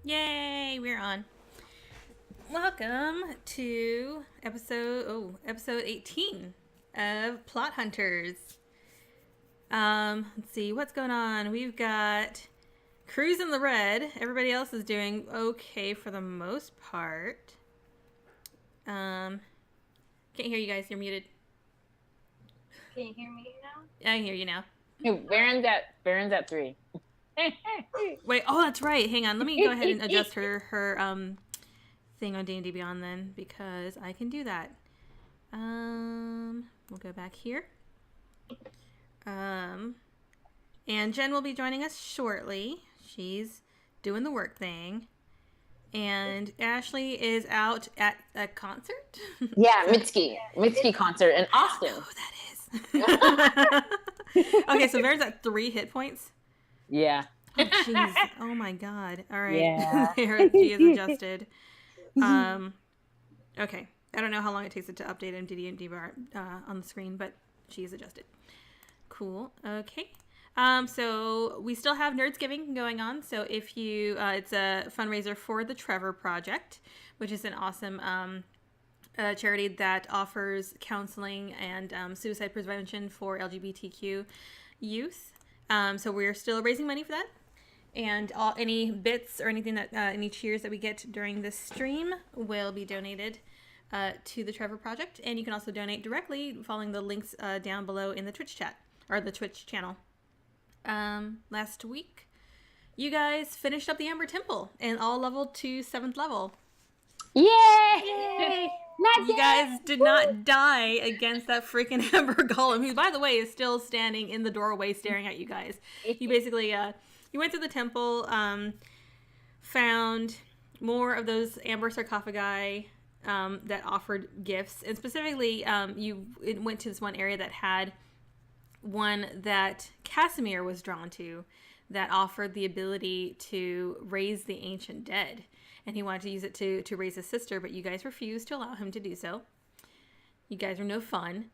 Yay, we're on. Welcome to episode 18 of Plot Hunters. Let's see what's going on. We've got Cruz in the red. Everybody else is doing okay for the most part. Can't hear you guys. You're muted. Can you hear me now? I can hear you now. Baron's at 3. Wait, oh, that's right. Hang on. Let me go ahead and adjust her thing on D&D Beyond then, because I can do that. We'll go back here. And Jen will be joining us shortly. She's doing the work thing. And Ashley is out at a concert? Yeah, Mitski concert in Austin. Oh, that is. Okay, so Baron's at 3 hit points. Yeah. Oh, jeez. Oh, my God. All right. Yeah. There, she is adjusted. Okay. I don't know how long it takes it to update MDD bar on the screen, but she is adjusted. Cool. Okay. So we still have Nerdsgiving going on. So if you, it's a fundraiser for the Trevor Project, which is an awesome charity that offers counseling and suicide prevention for LGBTQ youth. So we're still raising money for that. And any bits or anything that, any cheers that we get during this stream will be donated to the Trevor Project. And you can also donate directly following the links down below in the Twitch chat, or the Twitch channel. Last week, you guys finished up the Amber Temple and all leveled to 7th level. Yay! You guys did not die against that freaking Amber Golem, who, by the way, is still standing in the doorway staring at you guys. You basically, you went to the temple, found more of those amber sarcophagi that offered gifts. And specifically, you went to this one area that had one that Casimir was drawn to that offered the ability to raise the ancient dead. And he wanted to use it to raise his sister, but you guys refused to allow him to do so. You guys were no fun.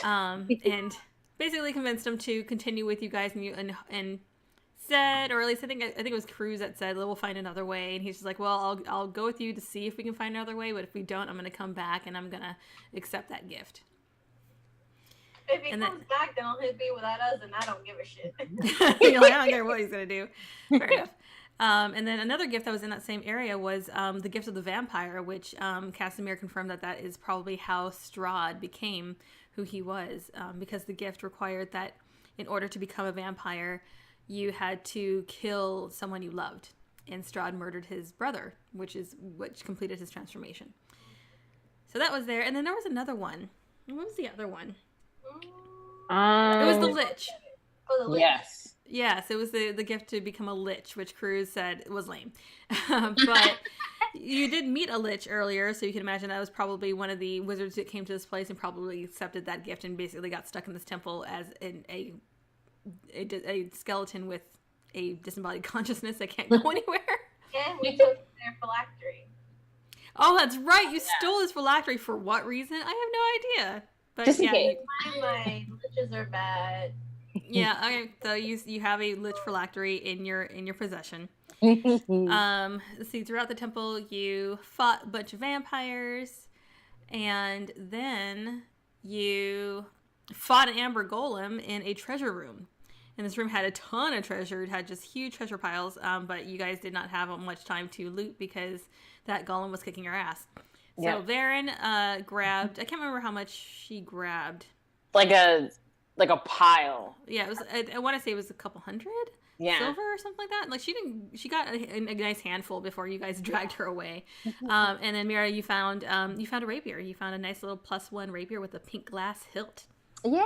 And basically convinced him to continue with you guys and said, or at least I think it was Cruz that said, we'll find another way. And he's just like, well, I'll go with you to see if we can find another way, but if we don't, I'm going to come back and I'm going to accept that gift. If he comes back, then he'll be without us, and I don't give a shit. You're like, I don't care what he's going to do. Fair enough. And then another gift that was in that same area was the gift of the vampire, which Casimir confirmed that is probably how Strahd became who he was, because the gift required that in order to become a vampire, you had to kill someone you loved. And Strahd murdered his brother, which completed his transformation. So that was there. And then there was another one. What was the other one? It was the Lich. Oh, the Lich. Yes. Yes, it was the gift to become a Lich, which Cruz said was lame. But you did meet a Lich earlier, so you can imagine that was probably one of the wizards that came to this place and probably accepted that gift and basically got stuck in this temple as a skeleton with a disembodied consciousness that can't go anywhere. And we took their phylactery. Oh, that's right. You stole his phylactery for what reason? I have no idea. But just in yeah, case. My liches are bad. Yeah, okay. So you have a Lich phylactery in your possession. See, throughout the temple, you fought a bunch of vampires, and then you fought an amber golem in a treasure room. And this room had a ton of treasure. It had just huge treasure piles, but you guys did not have much time to loot because that golem was kicking your ass. So Varen grabbed, I can't remember how much she grabbed. Like a pile. Yeah, it was. I want to say it was a couple hundred silver or something like that. Like she got a nice handful before you guys dragged her away. And then Mira, you found a rapier. You found a nice little +1 rapier with a pink glass hilt. Yay!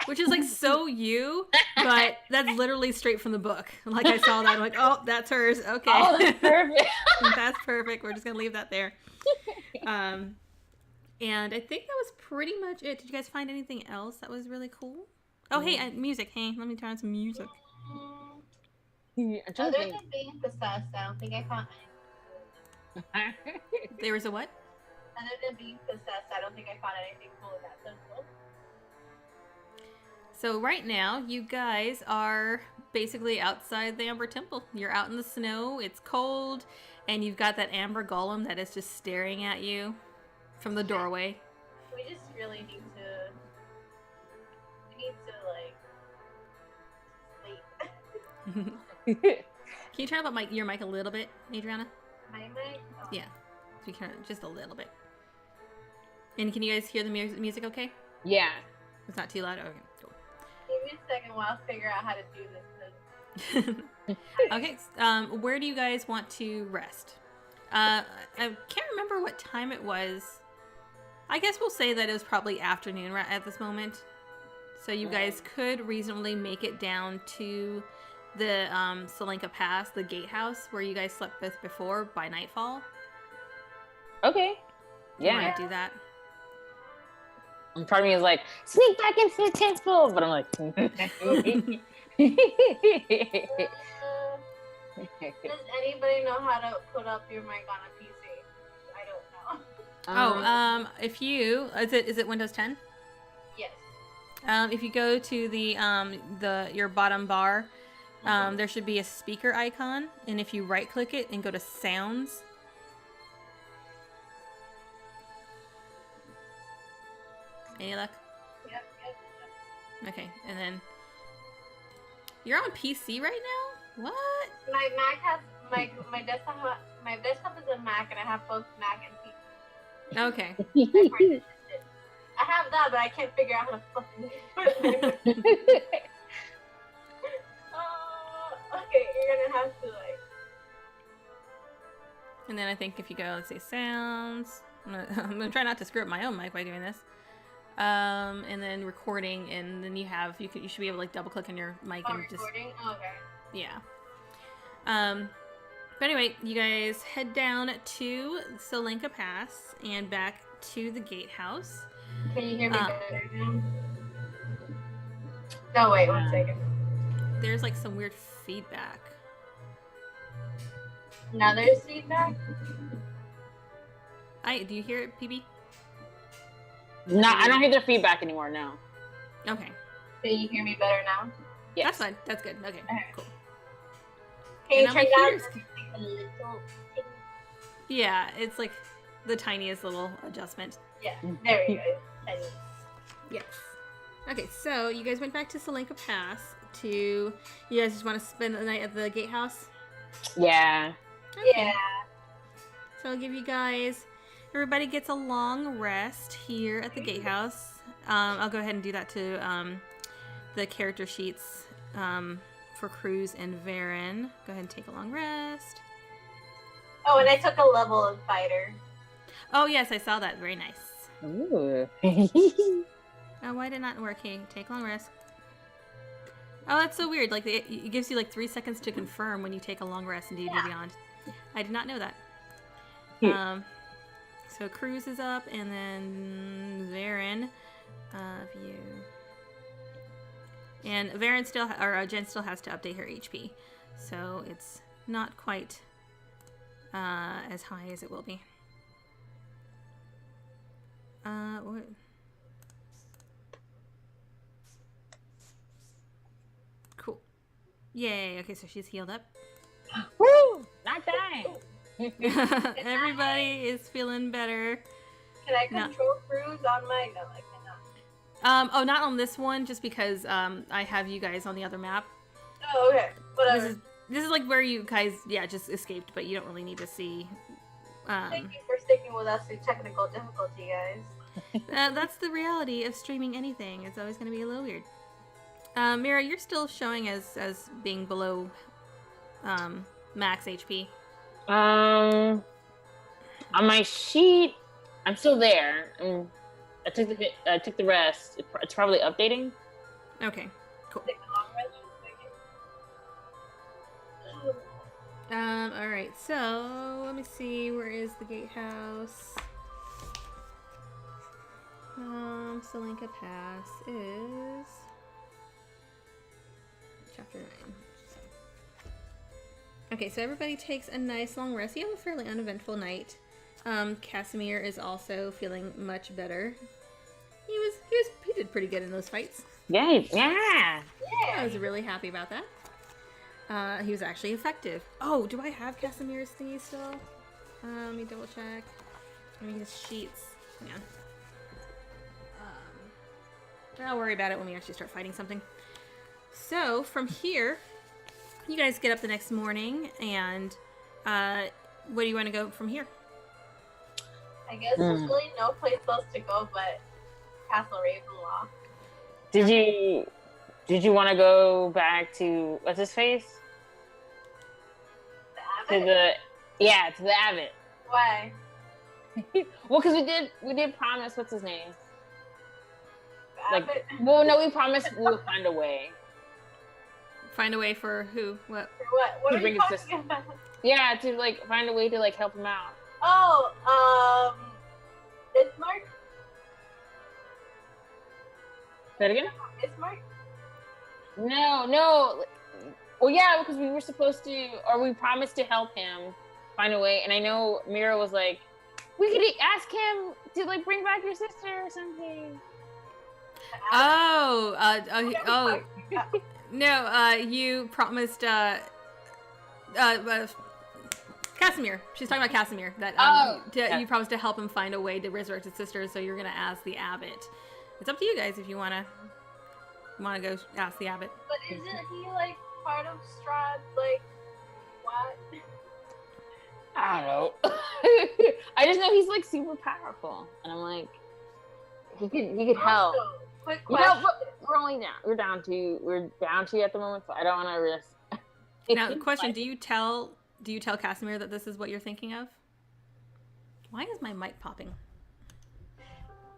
Which is like so you, but that's literally straight from the book. Like I saw that, I'm like, oh, that's hers. Okay. Oh, that's perfect. That's perfect. We're just gonna leave that there. And I think that was pretty much it. Did you guys find anything else that was really cool? Oh, hey, music. Hey, let me turn on some music. Other than being possessed, I don't think I found anything. There was a what? Other than being possessed, I don't think I found anything cool in that temple. So right now, you guys are basically outside the Amber Temple. You're out in the snow, it's cold, and you've got that Amber Golem that is just staring at you from the doorway. We just really need to... sleep. Can you turn up your mic a little bit, Adriana? My mic? Oh. Yeah. So you can just a little bit. And can you guys hear the music okay? Yeah. It's not too loud? Okay, cool. Give me a second while I figure out how to do this. Okay, where do you guys want to rest? I can't remember what time it was. I guess we'll say that it was probably afternoon right at this moment. So you guys could reasonably make it down to the Salenka Pass, the gatehouse, where you guys slept with before by nightfall. Okay. You Yeah. want to do that? And part of me is like, sneak back into the temple, but I'm like, Does anybody know how to put up your mic on a PC? I don't know. If you is it Windows 10? Yes. If you go to the your bottom bar, there should be a speaker icon, and if you right click it and go to sounds. Any luck? Yep. Okay, and then you're on PC right now? What? My Mac has my desktop. My desktop is a Mac, and I have both Mac and PC. Okay. I partitioned it. I have that, but I can't figure out how to fucking put it. Okay, you're gonna have to like. And then I think if you go and say sounds, I'm gonna try not to screw up my own mic by doing this. And then recording, and then you should be able to like double click on your mic and just Recording. Oh, okay. yeah. But anyway, you guys head down to Salenka Pass and back to the gatehouse. Can you hear me better now? No, wait 1 second. There's like some weird feedback. Now there's feedback. Do you hear it, PB? No, I don't hear their feedback anymore. No. Okay. Can you hear me better now? Yes. That's fine. That's good. Okay. Okay. Cool. Can you And turn now my down heater's- a little? Yeah, it's like the tiniest little adjustment. Yeah, there you go. Tiny. Yes. Okay, so you guys went back to Salenka Pass you guys just want to spend the night at the gatehouse? Yeah. Okay. Yeah. So I'll give you guys, everybody gets a long rest here at the gatehouse. I'll go ahead and do that to the character sheets for Cruz and Varen. Go ahead and take a long rest. Oh, and I took a level of fighter. Oh yes, I saw that. Very nice. Ooh. Oh, why did it not work? Okay, take a long rest. Oh, that's so weird. Like it gives you like 3 seconds to confirm when you take a long rest in D&D Beyond. I did not know that. So Cruz is up, and then Varen, view, and Varen still, Jen still has to update her HP, so it's not quite as high as it will be. What? Cool. Yay. Okay, so she's healed up. Woo! Not dying. Everybody is feeling better. Can I control Cruz on my? No, I cannot. Oh, not on this one, just because I have you guys on the other map. Oh, okay. Whatever. This is like where you guys, just escaped, but you don't really need to see. Thank you for sticking with us through technical difficulty, guys. That's the reality of streaming anything. It's always going to be a little weird. Mira, you're still showing as being below max HP. On my sheet, I'm still there. I took the rest. It's probably updating. Okay, cool. Take a long rest. All right. So let me see. Where is the gatehouse? Salenka Pass is chapter 9. Okay, so everybody takes a nice long rest. You have a fairly uneventful night. Casimir is also feeling much better. He did pretty good in those fights. Yeah. I was really happy about that. He was actually effective. Oh, do I have Casimir's thingy still? Let me double check. Let me his sheets. Hang on. I'll worry about it when we actually start fighting something. So, from here, you guys get up the next morning, and where do you want to go from here? I guess there's really no place else to go but Castle Ravenloft. Did you want to go back to what's his face? The Abbot? To the Abbot. Why? Well, because we did promise. What's his name? The Abbot? We promised we would find a way. Find a way for who? What? For what? What To are bring you his talking sister. about? Yeah, to find a way to help him out. Oh, Bismarck? Say it again? Bismarck? No. Well, yeah, because we were supposed to, or we promised to help him find a way. And I know Mira was like, we could ask him to bring back your sister or something. No, you promised, Casimir. She's talking about Casimir. That you promised to help him find a way to resurrect his sister, so you're gonna ask the Abbot. It's up to you guys if you wanna go ask the Abbot. But isn't he part of Strahd? What? I don't know. I just know he's super powerful, and I'm like, he could help. Also, quick question. But we're only down. We're down to at the moment, so I don't want to risk. Now, the question: Do you tell Casimir that this is what you're thinking of? Why is my mic popping?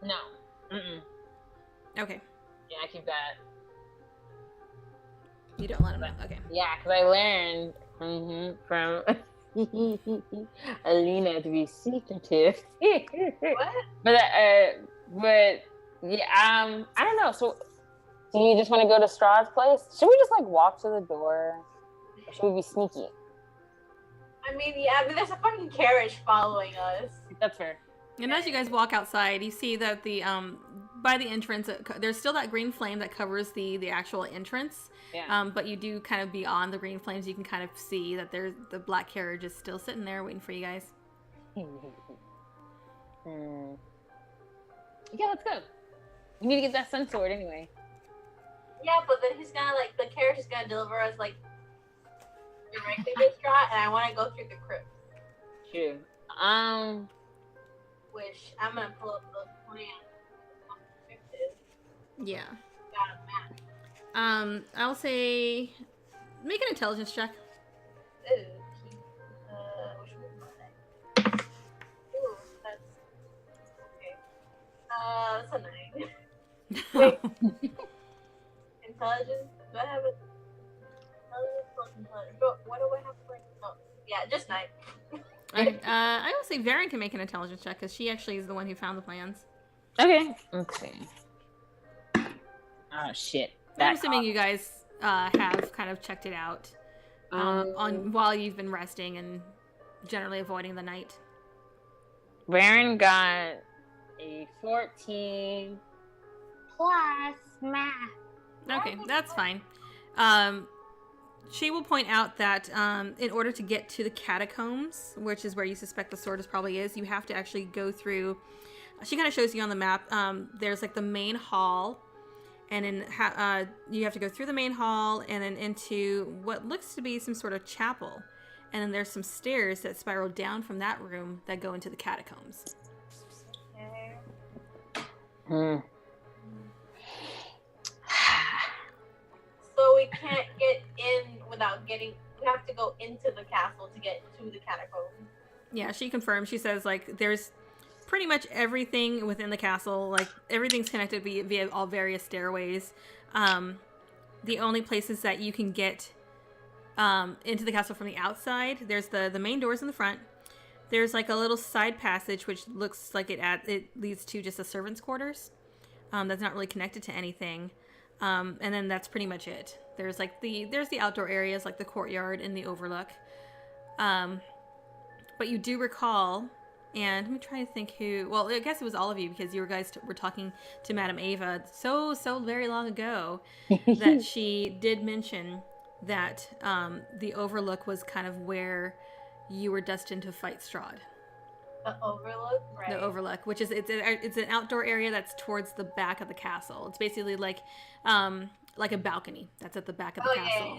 No. Mm-mm. Okay. Yeah, I keep that. You don't let him know. Okay. Yeah, because I learned from Alina to be secretive. What? But yeah, I don't know. So, do you just want to go to Strahd's place? Should we just walk to the door? Or should we be sneaky? I mean, yeah, there's a fucking carriage following us. That's fair. And as you guys walk outside, you see that the by the entrance, there's still that green flame that covers the actual entrance. Yeah. But you do kind of beyond the green flames, you can kind of see that there's the black carriage is still sitting there waiting for you guys. Yeah, let's go. We need to get that sun sword anyway. Yeah, but then he's gonna the carriage is gonna deliver us directly to Strahd, and I want to go through the crypt. True. Which I'm gonna pull up the plan. What the crypt is. Yeah. Got a map. I'll say make an intelligence check. Ooh, which one was that? Ooh, that's okay. That's a 9. Wait. Intelligence? Do I have it? Intelligence plus intelligence. What do I have for? Oh, yeah, just 9. Okay, I will say Varen can make an intelligence check because she actually is the one who found the plans. Okay. Let's see. Oh shit. I'm assuming you guys have kind of checked it out on while you've been resting and generally avoiding the night. Varen got a 14 plus math. Okay, that's fine. She will point out that in order to get to the catacombs, which is where you suspect the sword probably is, you have to actually go through. She kind of shows you on the map. There's the main hall, and then you have to go through the main hall and then into what looks to be some sort of chapel, and then there's some stairs that spiral down from that room that go into the catacombs. Okay. So we can't get in without getting. We have to go into the castle to get to the catacombs. Yeah, she confirms. She says there's pretty much everything within the castle. Everything's connected via all various stairways. The only places that you can get into the castle from the outside, there's the main doors in the front. There's a little side passage which looks like it leads to just the servants' quarters. That's not really connected to anything. And then that's pretty much it. There's the outdoor areas like the courtyard and the overlook. But you do recall, and let me try to think who. Well, I guess it was all of you because you guys were talking to Madame Ava so very long ago that she did mention that the Overlook was kind of where you were destined to fight Strahd. The Overlook, right? The Overlook, which is it's an outdoor area that's towards the back of the castle. It's basically like a balcony that's at the back of the castle.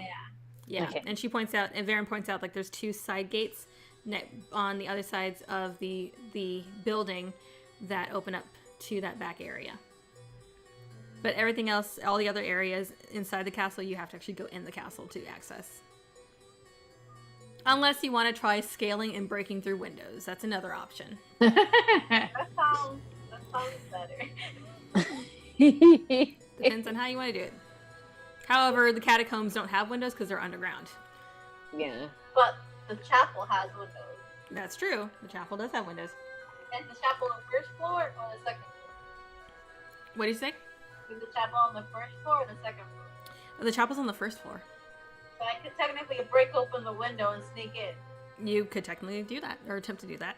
Yeah. Okay. And she points out, and Varen points out, like there's 2 side gates on the other sides of the building that open up to that back area. But everything else, all the other areas inside the castle, you have to actually go in the castle to access. Unless you want to try scaling and breaking through windows. That's another option. That sounds better. Depends on how you want to do it. However, the catacombs don't have windows because they're underground. Yeah. But the chapel has windows. That's true. The chapel does have windows. Is the chapel on the first floor or the second floor? What do you say? Is the chapel on the first floor or the second floor? Oh, the chapel's on the first floor. So I could technically break open the window and sneak in. You could technically do that, or attempt to do that.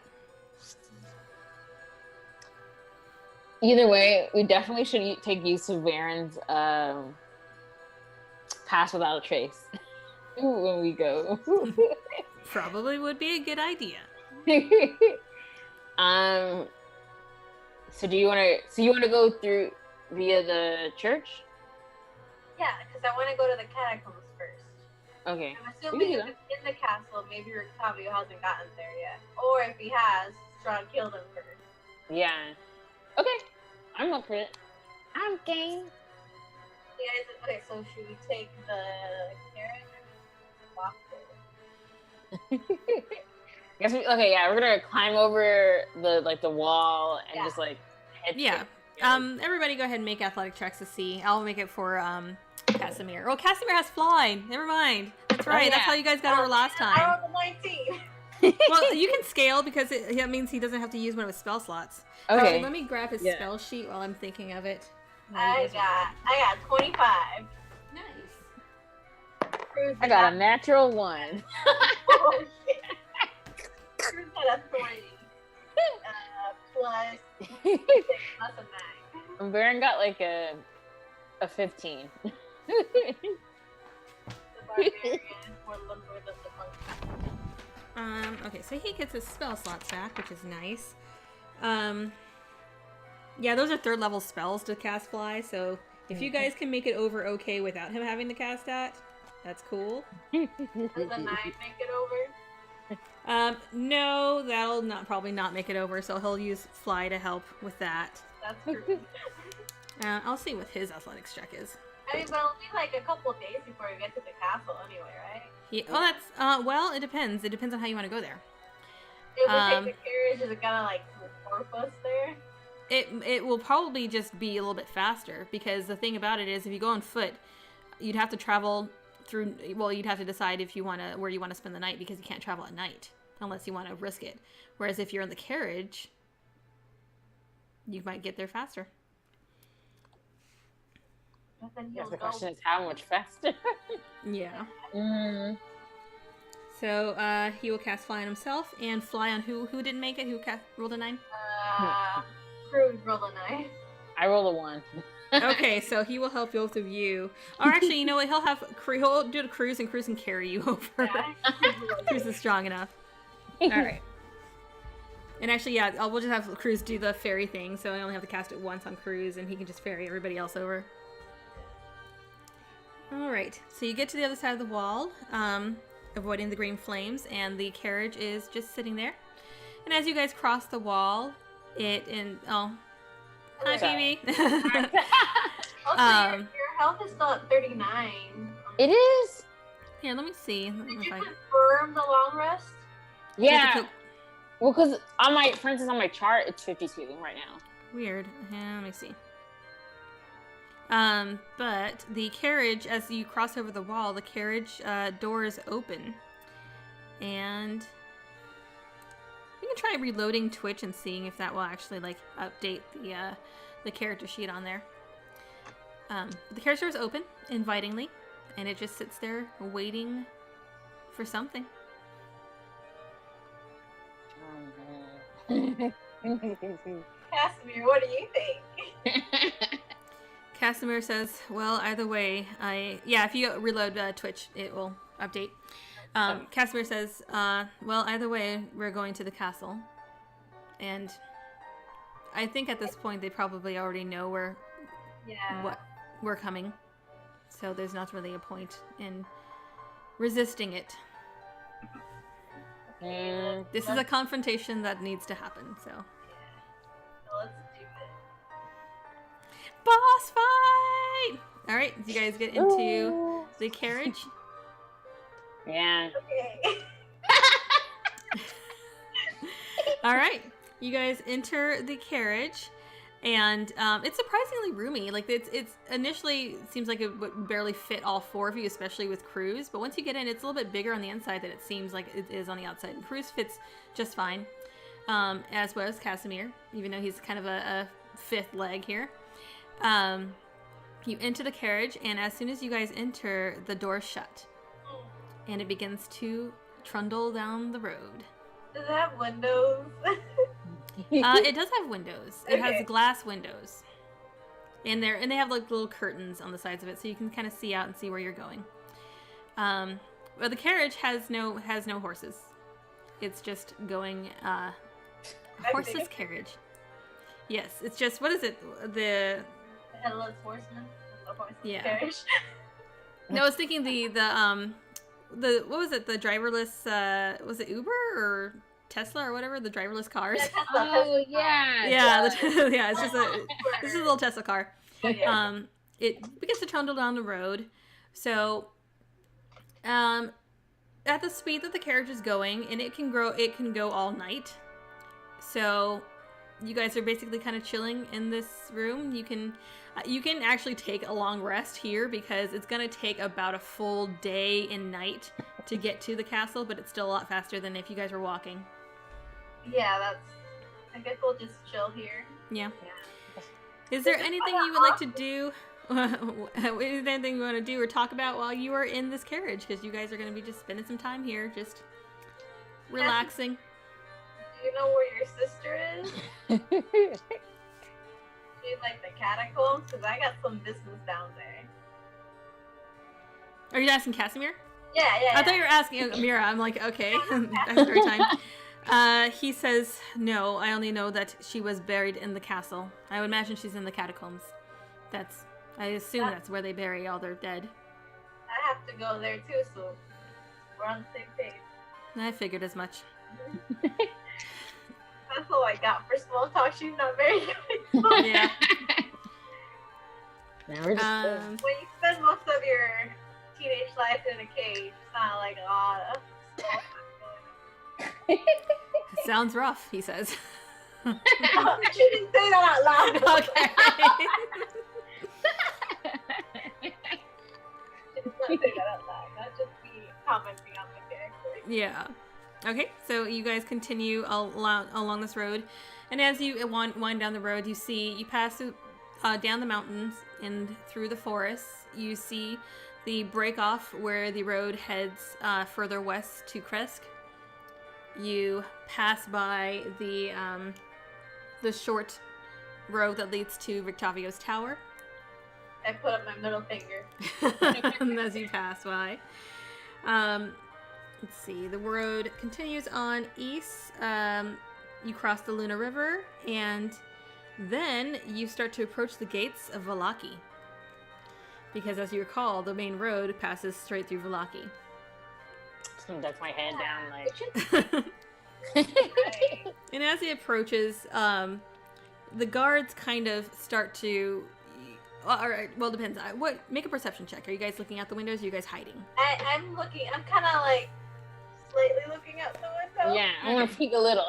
Either way, we definitely should take use of Varen's pass without a trace when we go. Probably would be a good idea. So you want to go through via the church? Yeah, because I want to go to the catacombs first. Okay. I'm assuming if it's in the castle, maybe Rictavio hasn't gotten there yet. Or if he has, Strahd killed him first. Yeah. Okay. I'm up for it. I'm game. Yeah, okay, so should we take the carrot or we're gonna climb over the wall and just like head. Yeah. Everybody go ahead and make athletic checks to see. I'll make it for Casimir. Oh, Casimir has fly. Never mind. That's right. That's how you guys got over last time. I rolled a 19. Well, you can scale because that means he doesn't have to use one of his spell slots. Okay. Let me grab his spell sheet while I'm thinking of it. I got 25. Nice. I got a natural 1. Oh shit. Cruz got a 20. Plus 6 plus a 9. Baron got like a 15. The barbarian for limber of the monkey. Okay, so he gets his spell slots back, which is nice. Yeah, those are 3rd level spells to cast fly, so if you guys can make it over okay without him having to cast that, that's cool. Does a 9 make it over? No, that'll probably not make it over, so he'll use fly to help with that. That's true. I'll see what his athletics check is. I mean, but it'll be like a couple of days before we get to the castle anyway, right? Well, it depends. It depends on how you want to go there. If we take the carriage, is it gonna like warp us there? It will probably just be a little bit faster, because the thing about it is, if you go on foot, you'd have to travel through. Well, you'd have to decide where you want to spend the night, because you can't travel at night unless you want to risk it. Whereas if you're in the carriage, you might get there faster. But then Yes, the question is how much faster. Yeah. Mm. So he will cast fly on himself and fly on who didn't make it. Who rolled a 9? Cruz rolled a 9. I rolled a 1. Okay, so he will help both of you. Or actually, you know what? He'll do a cruise, and Cruz can carry you over. Cruz is strong enough. All right. And actually, yeah, we'll just have Cruz do the ferry thing, so I only have to cast it once on Cruz, and he can just ferry everybody else over. All right. So you get to the other side of the wall, avoiding the green flames, and the carriage is just sitting there. And as you guys cross the wall, hi, baby. Also, your health is still at 39. It is? Here, let me see. Did you confirm the long rest? Yeah. Well, because for instance, on my chart, it's 52 right now. Weird. Let me see. But the carriage, as you cross over the wall, the carriage door is open. And you can try reloading Twitch and seeing if that will actually update the character sheet on there. The character is open, invitingly, and it just sits there waiting for something. Casimir, what do you think? Casimir says, well, either way, if you reload Twitch, it will update. Casimir says, well, either way, we're going to the castle. And I think at this point they probably already know what we're coming. So there's not really a point in resisting it. This is a confrontation that needs to happen, so. Let's do it. Boss fight! Alright, you guys get into the carriage. Yeah. Okay. Alright, you guys enter the carriage, and it's surprisingly roomy. Like, it's initially seems like it would barely fit all four of you, especially with Cruz, but once you get in, it's a little bit bigger on the inside than it seems like it is on the outside. And Cruz fits just fine, as well as Casimir, even though he's kind of a fifth leg here. You enter the carriage, and as soon as you guys enter, the doors shut, and it begins to trundle down the road. Does it have windows? It does have windows. It Okay. has glass windows, and they have like little curtains on the sides of it, so you can kind of see out and see where you're going. But the carriage has no horses. It's just going horseless carriage. Yes, it's just, what is it? The Headless horseman. Yeah. Carriage. No, I was thinking the what was it? The driverless was it Uber or Tesla or whatever? The driverless cars. Yeah, Tesla. Oh yeah. Yeah, it's just this is a little Tesla car. Yeah. It begins to trundle down the road. So, at the speed that the carriage is going, and it can go all night. So, you guys are basically kind of chilling in this room. You can actually take a long rest here because it's gonna take about a full day and night to get to the castle, but it's still a lot faster than if you guys were walking. Yeah, I guess we'll just chill here. Yeah. Is there anything you would like to do? Is there anything you want to do or talk about while you are in this carriage? Because you guys are going to be just spending some time here, just relaxing. Do you know where your sister is? She's like the catacombs, because I got some business down there. Are you asking Casimir? Yeah. I thought you were asking Mira. I'm like, okay. I have a hard time. He says, no, I only know that she was buried in the castle. I would imagine she's in the catacombs. I assume that's where they bury all their dead. I have to go there too, so we're on the same page. I figured as much. That's all I got for small talk. She's not very good. Yeah. Now we're just When you spend most of your teenage life in a cage, it's not like a lot of small talk. Sounds rough, he says. She didn't say that out loud. Okay. She did not say that out loud. That's just me commenting on my character. Yeah. Okay, so you guys continue along this road, and as you wind down the road, you pass down the mountains and through the forests. You see the break off where the road heads further west to Kresk. You pass by the short road that leads to Victavio's tower. I put up my middle finger. As you pass by. Let's see, the road continues on east. You cross the Luna River, and then you start to approach the gates of Vallaki. Because as you recall, the main road passes straight through Vallaki. just gonna duck my head down like. And as he approaches, the guards kind of start to. All right. Well, it depends. Make a perception check. Are you guys looking out the windows? Or are you guys hiding? I'm looking. I'm kind of like slightly looking out the window. Yeah, I want to peek a little.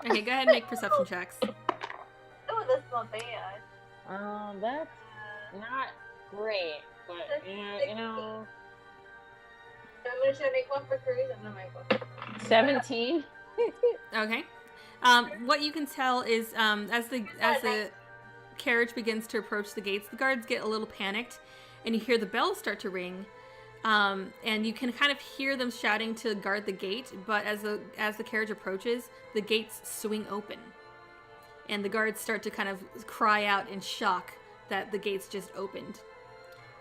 Okay, go ahead and make perception checks. Oh, that's not bad. That's not great, but you know. Should I make one for Cruz? I'm gonna make one. 17. Okay. What you can tell is as the carriage begins to approach the gates, the guards get a little panicked, and you hear the bells start to ring. And you can kind of hear them shouting to guard the gate, but as the carriage approaches, the gates swing open, and the guards start to kind of cry out in shock that the gates just opened,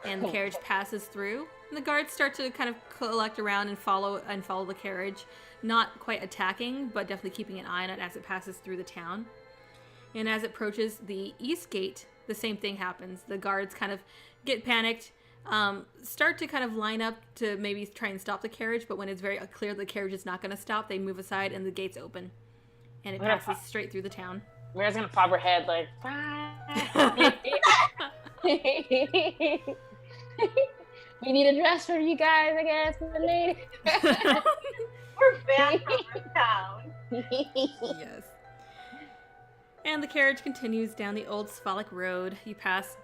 and the carriage passes through. And the guards start to kind of collect around and follow the carriage, not quite attacking, but definitely keeping an eye on it as it passes through the town. And as it approaches the east gate, the same thing happens. The guards kind of get panicked, start to kind of line up to maybe try and stop the carriage, but when it's very clear the carriage is not going to stop, they move aside and the gates open. And it passes straight through the town. Mira's gonna pop her head like, bye. We need a dress for you guys, I guess, my lady. We're back from town. Yes. And the carriage continues down the old Sphalic road. You pass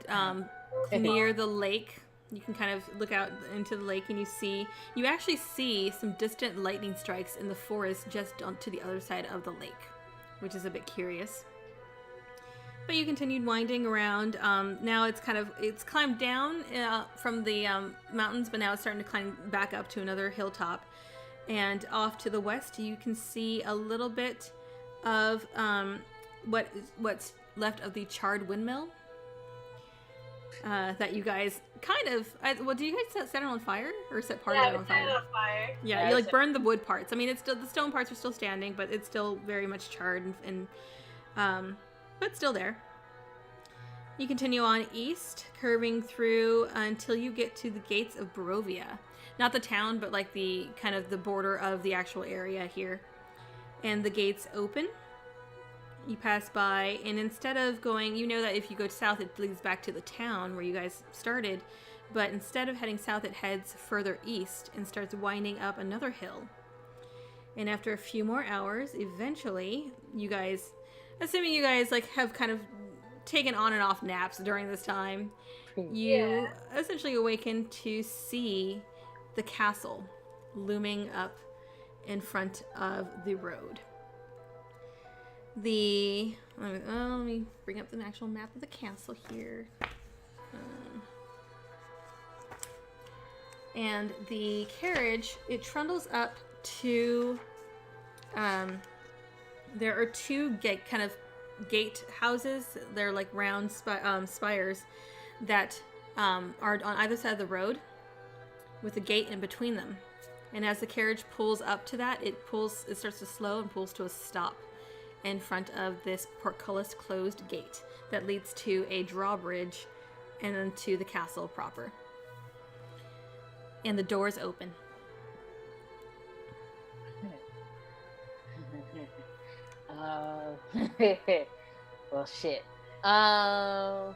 near the lake. You can kind of look out into the lake and you actually see some distant lightning strikes in the forest just to the other side of the lake, which is a bit curious. But you continued winding around. Now it's climbed down from the mountains, but now it's starting to climb back up to another hilltop. And off to the west, you can see a little bit of what's left of the charred windmill that you guys kind of. Do you guys set it on fire or set part of it on fire? Yeah, set it on fire. Yeah, you like burned the wood parts. I mean, it's still the stone parts are still standing, but it's still very much charred and but still there. You continue on east, curving through until you get to the gates of Barovia. Not the town, but like the kind of the border of the actual area here. And the gates open. You pass by, and instead of going, you know that if you go south, it leads back to the town where you guys started. But instead of heading south, it heads further east and starts winding up another hill. And after a few more hours, eventually, you guys, assuming you guys like have kind of taken on and off naps during this time, you essentially awaken to see the castle looming up in front of the road. Let me bring up the actual map of the castle here. And the carriage, it trundles up to, there are two gate houses. They're like round spires that are on either side of the road with a gate in between them. And as the carriage pulls up to that, it starts to slow and pulls to a stop in front of this portcullis closed gate that leads to a drawbridge and then to the castle proper. And the doors open. Well, shit. I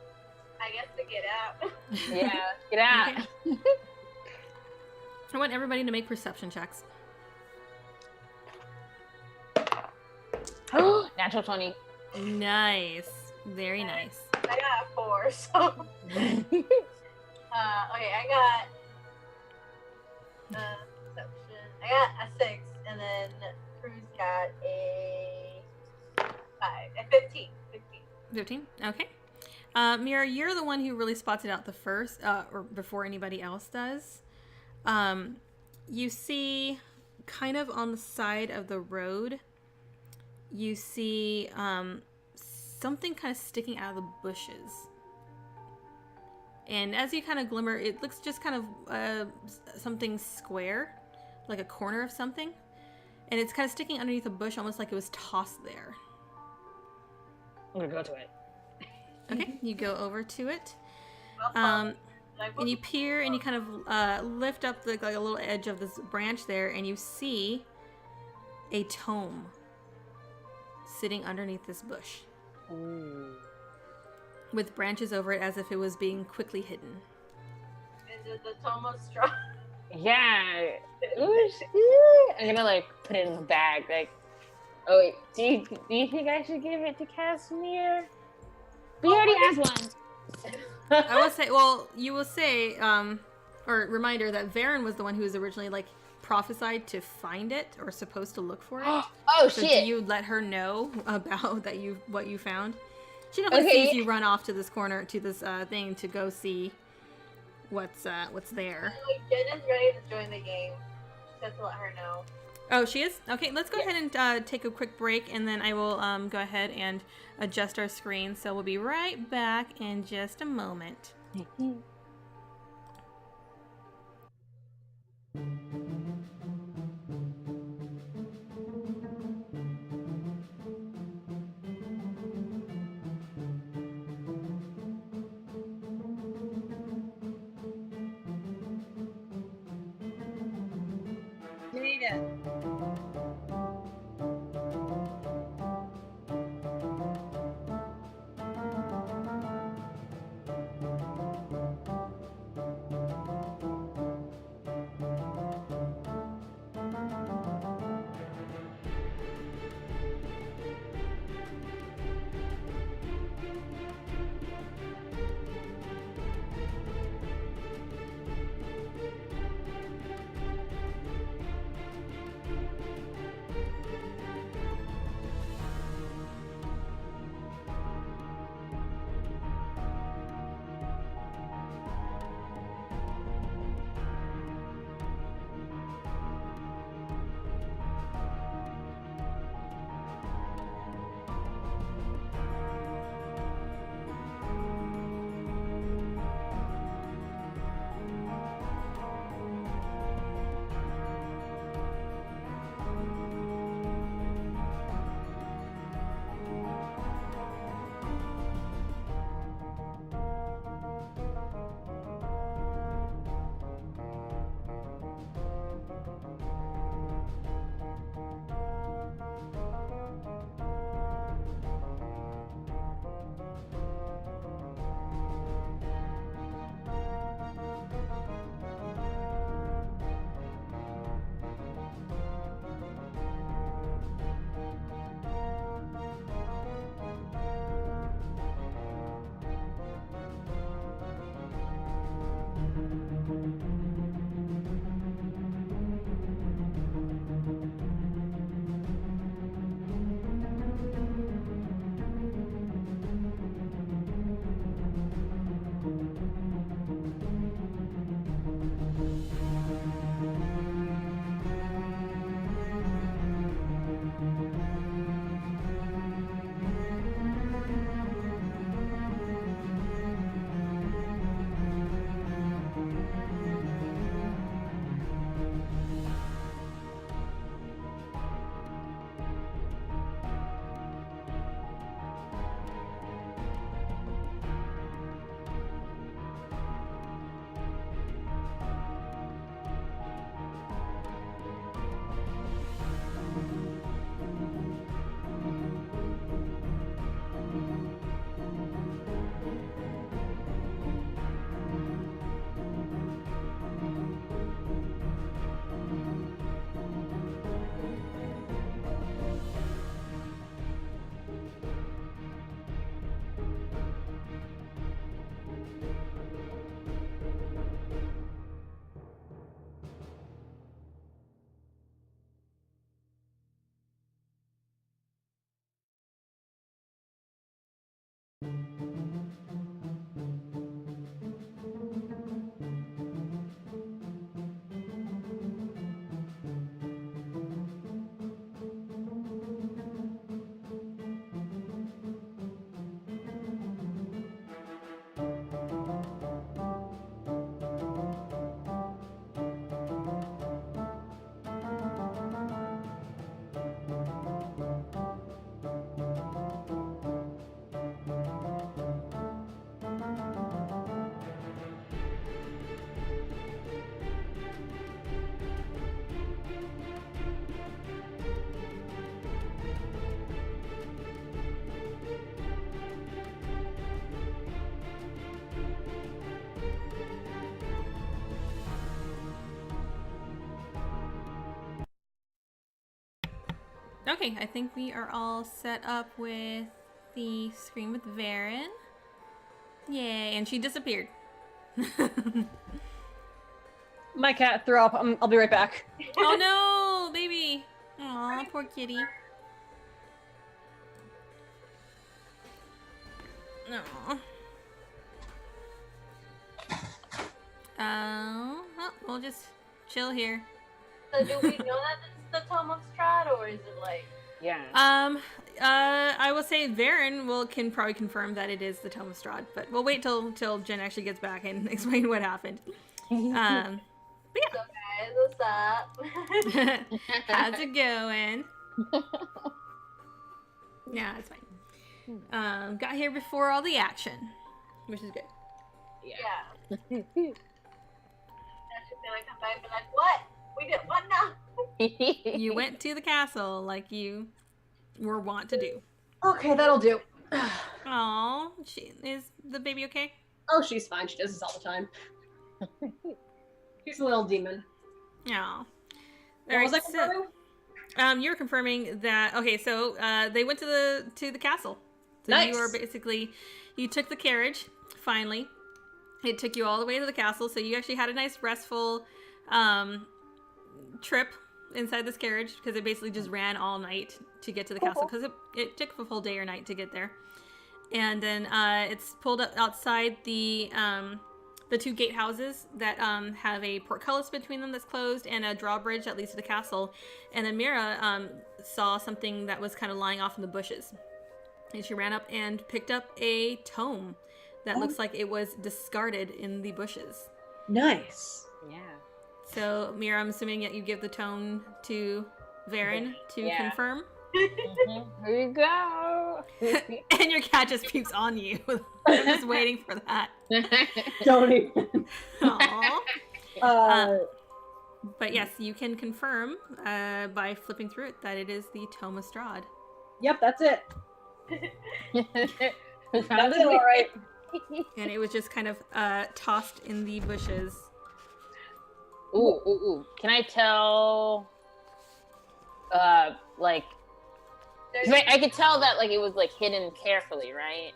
guess to get out. Yeah, get out. Okay. I want everybody to make perception checks. Natural 20. Nice. Very nice. I got a 4, so. Okay, I got perception. I got a 6, and then Cruz got a 5. A 15. 15? Okay. Mira, you're the one who really spots it out the first, or before anybody else does. You see, kind of on the side of the road, you see something kind of sticking out of the bushes. And as you kind of glimmer, it looks just kind of something square, like a corner of something. And it's kind of sticking underneath a bush, almost like it was tossed there. I'm gonna go to it. Okay, you go over to it. Well, And you peer and you kind of lift up like a little edge of this branch there, and you see a tome sitting underneath this bush. Ooh. With branches over it as if it was being quickly hidden. Is it the Tomo Strahd? Yeah. Ooh, I'm gonna like put it in the bag. Like, oh wait, do you think I should give it to Casimir? We already has one. I will say, well, you will say, or reminder that Varen was the one who was originally like prophesied to find it or supposed to look for it. Oh So shit! do you let her know about what you found? She definitely sees you run off to this corner to this thing to go see what's there. Jen is ready to join the game. Just have to let her know. Oh, she is? Okay, let's go Yes. ahead and take a quick break, and then I will go ahead and adjust our screen. So we'll be right back in just a moment. Made it. Okay, I think we are all set up with the screen with Varen. Yay, and she disappeared. My cat threw up. I'll be right back. Oh no, baby. Aw, poor kitty. No. Well, we'll just chill here. So do we know that the Tome of Strahd, or is it like? Yeah. I will say Varen can probably confirm that it is the Tome of Strahd, but we'll wait till Jen actually gets back and explain what happened. But So guys, what's up? yeah, how's it going? Yeah, it's fine. Got here before all the action, which is good. Yeah. I should feel like I'm back, but like, what? We did what now? You went to the castle like you were wont to do. Okay, that'll do. Aw, is the baby okay? Oh, she's fine. She does this all the time. She's a little demon. Aw. What was I so, confirming? you're confirming that. Okay, so they went to the castle. So Nice. you took the carriage. Finally, it took you all the way to the castle. So you actually had a nice restful trip inside this carriage because it basically just ran all night to get to the castle because it took a full day or night to get there. And then it's pulled up outside the two gatehouses that have a portcullis between them that's closed and a drawbridge that leads to the castle. And then Mira saw something that was kind of lying off in the bushes. And she ran up and picked up a tome that looks like it was discarded in the bushes. Nice. Yeah. So, Mira, I'm assuming that you give the tome to Varen to confirm. Here you go. And your cat just peeps on you. I'm just waiting for that. Don't even. Aww. But yes, you can confirm by flipping through it that it is the Tome of Strahd. Yep, that's it. That's That's it, all right. And it was just kind of tossed in the bushes. Ooh. Can I tell, like, 'cause I could tell that, like, it was, like, hidden carefully, right?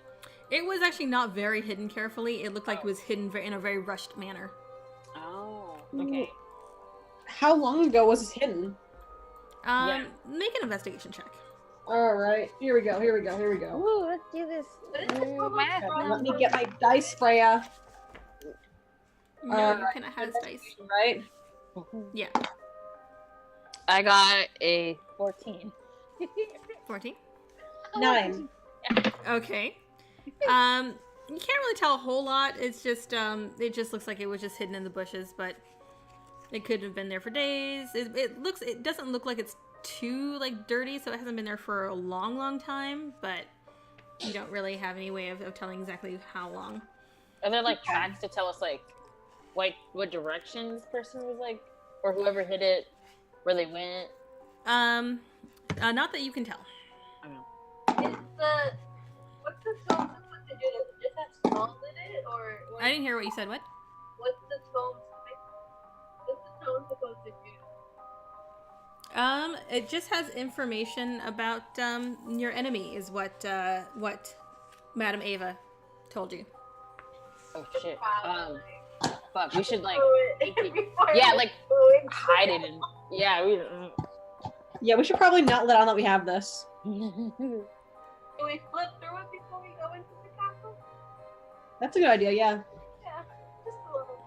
It was actually not very hidden carefully. It looked like it was hidden in a very rushed manner. Oh, okay. How long ago was this hidden? Make an investigation check. All right, here we go. Ooh, let's do this. Math. Let me get my dice, Freya. No, you cannot have dice. Right? Yeah. I got a 14. 14? 9. Okay. You can't really tell a whole lot. It's just, it just looks like it was just hidden in the bushes, but it could have been there for days. It doesn't look like it's too, like, dirty, so it hasn't been there for a long time, but you don't really have any way of telling exactly how long. Are there, like, tracks to tell us, like, what direction this person was, like, or whoever hit it, where they went? Not that you can tell. What's the tome supposed to do? Does it just have skulls in it, or I didn't hear what you said. What? What's the tome supposed to do? It just has information about your enemy, is what Madam Ava told you. Oh shit. Fuck. We should, like, Yeah, like, hide it and Yeah, we should probably not let on that we have this. Can we flip through it before we go into the castle? That's a good idea, yeah. Yeah, just a little.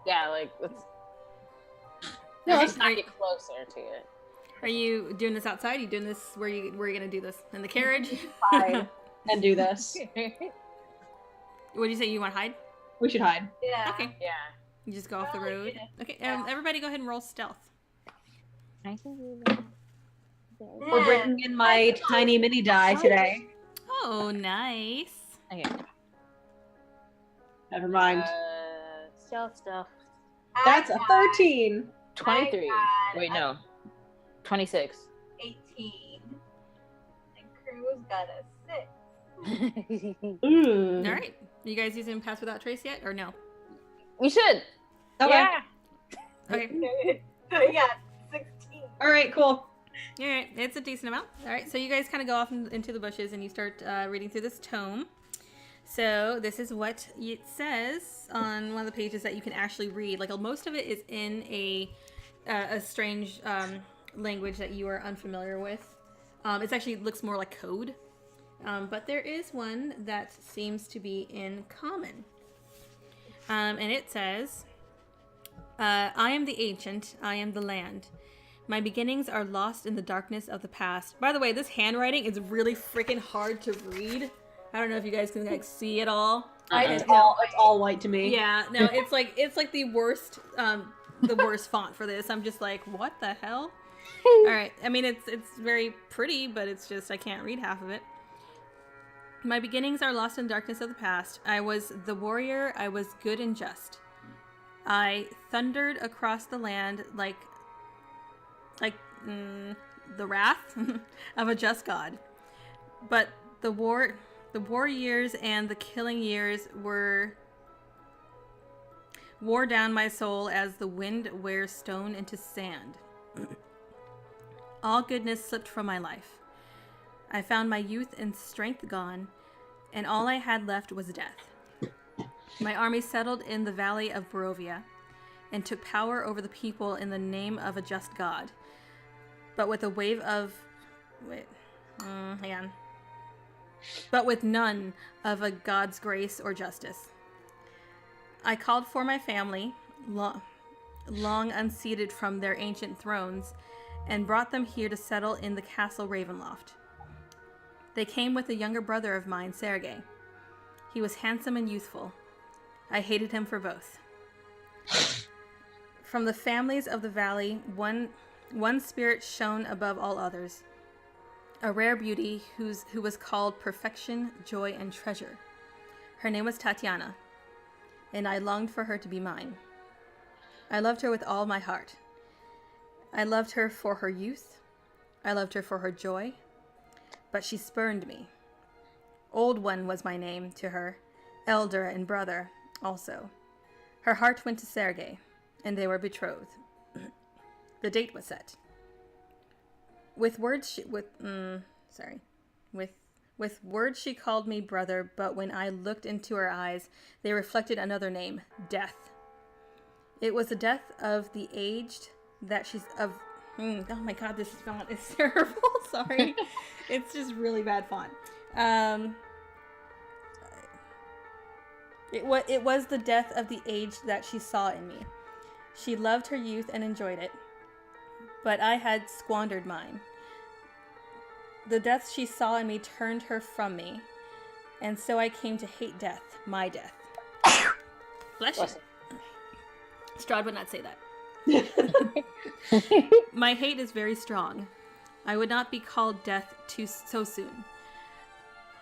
Yeah, like, let's. No, Let's not get closer to it. Are you doing this outside? Are you doing this where are you gonna do this? In the carriage? Hide and do this. What do you say? You want to hide? We should hide. Yeah. Okay. Yeah. You just go off the Oh, road. yeah. Okay. Everybody, go ahead and roll stealth. I can do that. We're bringing in my tiny mini die today. Oh, nice. Okay. Never mind. Stealth stuff. That's a 13. 23. got Wait, no. 26. 18. And Crew's got a 6. Ooh. All right. You guys using Pass Without Trace yet, or no? We should. Okay. Yeah. Okay. So yeah, 16. All right, cool. All right. It's a decent amount. All right. So you guys kind of go off into the bushes and you start reading through this tome. So this is what it says on one of the pages that you can actually read. Like most of it is in a strange language that you are unfamiliar with. It looks more like code. But there is one that seems to be in common. And it says, I am the ancient, I am the land. My beginnings are lost in the darkness of the past. By the way, this handwriting is really freaking hard to read. I don't know if you guys can like see it all. It's all white to me. Yeah, no, it's like the worst font for this. I'm just like, what the hell? All right. I mean, it's very pretty, but it's just I can't read half of it. My beginnings are lost in darkness of the past. I was the warrior. I was good and just. I thundered across the land like the wrath of a just god. But the war years and the killing years wore down my soul as the wind wears stone into sand. All goodness slipped from my life. I found my youth and strength gone, and all I had left was death. My army settled in the valley of Barovia and took power over the people in the name of a just god. But with a wave of... But with none of a god's grace or justice. I called for my family, long unseated from their ancient thrones, and brought them here to settle in the castle Ravenloft. They came with a younger brother of mine, Sergei. He was handsome and youthful. I hated him for both. From the families of the valley, one spirit shone above all others, a rare beauty who was called perfection, joy, and treasure. Her name was Tatiana, and I longed for her to be mine. I loved her with all my heart. I loved her for her youth. I loved her for her joy. But she spurned me. Old One was my name to her, elder and brother also. Her heart went to Sergei, and they were betrothed. The date was set. With words she called me brother, but when I looked into her eyes, they reflected another name, death. It was the death of the aged that she's of. Oh my god, this font is terrible. Sorry. It's just really bad font. It was the death of the age that she saw in me. She loved her youth and enjoyed it, but I had squandered mine. The death she saw in me turned her from me, and so I came to hate death, my death. Bless you. Strahd would not say that. My hate is very strong. I would not be called death so soon.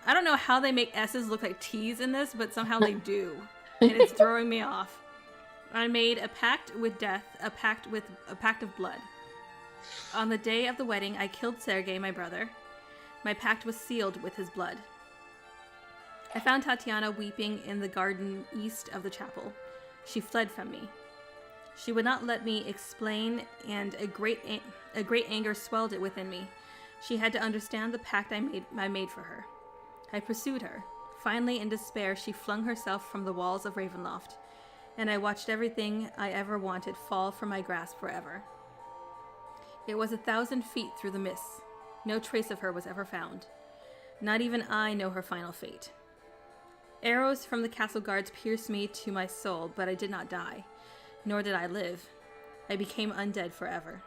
I don't know how they make S's look like T's in this, but somehow they do, and it's throwing me off. I made a pact with death, a pact of blood. On the day of the wedding, I killed Sergei, my brother. My pact was sealed with his blood. I found Tatiana weeping in the garden east of the chapel. She fled from me. She would not let me explain, and a great anger swelled it within me. She had to understand the pact I made for her. I pursued her. Finally, in despair, she flung herself from the walls of Ravenloft, and I watched everything I ever wanted fall from my grasp forever. It was 1,000 feet through the mists. No trace of her was ever found. Not even I know her final fate. Arrows from the castle guards pierced me to my soul, but I did not die. Nor did I live. I became undead forever.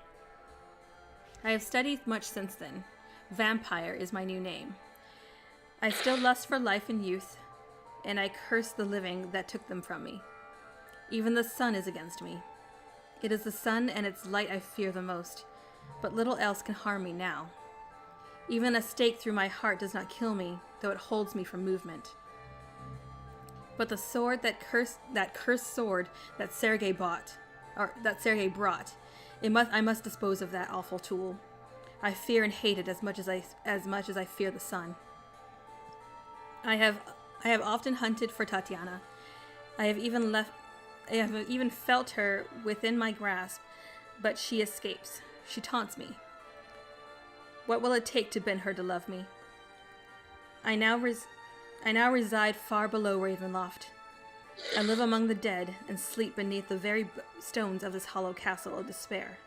I have studied much since then. Vampire is my new name. I still lust for life and youth, and I curse the living that took them from me. Even the sun is against me. It is the sun and its light I fear the most, but little else can harm me now. Even a stake through my heart does not kill me, though it holds me from movement. But the sword, that cursed sword that Sergei brought, I must dispose of that awful tool. I fear and hate it as much as I fear the sun. I have often hunted for Tatiana. I have even felt her within my grasp, but she escapes. She taunts me. What will it take to bend her to love me? I now reside far below Ravenloft. I live among the dead and sleep beneath the very stones of this hollow castle of despair.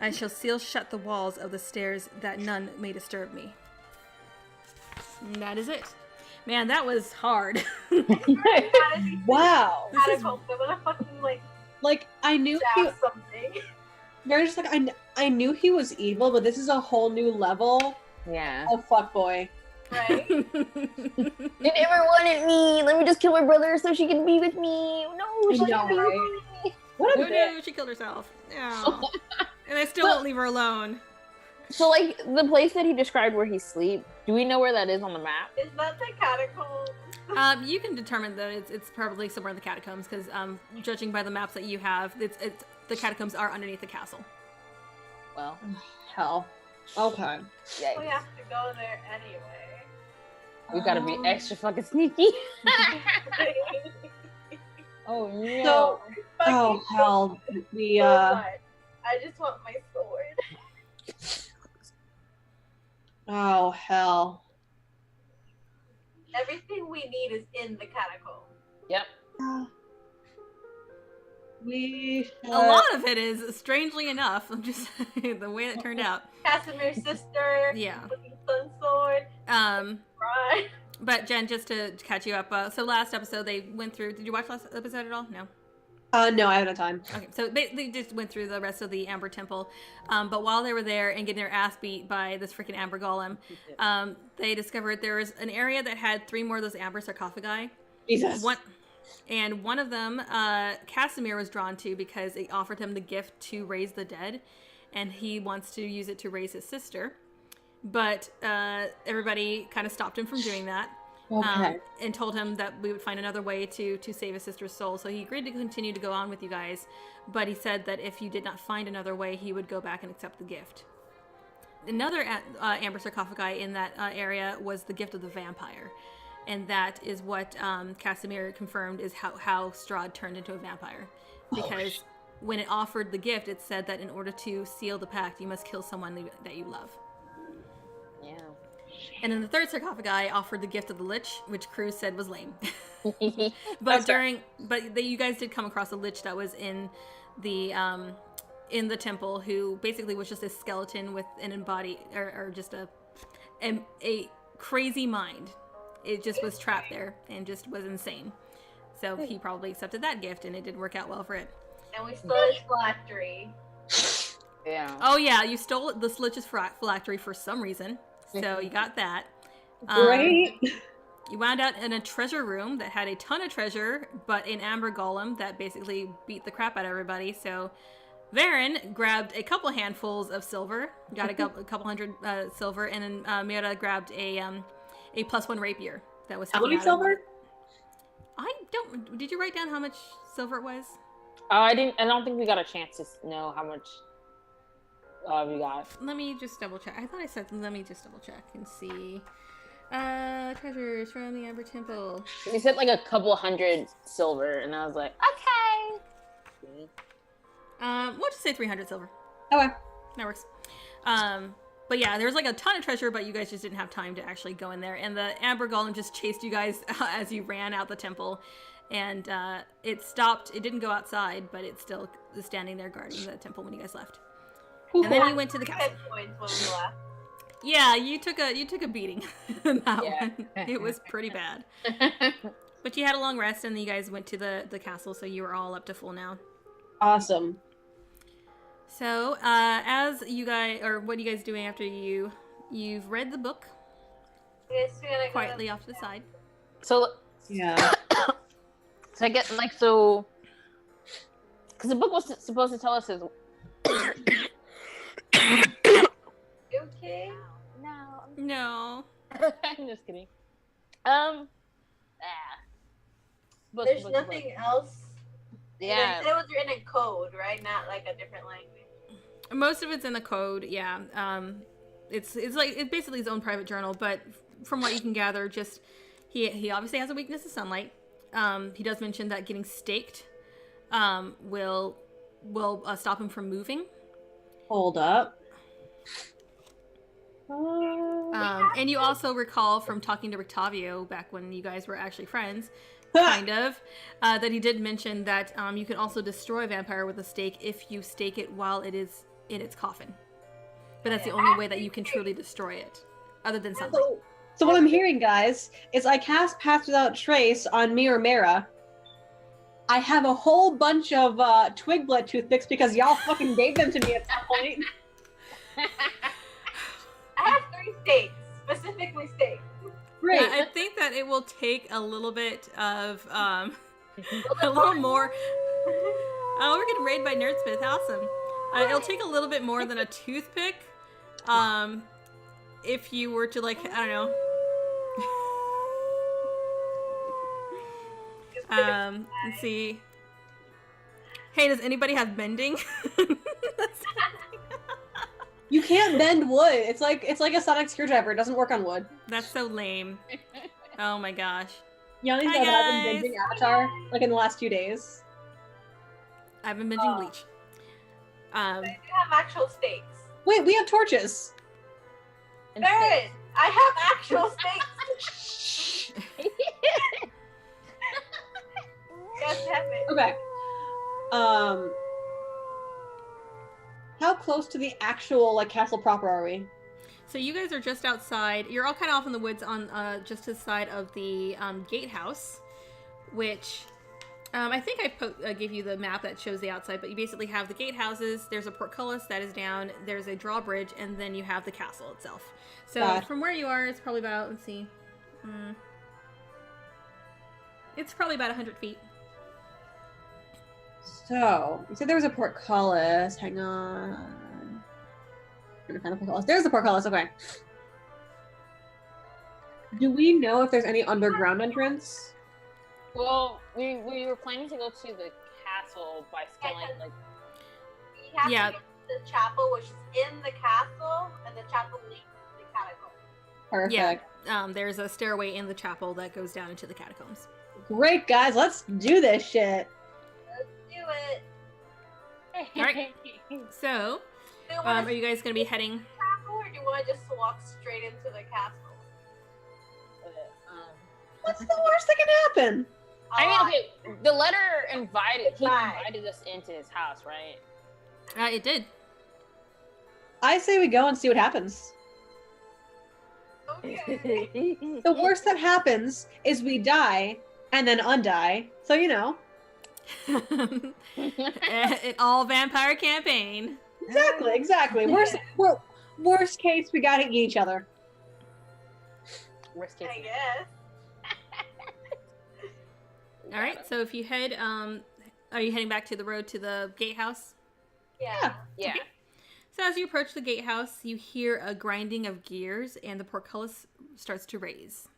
I shall seal shut the walls of the stairs that none may disturb me. And that is it. Man, that was hard. Wow. Catacombs. I'm gonna fucking Like I knew stab something. Very just like I knew he was evil, but this is a whole new level Yeah. of fuckboy. Right? They never wanted me. Let me just kill my brother so she can be with me. No, she I know, can't be right? with me. What a Oh bitch. no, she killed herself. No. And they still won't leave her alone. So, like, the place that he described where he sleep, do we know where that is on the map? Is that the catacombs? You can determine that it's probably somewhere in the catacombs because, judging by the maps that you have, it's the catacombs are underneath the castle. Well, Hell. Okay. We yikes. have to go there anyway. We gotta be extra fucking sneaky. Oh no. So, oh hell, the I just want my sword. oh hell. Everything we need is in the catacomb. Yep. We A lot of it is, strangely enough, just the way it turned out. Casimir's sister. Yeah. With the sun sword. Right. But Jen, just to catch you up, so last episode they went through. Did you watch last episode at all? No. no, I haven't had time. Okay, so they just went through the rest of the Amber Temple, but while they were there and getting their ass beat by this freaking Amber Golem, they discovered there was an area that had 3 more of those Amber sarcophagi. Jesus. One of them, Casimir was drawn to because it offered him the gift to raise the dead, and he wants to use it to raise his sister. But everybody kind of stopped him from doing that. Okay. And told him that we would find another way to save his sister's soul. So he agreed to continue to go on with you guys, but he said that if you did not find another way, he would go back and accept the gift. Another Amber sarcophagi in that area was the gift of the vampire. And that is what Casimir confirmed is how Strahd turned into a vampire. Because when it offered the gift, it said that in order to seal the pact, you must kill someone that you love. Yeah. And then the third sarcophagi offered the gift of the Lich, which Cruz said was lame. But you guys did come across a Lich that was in the temple, who basically was just a skeleton with an embodied or just a crazy mind. It just was trapped there and just was insane. So he probably accepted that gift, and it didn't work out well for it. And we stole his phylactery. Yeah. Oh yeah, you stole the Lich's phylactery for some reason. So you got that. Right? You wound out in a treasure room that had a ton of treasure, but an Amber Golem that basically beat the crap out of everybody. So Varen grabbed a couple handfuls of silver, got a couple hundred silver, and then Mira grabbed a +1 rapier that was. How many silver? I don't. Did you write down how much silver it was? I didn't. I don't think we got a chance to know how much we got. Let me just double check. I thought I said. Let me just double check and see. Treasures from the Amber Temple. You said like a couple hundred silver, and I was like, okay. We'll just say 300 silver. Okay. That works. But yeah, there was like a ton of treasure, but you guys just didn't have time to actually go in there. And the Amber Golem just chased you guys as you ran out the temple. And it stopped. It didn't go outside, but it still was standing there guarding the temple when you guys left. And then you went to the castle. Points when we left. Yeah, you took a beating in that one. It was pretty bad. But you had a long rest, and you guys went to the castle, so you were all up to full now. Awesome. So, as you guys, or what are you guys doing after you've read the book Yes, we're gonna quietly go. off to the side? So, Yeah. so I get like so, because the book was supposed to tell us his. You okay? No, No. I'm just kidding. Book, There's book, nothing book. else. Yeah. It was written in code, right? Not like a different language. Most of it's in the code, yeah. It's like it's basically his own private journal, but from what you can gather, just he obviously has a weakness to sunlight. He does mention that getting staked will stop him from moving. Hold up. And you also recall from talking to Rictavio back when you guys were actually friends, kind of, that he did mention that you can also destroy a vampire with a stake if you stake it while it is in its coffin. But that's the only way that you can truly destroy it, other than sunlight. So what I'm hearing, guys, is I cast Pass Without Trace on me or Mara. I have a whole bunch of twig blood toothpicks because y'all fucking gave them to me at some point. I have 3 steaks, specifically steaks. Great. I think that it will take a little bit of, a little more. Oh, we're getting raided by Nerdsmith. Awesome. It'll take a little bit more than a toothpick. If you were to, like, I don't know. Let's see. Hey, does anybody have bending? You can't bend wood. It's like a sonic screwdriver. It doesn't work on wood. That's so lame. Oh my gosh. You only Hi, know that I've been guys. binging Avatar like in the last 2 days. I've been binging Bleach. I do have actual steaks. Wait, we have torches. And Barrett, I have actual steaks. God damn it. Okay. How close to the actual like castle proper are we? So you guys are just outside. You're all kind of off in the woods on just to the side of the gatehouse, which I think I gave you the map that shows the outside. But you basically have the gatehouses. There's a portcullis that is down. There's a drawbridge, and then you have the castle itself. So Got it. from where you are, it's probably about, let's see, it's probably about 100 feet. So you said there was a portcullis. Hang on. I'm gonna find the portcullis. There's the portcullis. Okay. Do we know if there's any underground entrance? Well, we were planning to go to the castle by scaling like. We have Yeah. to get to the chapel, which is in the castle, and the chapel leads to the catacomb. Perfect. Yeah, there's a stairway in the chapel that goes down into the catacombs. Great, guys. Let's do this shit. Let's do it. Alright. So, Do you are want to you guys going to be heading? castle, or do you want to just walk straight into the castle? What's the worst that can happen? I mean, okay, the letter invited Right. us into his house, right? It did. I say we go and see what happens. Okay. The worst that happens is we die and then undie. So you know. An all vampire campaign. Exactly. Worst case, we gotta eat each other. Worst case. I guess. All right. So if you head, are you heading back to the road to the gatehouse? Yeah. Yeah. Okay. So as you approach the gatehouse, you hear a grinding of gears, and the portcullis starts to raise.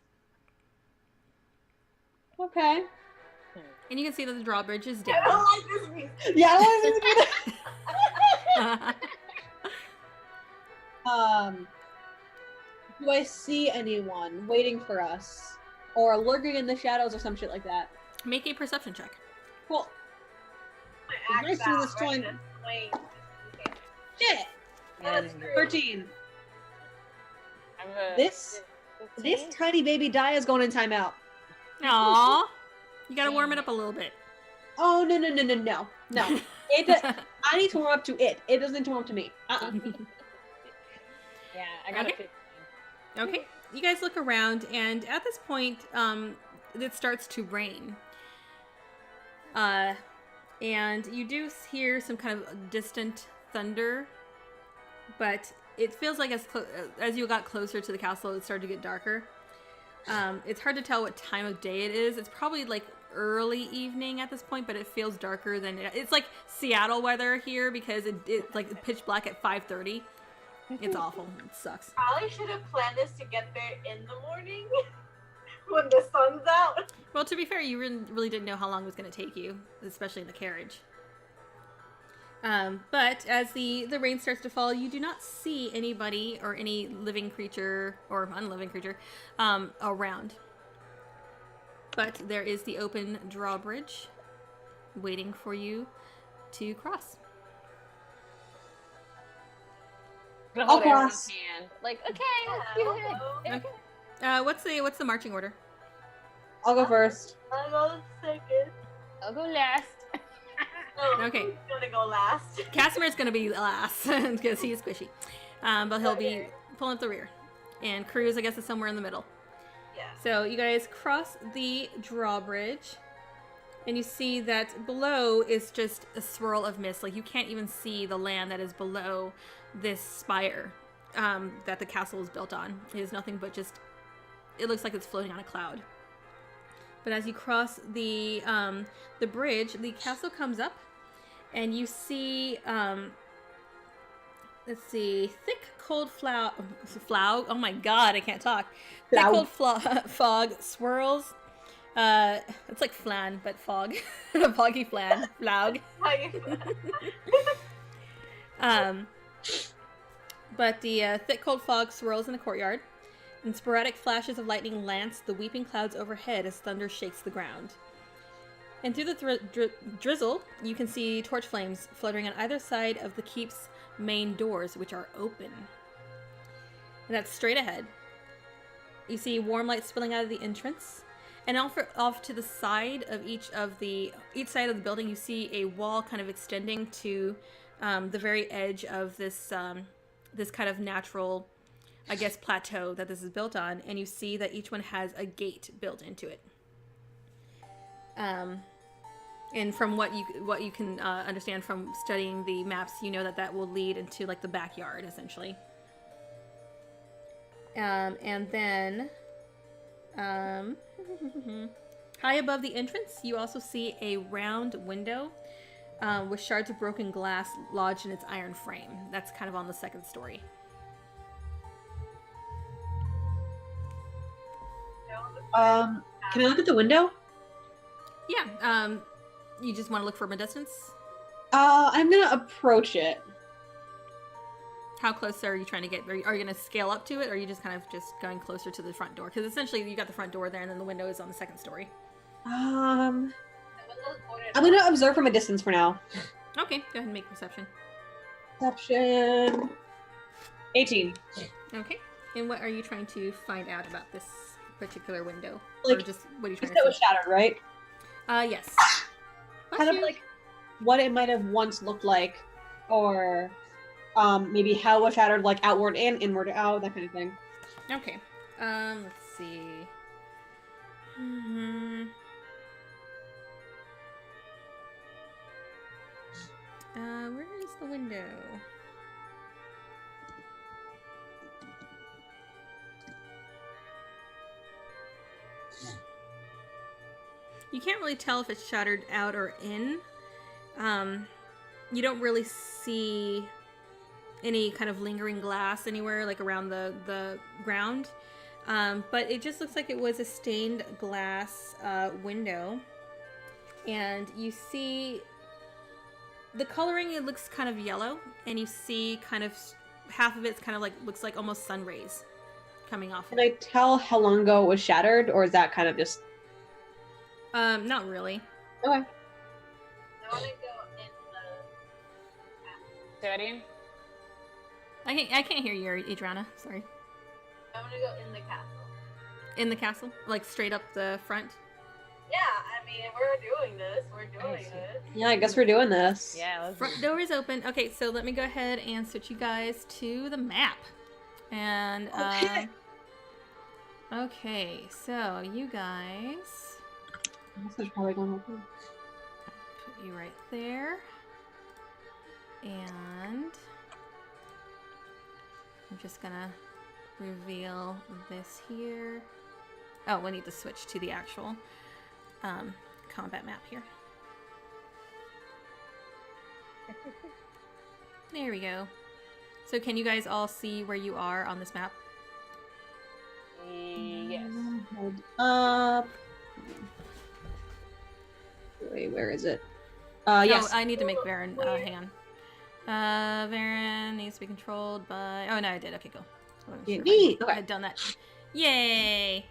Okay. And you can see that the drawbridge is I down. don't like this music. Yeah, I don't want to do I see anyone waiting for us? Or lurking in the shadows or some shit like that? Make a perception check. Well, My nice axe to out, this right? joint. Just wait. Okay. shit! That's great. 13. I'm This tiny baby die is going in timeout. Aww. You gotta warm it up a little bit. Oh, no. No. It, I need to warm up to it. It doesn't need to warm up to me. Yeah, I got Okay. a 15. Okay. You guys look around, and at this point, it starts to rain. And you do hear some kind of distant thunder, but it feels like as you got closer to the castle, it started to get darker. It's hard to tell what time of day it is. It's probably like early evening at this point, but it feels darker than it's like Seattle weather here because it's like pitch black at 5:30. It's awful. It sucks. Probably should have planned this to get there in the morning when the sun's out. Well, to be fair, you really didn't know how long it was going to take you, especially in the carriage. But as the rain starts to fall, you do not see anybody or any living creature or unliving creature around. But there is the open drawbridge waiting for you to cross. I'll cross. Like, okay, Yeah, let's do it. I'll go. Okay. What's the marching order? I'll go first. I'll go second. I'll go last. No, Okay. who's gonna go last? Casimir's gonna be last because he's squishy, but he'll be pulling up the rear, and Cruz, I guess, is somewhere in the middle. Yeah. So you guys cross the drawbridge, And you see that below is just a swirl of mist. Like, you can't even see the land that is below this spire that the castle is built on. It is nothing but just, it looks like it's floating on a cloud. But as you cross the bridge, the castle comes up, and you see, let's see, thick, cold fog. Oh my god, I can't talk. Thick, cold fog swirls. It's like flan, but fog. Foggy flan. Flaug. But the thick, cold fog swirls in the courtyard. In sporadic flashes of lightning lance the weeping clouds overhead as thunder shakes the ground. And through the drizzle, you can see torch flames fluttering on either side of the keep's main doors, which are open. And that's straight ahead. You see warm light spilling out of the entrance. And off to the side of each side of the building, you see a wall kind of extending to the very edge of this this kind of natural, I guess, plateau that this is built on, and you see that each one has a gate built into it. And from what you can understand from studying the maps, you know that will lead into like the backyard, essentially. And then, high above the entrance, you also see a round window with shards of broken glass lodged in its iron frame. That's kind of on the second story. Can I look at the window? Yeah. You just want to look from a distance? I'm gonna approach it. How close are you trying to get? Are you going to scale up to it, or are you just kind of just going closer to the front door? Because essentially, you got the front door there, and then the window is on the second story. I'm gonna observe from a distance for now. Okay, go ahead and make perception. Perception. 18. Okay. And what are you trying to find out about this particular window? Like, or just what are you trying that to was shattered, right? Yes. Kind of like what it might have once looked like, or maybe how it was shattered, like outward in, inward out, that kind of thing. Okay. Let's see. Where is the window? You can't really tell if it's shattered out or in. You don't really see any kind of lingering glass anywhere, like around the ground. But it just looks like it was a stained glass window. And you see the coloring, it looks kind of yellow. And you see kind of half of it's kind of like, looks like almost sun rays coming off. Can I tell how long ago it was shattered, or is that kind of just... Not really. Okay. I want to go in the... Studying? I can't hear you, Adriana. Sorry. I want to go in the castle. In the castle? Like straight up the front? Yeah, I mean, we're doing this. We're doing this. Yeah, I guess we're doing this. Yeah, let's Front door is open. Okay, so let me go ahead and switch you guys to the map. And, okay, so you guys... This is probably going to open. Put you right there. And... I'm just gonna reveal this here. Oh, we need to switch to the actual combat map here. There we go. So can you guys all see where you are on this map? Yes. Hold up. Wait, where is it? Yes. Oh, I need to make Varen, hang on. Varen needs to be controlled by... Oh, no, I did. Okay, cool. I wasn't sure if I had done that. Yay!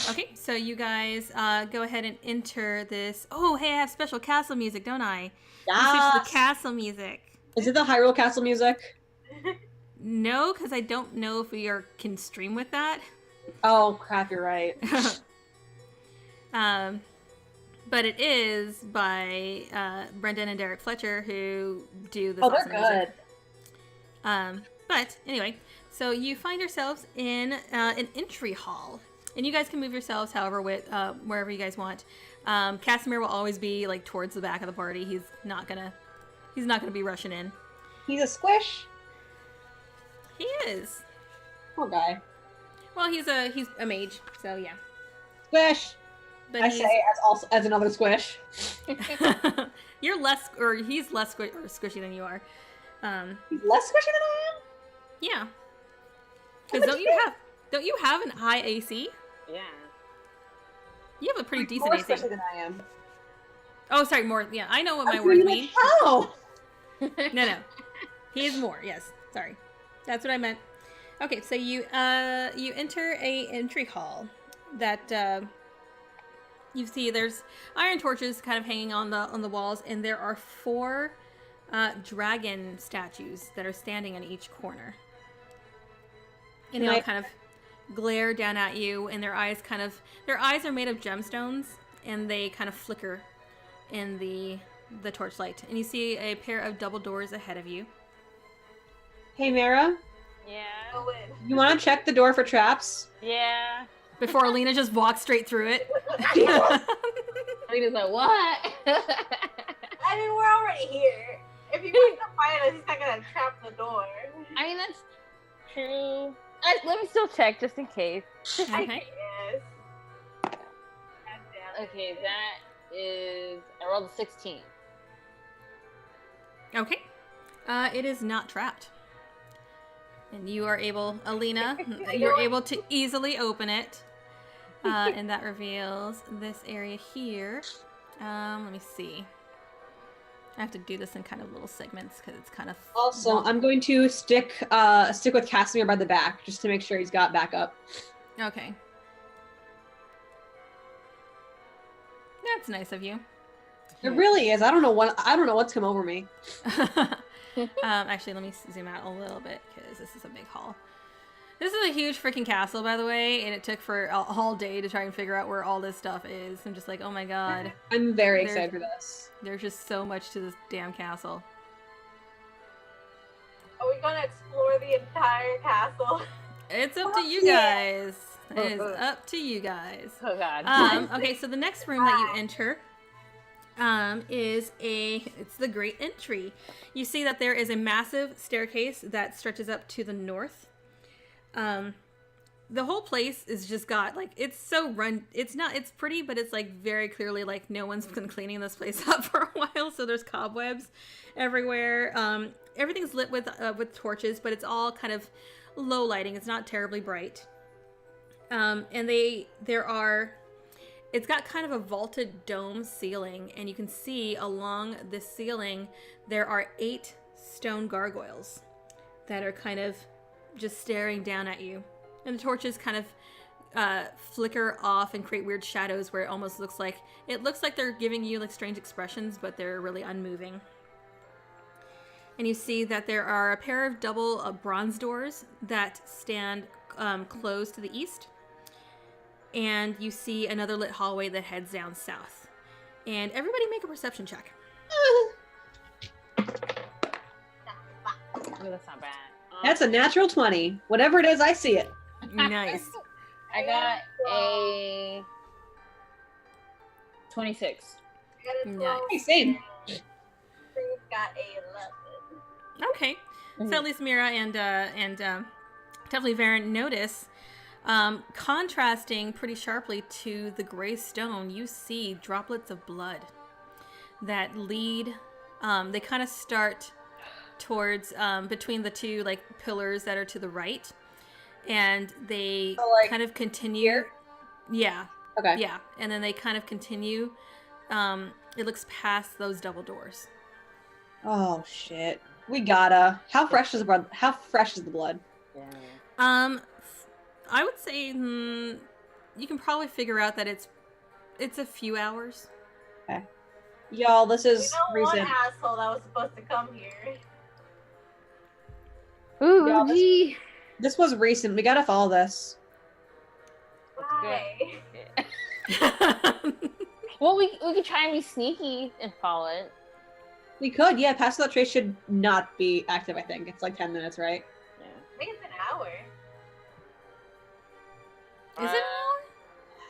Okay, so you guys go ahead and enter this... Oh, hey, I have special castle music, don't I? Yes. Switch to the castle music. Is it the Hyrule Castle music? No, because I don't know if we can stream with that. Oh, crap, you're right. But it is by Brendan and Derek Fletcher, who do this. Oh, they're awesome good. music. But anyway, so you find yourselves in an entry hall, and you guys can move yourselves, however, with wherever you guys want. Casimir will always be like towards the back of the party. He's not gonna be rushing in. He's a squish. He is. Poor guy. Well, he's a mage, so yeah. Squish. But I say as another squish. You're less, or he's less squishy than you are. He's less squishy than I am. Yeah. Because don't you have an high AC? Yeah. You have a pretty decent more AC. squishy than I am. Oh, sorry, more. Yeah, I know what my words mean. How? No. He is more. Yes. Sorry. That's what I meant. Okay, so you enter a entry hall that you see there's iron torches kind of hanging on the walls, and there are 4 dragon statues that are standing in each corner. And they all kind of glare down at you, and their eyes are made of gemstones, and they kind of flicker in the torchlight. And you see a pair of double doors ahead of you. Hey, Mara. Yeah. Go in. You want to check the door for traps? Yeah. Before Alina just walks straight through it. Alina's like, what? I mean, we're already here. If he wants to fight us, he's not gonna trap the door. I mean, that's true. Let me still check just in case. Okay. Yes. God damn it. Okay, that is. I rolled a 16. Okay. It is not trapped. And you are able, Alina, you're able to easily open it. And that reveals this area here. Let me see. I have to do this in kind of little segments because it's kind of Also, long. I'm going to stick with Casimir by the back just to make sure he's got backup. Okay. That's nice of you. It really is. I don't know what's come over me. Actually, let me zoom out a little bit because this is a big hall. This is a huge freaking castle, by the way, and it took for all day to try and figure out where all this stuff is. I'm just like, oh my god. I'm very excited for this. There's just so much to this damn castle. Are we gonna explore the entire castle? It's up to you guys. It is up to you guys. Oh god. Okay, so the next room that you enter it's the great entry. You see that there is a massive staircase that stretches up to the north. The whole place is just got like, it's pretty, but it's like very clearly like no one's been cleaning this place up for a while, so there's cobwebs everywhere. Everything's lit with torches, but it's all kind of low lighting. It's not terribly bright. It's got kind of a vaulted dome ceiling, and you can see along this ceiling there are 8 stone gargoyles that are kind of just staring down at you. And the torches kind of flicker off and create weird shadows where it almost looks like they're giving you like strange expressions, but they're really unmoving. And you see that there are a pair of double bronze doors that stand closed to the east. And you see another lit hallway that heads down south. And everybody make a perception check. Oh, that's not bad. That's a natural 20. Whatever it is, I see it. Nice. I got a 26. I got a Nice. 12. Hey, same. Street got a 11. Okay. So at least Mira and definitely Varen notice, contrasting pretty sharply to the gray stone, you see droplets of blood that lead. They kind of start towards between the 2 like pillars that are to the right, and they kind of continue. Here? Yeah. Okay. Yeah, and then they kind of continue. It looks past those double doors. Oh shit. We gotta. How fresh is the blood? Yeah. I would say you can probably figure out that it's a few hours. Okay. Y'all, this is We know recent. one asshole that was supposed to come here. Ooh, Yeah, gee. This was recent. We gotta follow this. Why? Well, we could try and be sneaky and follow it. We could, yeah. Pass Without Trace should not be active, I think. It's like 10 minutes, right? Yeah. I think it's an hour. Is it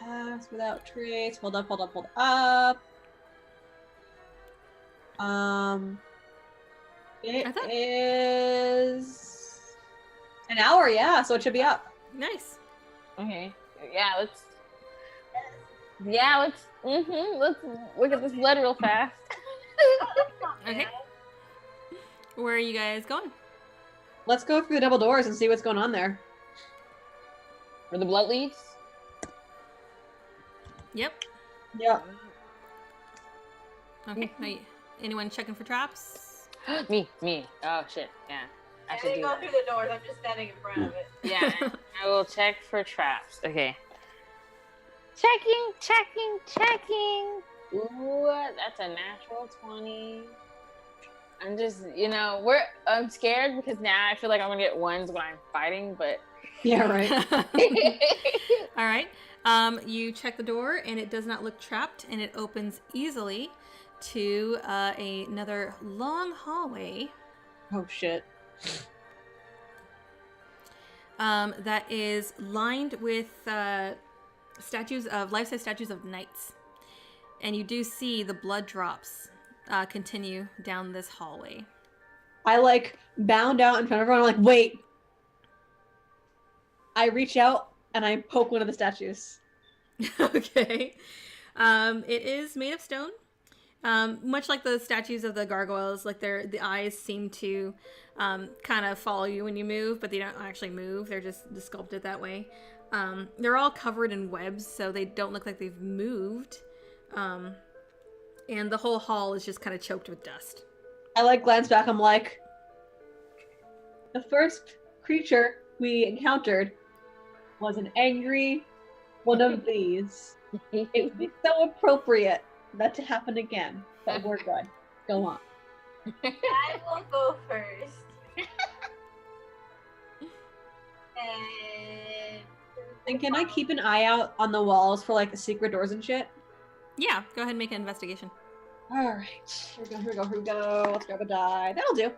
an hour? Pass without trace. Hold up, hold up, hold up. It is an hour, yeah, so it should be up. Nice. Okay. Let's look at this blood real fast. Okay. Where are you guys going? Let's go through the double doors and see what's going on there. Where the blood leads? Yep. Yeah. Okay. Anyone checking for traps? Me. Oh shit. Yeah. I didn't go through the doors. I'm just standing in front of it. Yeah. I will check for traps. Okay. Checking. Ooh, that's a natural 20. I'm just, I'm scared because now I feel like I'm gonna get ones when I'm fighting, but yeah, right. All right. You check the door and it does not look trapped, and it opens easily to another long hallway. Oh shit. That is lined with life-size statues of knights, and you do see the blood drops continue down this hallway. I bound out in front of everyone. I'm like, wait. I reach out and I poke one of the statues. Okay. It is made of stone. Much like the statues of the gargoyles, the eyes seem to kind of follow you when you move, but they don't actually move. They're just sculpted that way. They're all covered in webs, so they don't look like they've moved. And the whole hall is just kind of choked with dust. I glance back. I'm like, the first creature we encountered was an angry one of these. It would be so appropriate that to happen again, but we're good. Go on. I will go first. And can I keep an eye out on the walls for the secret doors and shit? Yeah, go ahead and make an investigation. All right, here we go. Let's grab a die. That'll do.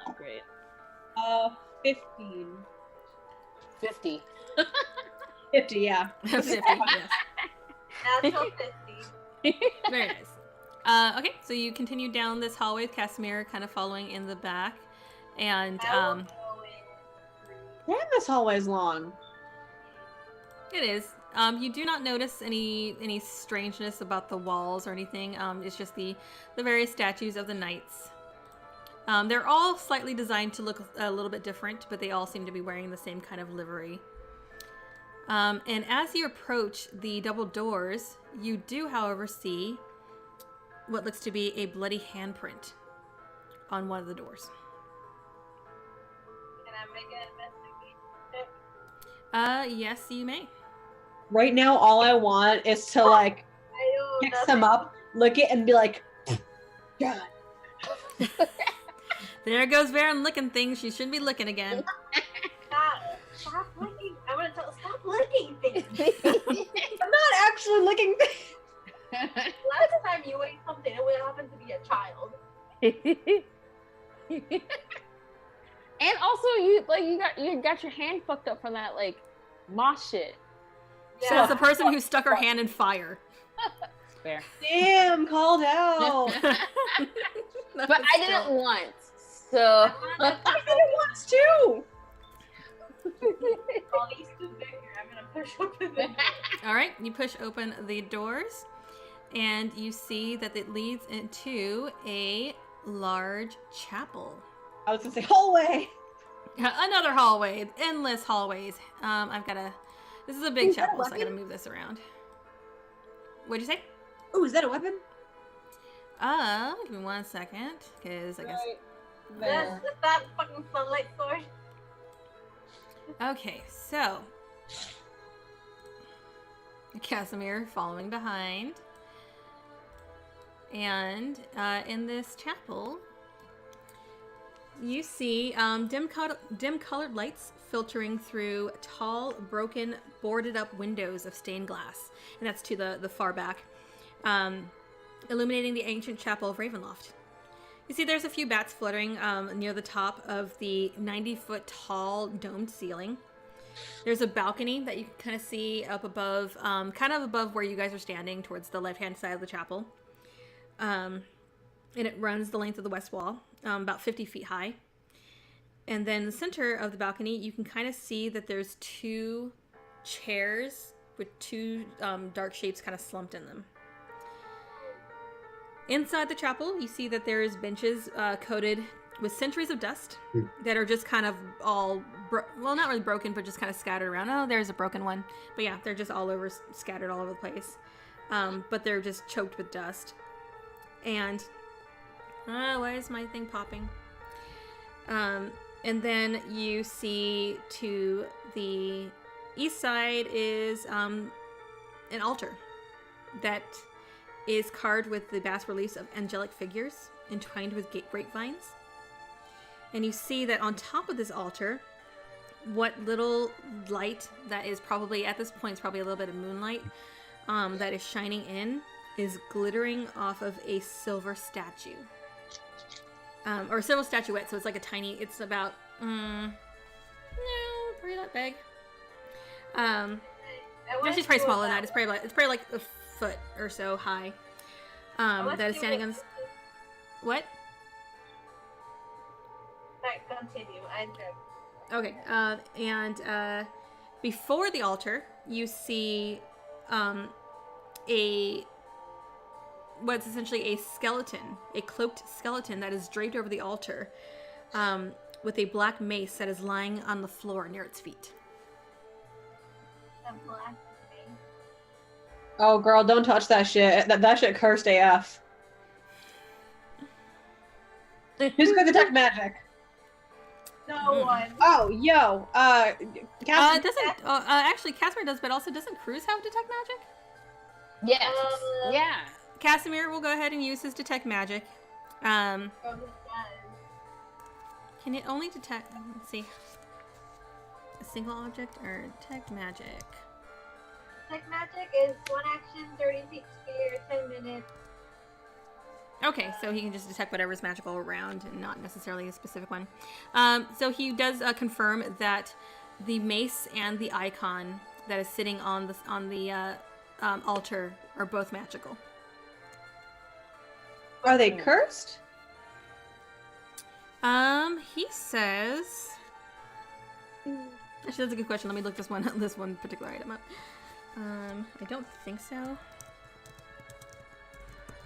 Oh, great. 15. 50. 50, yeah. 50, yes. Natural 50. Very nice. Okay, so you continue down this hallway with Casimir kind of following in the back. And Damn, this hallway is long. it is. You do not notice any strangeness about the walls or anything. It's just the various statues of the knights. They're all slightly designed to look a little bit different, but they all seem to be wearing the same kind of livery. And as you approach the double doors, you do, however, see what looks to be a bloody handprint on one of the doors. Can I make an investigation? Yes, you may. Right now, all I want is to pick some up, look it, and be like, God. There goes Varen licking things she shouldn't be licking again. Stop licking. I'm gonna stop licking things. I'm not actually licking things. Last time you ate something, it would happen to be a child. And also, you got your hand fucked up from that moss shit. Yeah. Says the person who stuck her hand in fire. Fair. Damn, called out. But I didn't once, so I did it once too. All these two fingers, I'm gonna push open the door. All right, you push open the doors, and you see that it leads into a large chapel. I was gonna say hallway. Another hallway, endless hallways. This is a big Is that a chapel, so I gotta weapon? move this around. What'd you say? Oh, is that a weapon? Give me 1 second, because I guess. That's that fucking sunlight sword. Okay, so Casimir following behind, and in this chapel, you see dim-colored lights filtering through tall, broken, boarded-up windows of stained glass, and that's to the far back, illuminating the ancient chapel of Ravenloft. You see there's a few bats fluttering near the top of the 90-foot tall domed ceiling. There's a balcony that you can kind of see up above, kind of above where you guys are standing towards the left-hand side of the chapel. And it runs the length of the west wall, about 50 feet high. And then in the center of the balcony, you can kind of see that there's 2 chairs with 2 dark shapes kind of slumped in them. Inside the chapel, you see that there's benches coated with centuries of dust that are just kind of all, well, not really broken, but just kind of scattered around. Oh, there's a broken one. But yeah, they're just all over, scattered all over the place. But they're just choked with dust. And, why is my thing popping? And then you see to the east side is an altar that is carved with the bas reliefs of angelic figures entwined with grapevines. And you see that on top of this altar, what little light that is probably, at this point, it's probably a little bit of moonlight that is shining in, is glittering off of a silver statue. Or a silver statuette, so it's like a tiny, it's about, no, probably not big. Actually, it's probably smaller than that. It's probably like a foot or so high. That is standing on. What? Right, continue. I know. Okay. And before the altar, you see what's essentially a skeleton, a cloaked skeleton that is draped over the altar, with a black mace that is lying on the floor near its feet. A black thing. Oh, girl, don't touch that shit. That shit cursed AF. Who's gonna detect magic? No one. Oh, yo, Catherine. Doesn't actually Casimir does, but also doesn't Cruz have detect magic? Yes. Yeah. Casimir will go ahead and use his detect magic. Oh, he does. Can it only detect? Let's see. A single object or detect magic? Detect magic is 1 action, 30 feet sphere, 10 minutes. Okay, so he can just detect whatever's magical around and not necessarily a specific one. So he does confirm that the mace and the icon that is sitting on the altar are both magical. Are they cursed? He says. Actually, that's a good question. Let me look this one particular item up. I don't think so.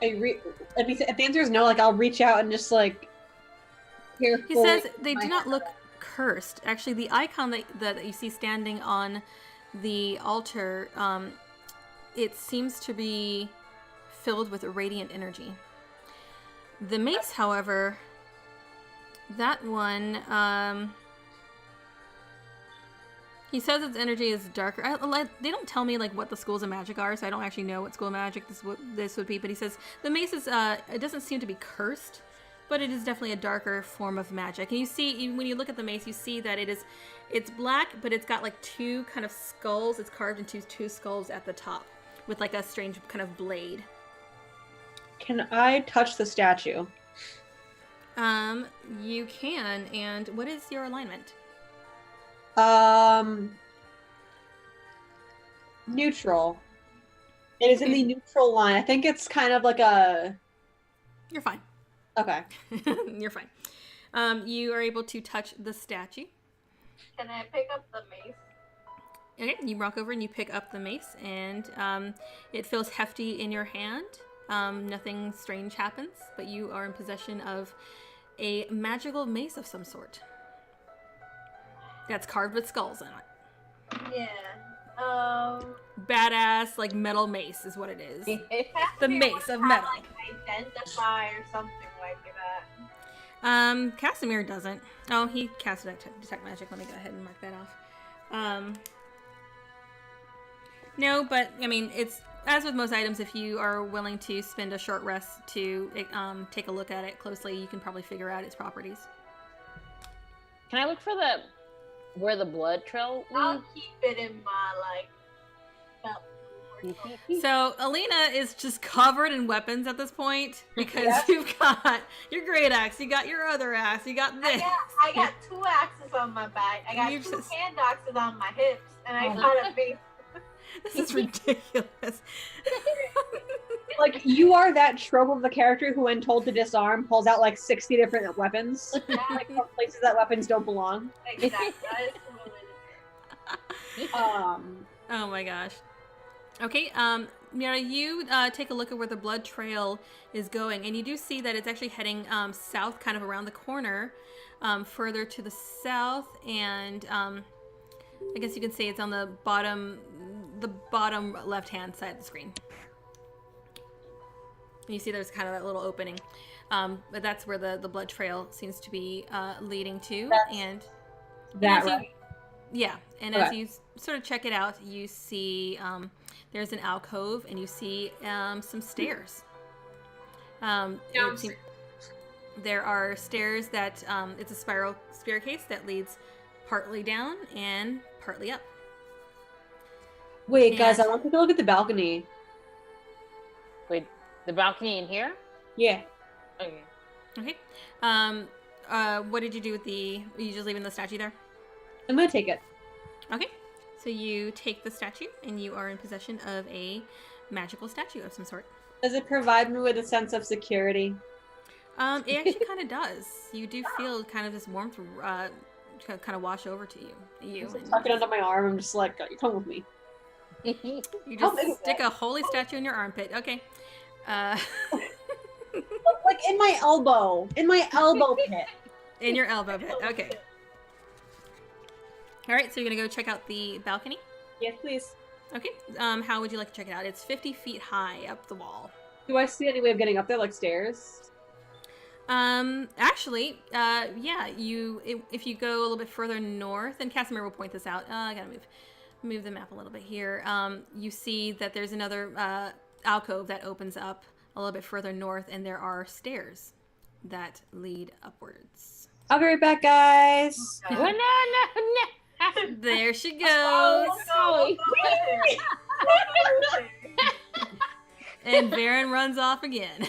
If the answer is no, like I'll reach out and just like. He says they do not look cursed. Actually, the icon that you see standing on the altar, it seems to be filled with radiant energy. The mace, however, that one, he says its energy is darker. They don't tell me like what the schools of magic are, so I don't actually know what school of magic this would be. But he says the mace is, it doesn't seem to be cursed, but it is definitely a darker form of magic. And you see, when you look at the mace, you see that it's black, but it's got like 2 kind of skulls. It's carved into 2 skulls at the top with like a strange kind of blade. Can I touch the statue? You can. And what is your alignment? Neutral. It is in the neutral line. I think it's kind of like a... You're fine. Okay. You're fine. You are able to touch the statue. Can I pick up the mace? Okay, you walk over and you pick up the mace, and it feels hefty in your hand. Nothing strange happens, but you are in possession of a magical mace of some sort. That's carved with skulls in it. Yeah. Badass, like, metal mace is what it is. The Casimir mace of would have, metal. like, identify or something like that. Casimir doesn't. Oh, he cast detect magic. Let me go ahead and mark that off. No, but, I mean, it's, as with most items, if you are willing to spend a short rest to take a look at it closely, you can probably figure out its properties. Can I look for where the blood trail I'll leads? keep it in my, like, belt or So Alina is just covered in weapons at this point because Yep. you've got your great axe, you got your other axe, you got this. I got 2 axes on my back. I got You've 2 just- hand axes on my hips, and I got a big. This is ridiculous. Like, you are that trope of the character who, when told to disarm, pulls out like 60 different weapons. Like, from places that weapons don't belong. Exactly. That is totally Oh my gosh. Okay, Mira, you take a look at where the blood trail is going, and you do see that it's actually heading south, kind of around the corner, further to the south, and I guess you can see it's on the bottom left-hand side of the screen. And you see there's kind of that little opening, but that's where the blood trail seems to be leading to, and That as you- right. yeah, and Okay. as you sort of check it out, you see there's an alcove, and you see some stairs. There are stairs that it's a spiral staircase that leads partly down and partly up. Wait, guys, And- I want to take a look at the balcony. Wait, the balcony in here? Yeah. Okay. Okay. What did you do with the? Are you just leaving the statue there? I'm gonna take it. Okay. So you take the statue, and you are in possession of a magical statue of some sort. Does it provide me with a sense of security? It actually kind of does. You do feel kind of this warmth, kind of wash over to you. I'm tucking under my arm. I'm just like, come with me. You How just big is stick that? a holy statue in your armpit. Okay. Like in my elbow pit. In your elbow pit. Okay. All right. So you're gonna go check out the balcony. Yes, please. Okay. How would you like to check it out? It's 50 feet high up the wall. Do I see any way of getting up there, like stairs? Actually, yeah. If you go a little bit further north, and Casimir will point this out. I gotta move the map a little bit here. You see that there's another alcove that opens up a little bit further north, and there are stairs that lead upwards. I'll be right back, guys. Oh, no. There she goes. Oh, And Baron runs off again.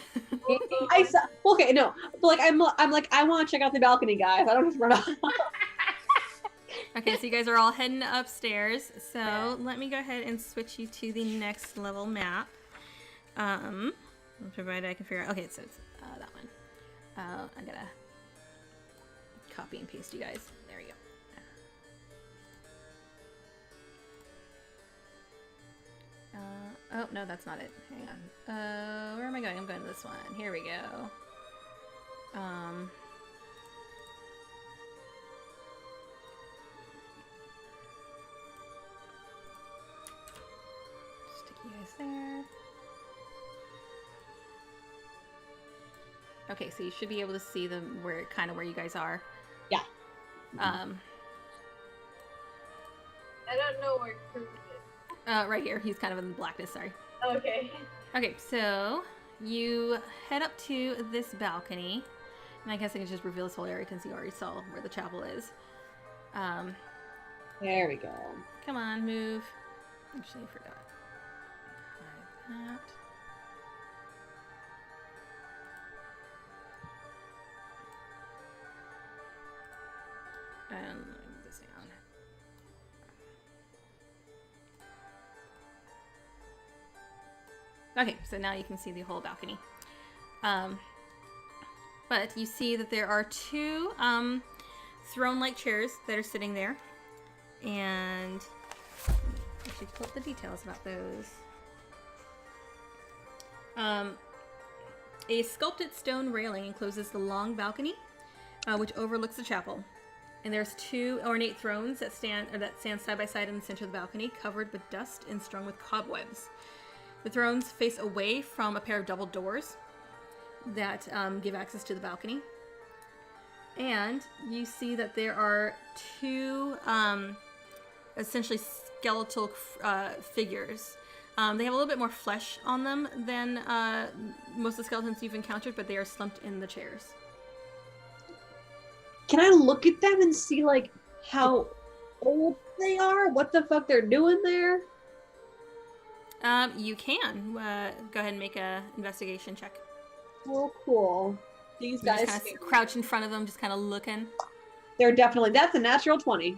Okay, no, but like I'm like I want to check out the balcony, guys. I don't just run off. Okay, so you guys are all heading upstairs. So let me go ahead and switch you to the next level map. Provided I can figure out. Okay, so it's that one. I gotta copy and paste you guys. There we go. Oh no, that's not it. Hang on. Where am I going? I'm going to this one. Here we go. Stick you guys there. Okay, so you should be able to see them where you guys are. Yeah. I don't know where Cruz is. Right here. He's kind of in the blackness. Sorry. Okay. Okay, so you head up to this balcony, and I guess I can just reveal this whole area because you already saw where the chapel is. There we go. Come on, move. Actually, I forgot. Hide that. And let me move this down. Okay, so now you can see the whole balcony. But you see that there are two throne-like chairs that are sitting there. And actually pull up the details about those. A sculpted stone railing encloses the long balcony, which overlooks the chapel. And there's two ornate thrones that stand side by side in the center of the balcony, covered with dust and strung with cobwebs. The thrones face away from a pair of double doors that give access to the balcony. And you see that there are two essentially skeletal figures. They have a little bit more flesh on them than most of the skeletons you've encountered, but they are slumped in the chairs. Can I look at them and see like how old they are? What the fuck they're doing there? You can. Go ahead and make a investigation check. Oh, cool. These You just guys, kind of crouch in front of them, just kind of looking. they're definitely, that's a natural 20.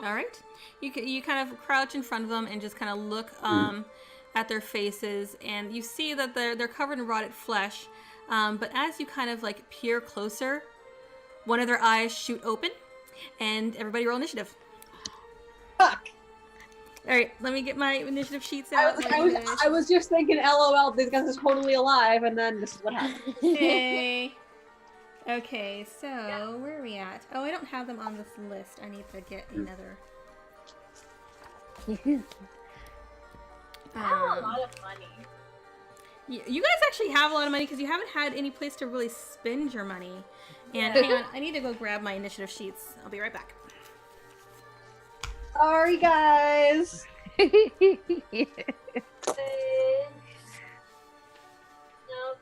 All right. You kind of crouch in front of them and just kind of look at their faces, and you see that they're covered in rotted flesh. But as you kind of like peer closer, one of their eyes shoot open, and everybody roll initiative. Fuck! All right, let me get my initiative sheets I out. was just thinking, LOL, these guys are totally alive, and then this is what happened. Hey. Okay, so where are we at? Oh, I don't have them on this list. I need to get another. I have a lot of money. You guys actually have a lot of money because you haven't had any place to really spend your money. And hang on, I need to go grab my initiative sheets. I'll be right back. Sorry, guys. No,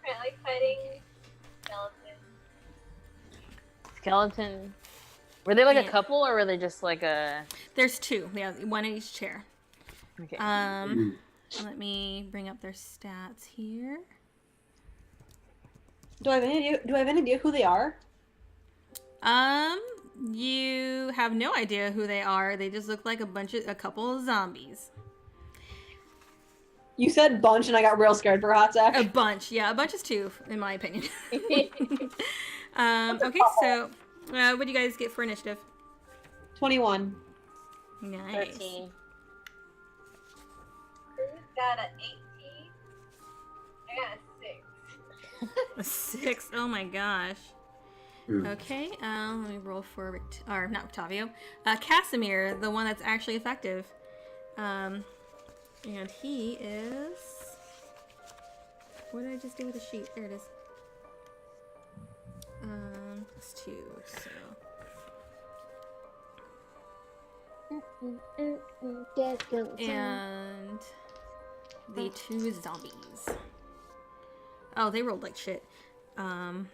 like fighting skeletons. Skeleton. Were they like Yeah. a couple, or were they just like a? There's two. Yeah, one in each chair. Okay. Let me bring up their stats here. Do I have any idea who they are? You have no idea who they are. They just look like a couple of zombies. You said bunch, and I got real scared for a hot sec. A bunch, yeah, a bunch is two, in my opinion. Okay, so what do you guys get for initiative? 21. Nice. 13. Who's got an 18? I got a 6. A 6. Oh my gosh. Okay, let me roll for not Octavio. Casimir, the one that's actually effective. And he is. What did I just do with the sheet? There it is. It's 2, so. And the 2 zombies. Oh, they rolled like shit. Oh,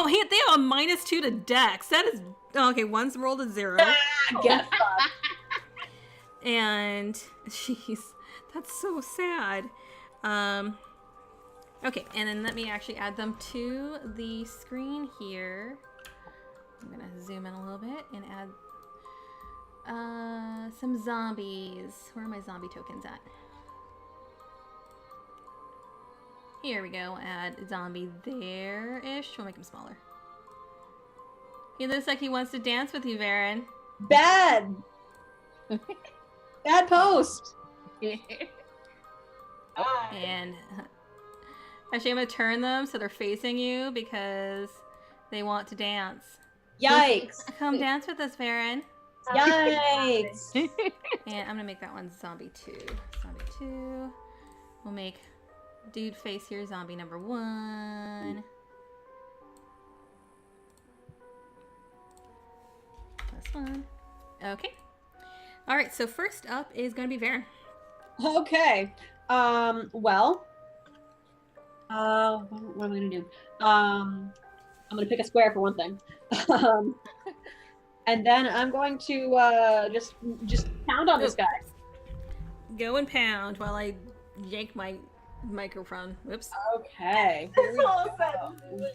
hey, they have a -2 to Dex. That is okay. One's rolled a 0, Get fucked. and jeez, that's so sad. Okay, and then let me actually add them to the screen here. I'm gonna zoom in a little bit and add some zombies. Where are my zombie tokens at? Here we go. Add zombie there-ish. We'll make him smaller. He looks like he wants to dance with you, Varen. Bad. Bad post. And actually, I'm gonna turn them so they're facing you because they want to dance. Yikes. Come dance with us, Varen. Yikes. And I'm gonna make that one zombie 2. Zombie 2. We'll make dude face here, zombie number 1. This one. Okay. All right. So first up is gonna be Varen. Okay. Well. What am I gonna do? I'm gonna pick a square for one thing. And then I'm going to just pound on this guy. Go and pound while I yank my microphone. Whoops. Okay. Here we go.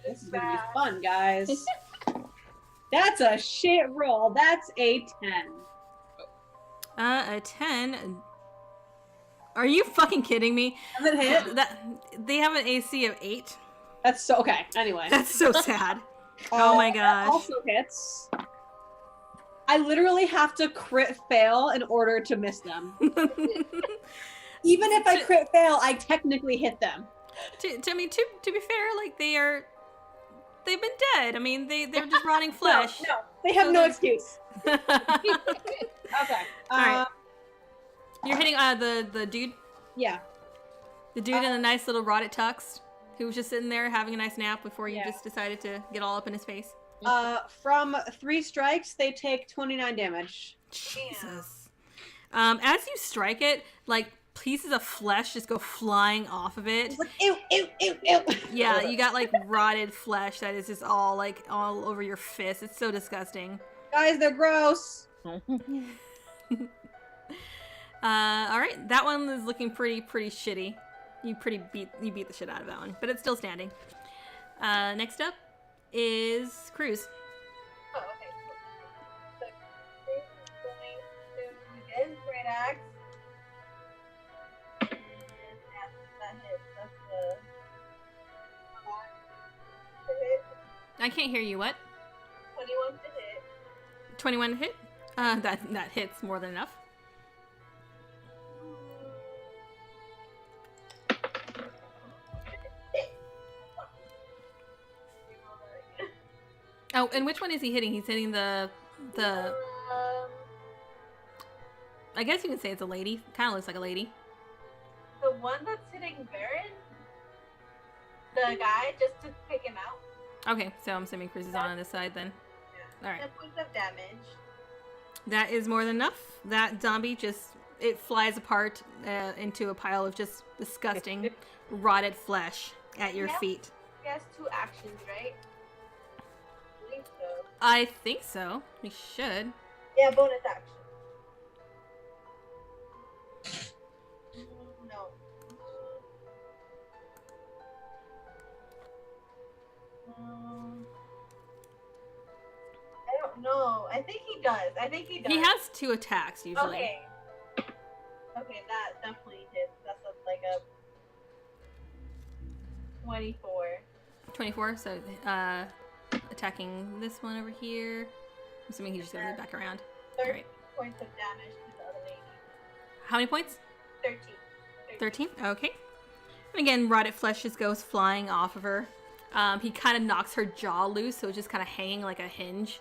This is gonna be fun, guys. That's a shit roll. That's a 10. A 10. Are you fucking kidding me? Does it hit? That they have an AC of 8. That's so okay. Anyway. That's so sad. Oh my gosh. Also hits. I literally have to crit fail in order to miss them. Even if I crit fail, I technically hit them. To be fair, like they've been dead. I mean, they're just rotting flesh. No, they have no excuse. Okay. Alright. You're hitting the dude? Yeah. The dude in a nice little rotted tux who was just sitting there having a nice nap before you Yeah. just decided to get all up in his face. From 3 strikes, they take 29 damage. Jesus. As you strike it, like pieces of flesh just go flying off of it. It's like, ew, ew, ew, ew. Yeah, you got like rotted flesh that is just all over your fist. It's so disgusting. Guys, they're gross. All right, that one is looking pretty shitty. You beat the shit out of that one, but it's still standing. Next up is Cruz. Oh, okay. So Cruz is going to get his great axe. And that hits. That's the to hit. I can't hear you. What? 21 to hit. 21 to hit? That hits more than enough. Oh, and which one is he hitting? He's hitting the. I guess you can say it's a lady. Kind of looks like a lady. The one that's hitting Baron? The guy, just to pick him out? Okay, so I'm assuming Cruz is on this side then. Yeah. Alright. 10 points of damage. That is more than enough. That zombie it flies apart into a pile of just disgusting, rotted flesh at your feet. He has 2 actions, right? I believe so. I think so. We should. Yeah, bonus action. No. I don't know. I think he does. He has 2 attacks usually. Okay. Okay, that definitely hits. That's like a 24. 24, so attacking this one over here. I'm assuming he's just gonna move back around. 30 Alright. points of damage to the other lady. How many points? 13. 13? Okay. And again, rotted flesh just goes flying off of her. He kind of knocks her jaw loose, so it's just kind of hanging like a hinge.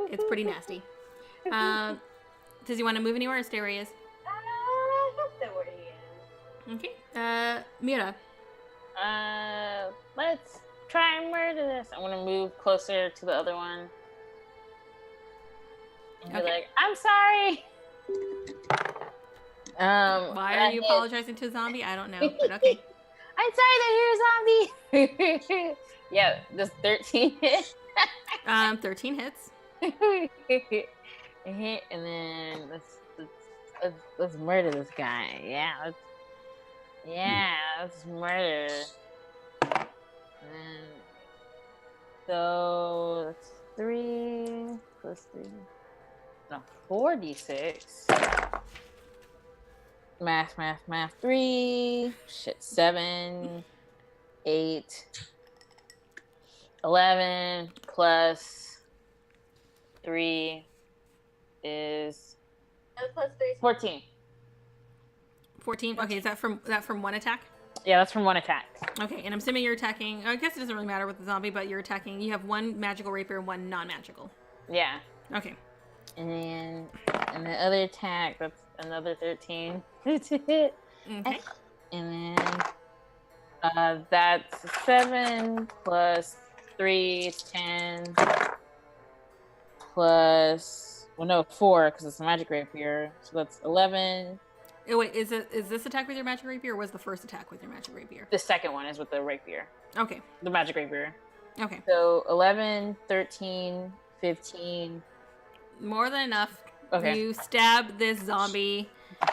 It's pretty nasty. Does he want to move anywhere or stay where he is? He'll stay where he is. Okay. Mira. Let's try and murder this. I'm gonna move closer to the other one. And be like, I'm sorry. Why are you apologizing to a zombie? I don't know, but okay. I'm sorry that you're a zombie. Yeah, just 13 hits. 13 hits. And then let's murder this guy. Let's murder. And so that's 3 plus 3. No, 4d6. Math. 3. Shit, 7, 8, 11 plus 3 is Plus 3. 14. 14. Okay, is that from one attack? Yeah, that's from one attack. Okay, and I'm assuming you're attacking. I guess it doesn't really matter with the zombie, but you're attacking. You have 1 magical rapier and 1 non-magical. Yeah. Okay. And then the other attack, that's another 13 to hit. Okay. And then that's 7 plus 3 is 10 plus 4 because it's a magic rapier. So that's 11. Oh, wait, is this attack with your magic rapier or was the first attack with your magic rapier? The second one is with the rapier. Okay. The magic rapier. Okay. So 11, 13, 15. More than enough. Okay. You stab this zombie.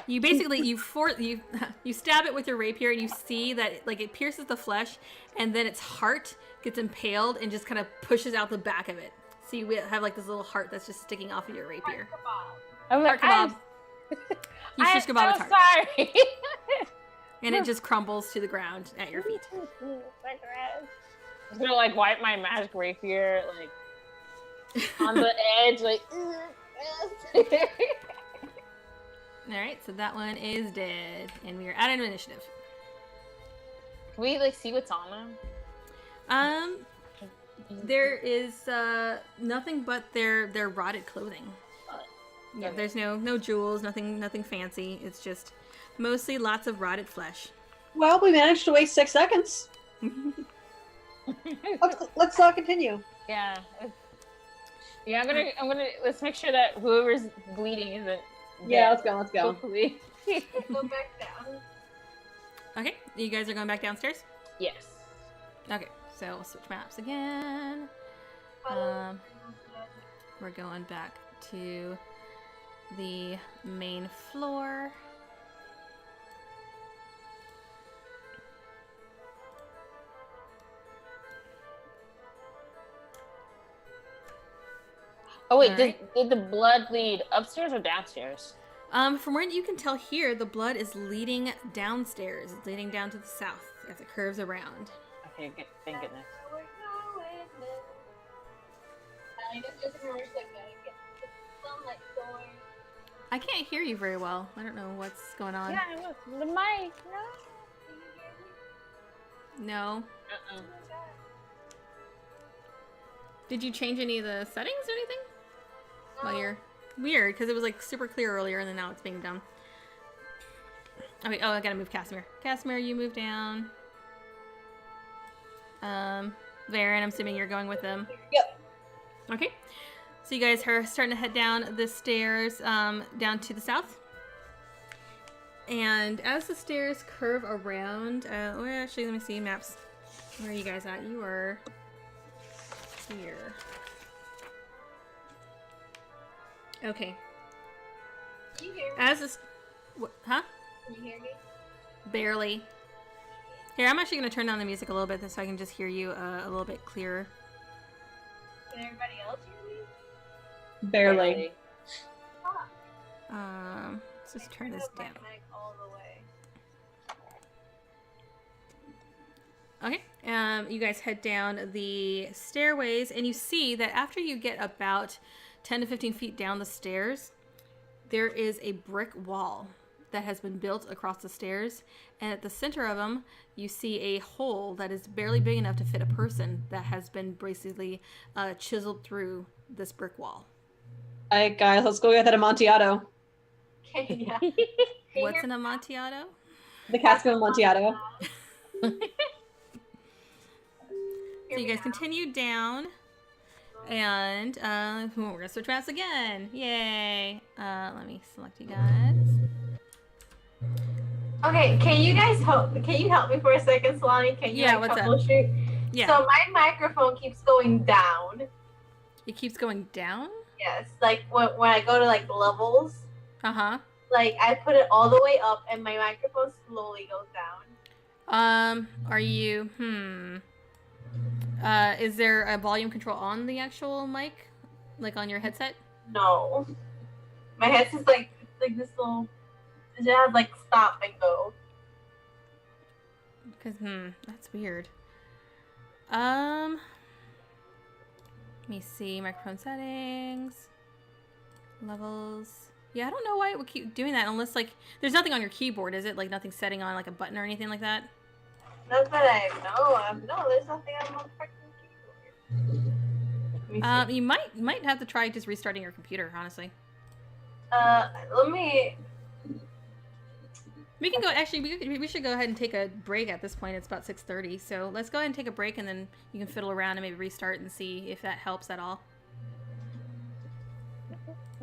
You basically you stab it with your rapier and you see that it pierces the flesh and then its heart gets impaled and just kind of pushes out the back of it. So you have this little heart that's just sticking off of your rapier. Heart kebab. You shish kebab its heart. Sorry. And it just crumbles to the ground at your feet. I'm gonna wipe my magic rapier on the edge Alright, so that one is dead. And we are at an initiative. Can we see what's on them? There is nothing but their rotted clothing. Yeah, Okay. there's no jewels, nothing fancy. It's just mostly lots of rotted flesh. Well, we managed to waste 6 seconds. Let's continue. Yeah. Yeah, I'm gonna let's make sure that whoever's bleeding isn't Yeah, dead. let's go. Hopefully. Go back down. Okay, you guys are going back downstairs? Yes. Okay, so we'll switch maps again. We're going back to the main floor. Oh wait, All did, right. did the blood lead upstairs or downstairs? From what you can tell here, the blood is leading downstairs. It's leading down to the south as it curves around. Okay, good. Thank goodness. I can't hear you very well. I don't know what's going on. Yeah, look, the mic. No. No. Uh-uh. Did you change any of the settings or anything? While you're weird, because it was like super clear earlier, and then now it's being done. Okay. Oh, I gotta move Casimir. Casimir, you move down. Varen, I'm assuming you're going with them. Yep. Okay. So you guys are starting to head down the stairs, down to the south. And as the stairs curve around, oh, actually, let me see maps. Where are you guys at? You are here. Okay. Can you hear me? As this, huh? Can you hear me? Barely. Here, I'm actually going to turn down the music a little bit so I can just hear you a little bit clearer. Can everybody else hear me? Barely. Let's just turn this Up my down. mic all the way. Okay, you guys head down the stairways, and you see that after you get about 10 to 15 feet down the stairs, there is a brick wall that has been built across the stairs, and at the center of them, you see a hole that is barely big enough to fit a person that has been basically chiseled through this brick wall. Alright, guys, let's go get that Amontillado. Okay, yeah. What's an Amontillado? The cask of Amontillado. So you guys continue down, and we're gonna switch maps again. Yay! Let me select you guys. Okay, can you guys help? Can you help me for a second, Solani? Can you Yeah, what's up? troubleshoot? Yeah, So my microphone keeps going down. it keeps going down. Yes, like when I go to like levels, like I put it all the way up, and my microphone slowly goes down. Are you? Is there a volume control on the actual mic, like on your headset? No, my headset's like this little. It has like stop and go. Because that's weird. Let me see, microphone settings, levels. Yeah, I don't know why it would keep doing that unless like there's nothing on your keyboard, is it? Like nothing setting on like a button or anything like that? Not that I know of. No, there's nothing on my freaking keyboard. Let me see. You might have to try just restarting your computer, honestly. Let me. We can go. Actually, we should go ahead and take a break at this point. It's about 6:30, so let's go ahead and take a break, and then you can fiddle around and maybe restart and see if that helps at all.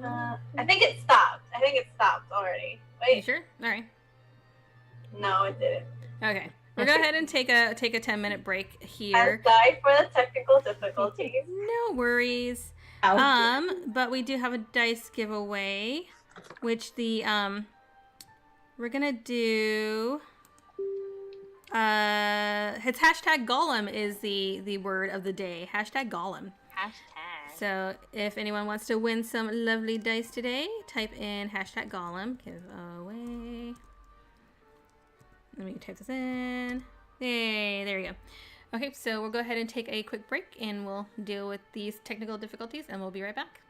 I think it stopped. I think it stopped already. You Wait. sure? All right. No, it didn't. Okay. We'll go ahead and take a 10-minute break I'm here. sorry for the technical difficulties. No worries. But we do have a dice giveaway, which the we're gonna do. It's hashtag Golem is the word of the day. Hashtag Golem. Hashtag. So if anyone wants to win some lovely dice today, type in hashtag Golem. Give away. Let me type this in. Yay, there you go. Okay, so we'll go ahead and take a quick break, and we'll deal with these technical difficulties, and we'll be right back.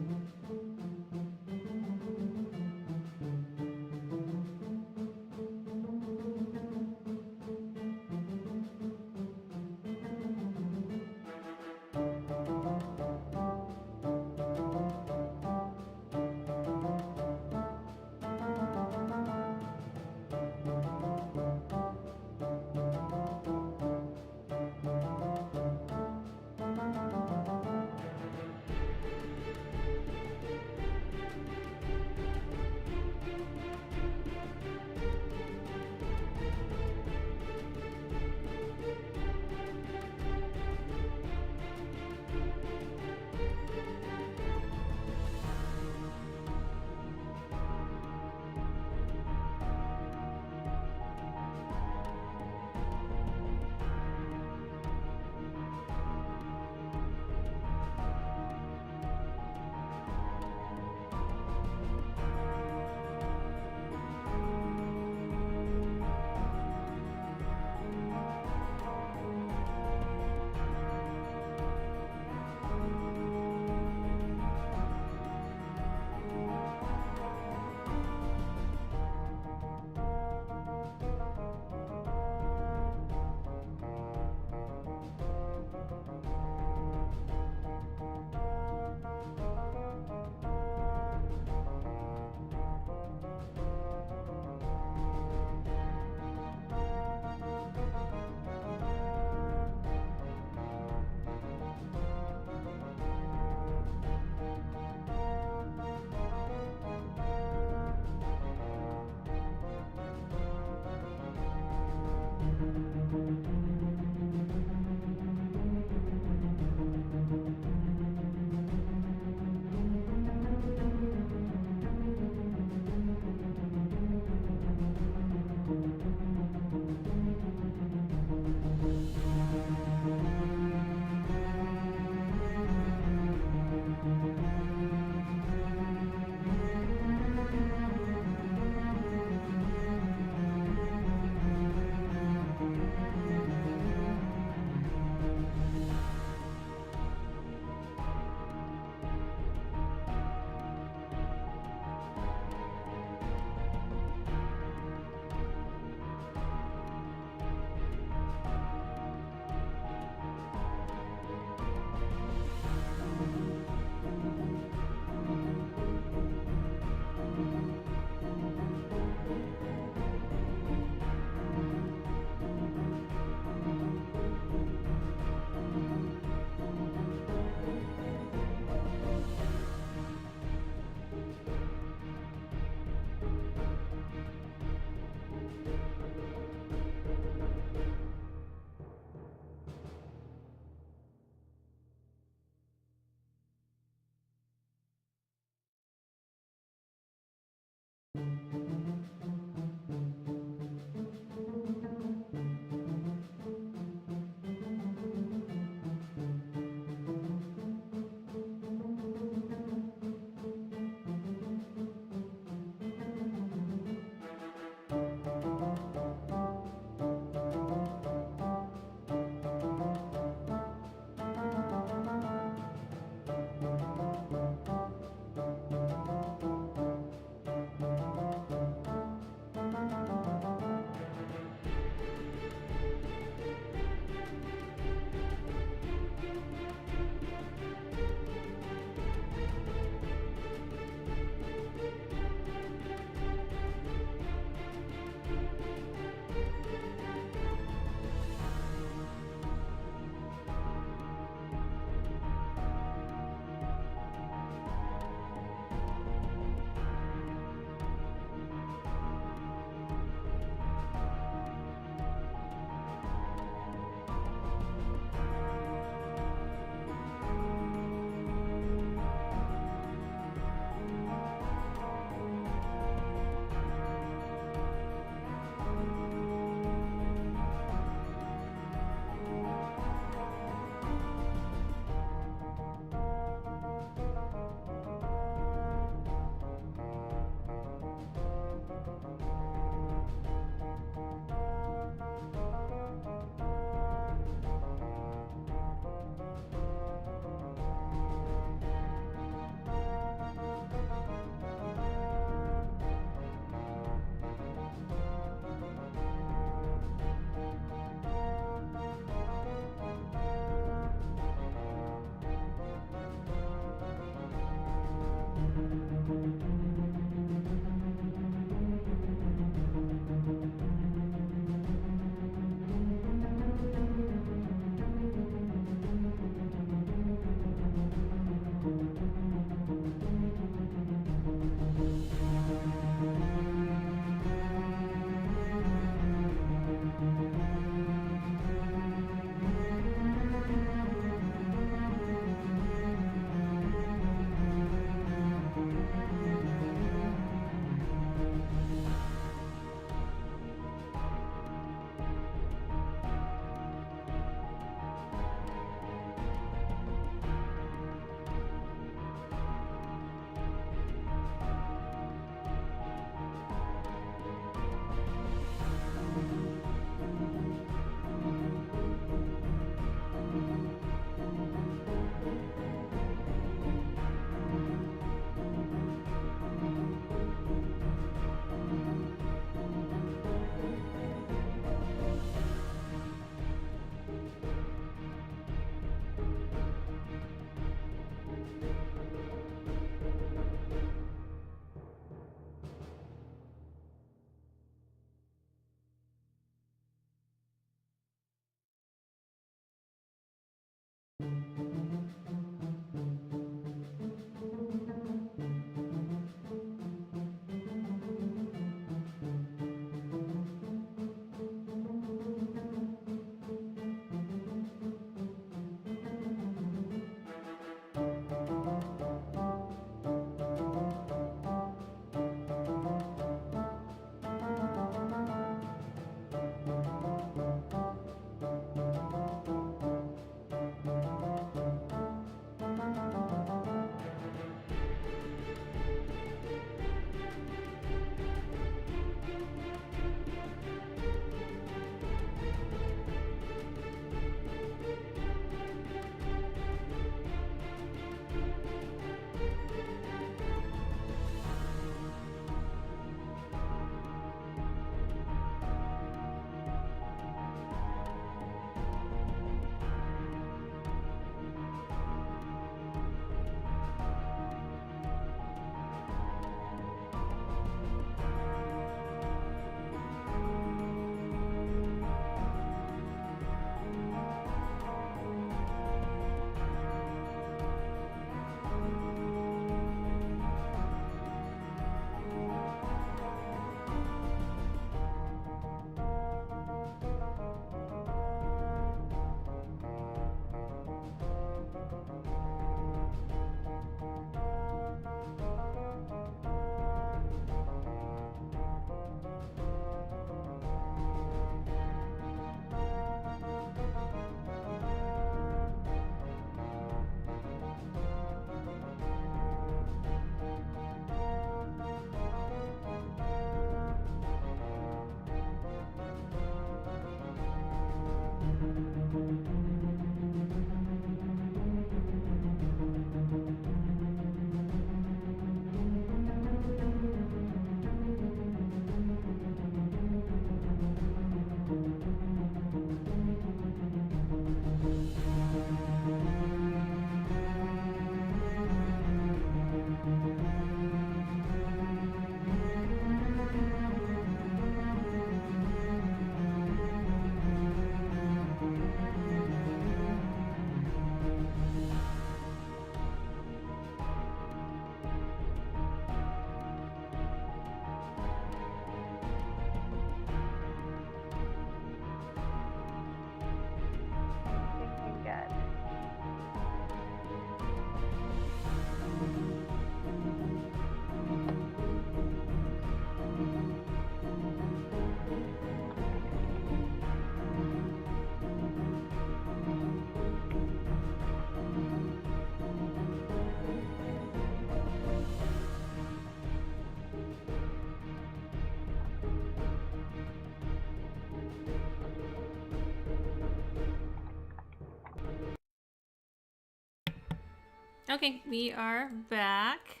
Okay, we are back.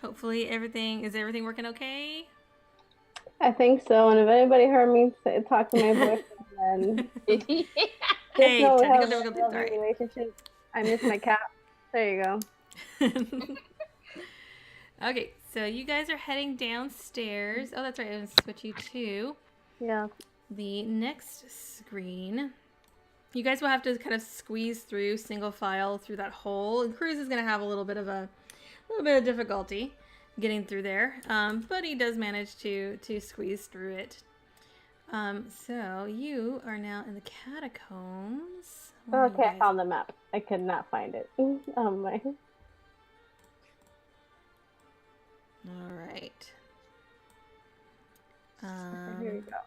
Hopefully is everything working okay? I think so. And if anybody heard me talk to my boyfriend, then just Hey, know we technical have a difficulties. lovely All relationship. I miss my cat. There you go. right. Okay, so you guys are heading downstairs. Oh, that's right. I'm going to switch you to Yeah. the next screen. You guys will have to kind of squeeze through single file through that hole. And Cruz is going to have a little bit of difficulty getting through there, but he does manage to squeeze through it. So you are now in the catacombs. Where are you Okay, I guys? found the map. I could not find it. Oh my. All right. Here we go.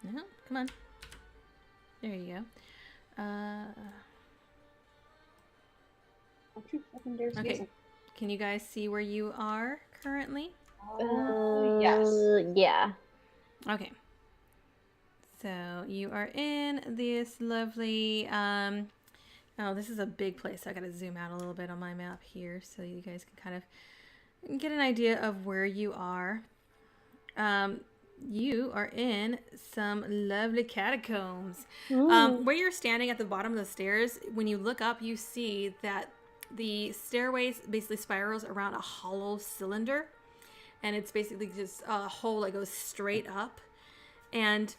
No, come on. There you go. Okay. Can you guys see where you are currently? Yes. Yeah. Okay. So you are in this lovely. Oh, this is a big place. I gotta zoom out a little bit on my map here so you guys can kind of get an idea of where you are. You are in some lovely catacombs. Where you're standing at the bottom of the stairs, when you look up, you see that the stairways basically spirals around a hollow cylinder, and it's basically just a hole that goes straight up. And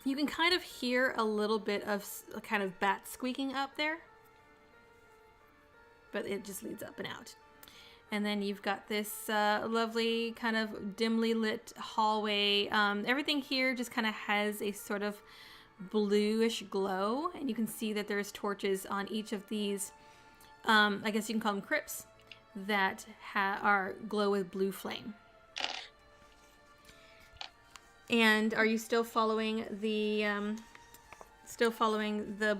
you can kind of hear a little bit of a kind of bat squeaking up there, but it just leads up and out. And then you've got this lovely kind of dimly lit hallway. Everything here just kind of has a sort of bluish glow, and you can see that there's torches on each of these, I guess you can call them crypts, that are glow with blue flame. And are you still following the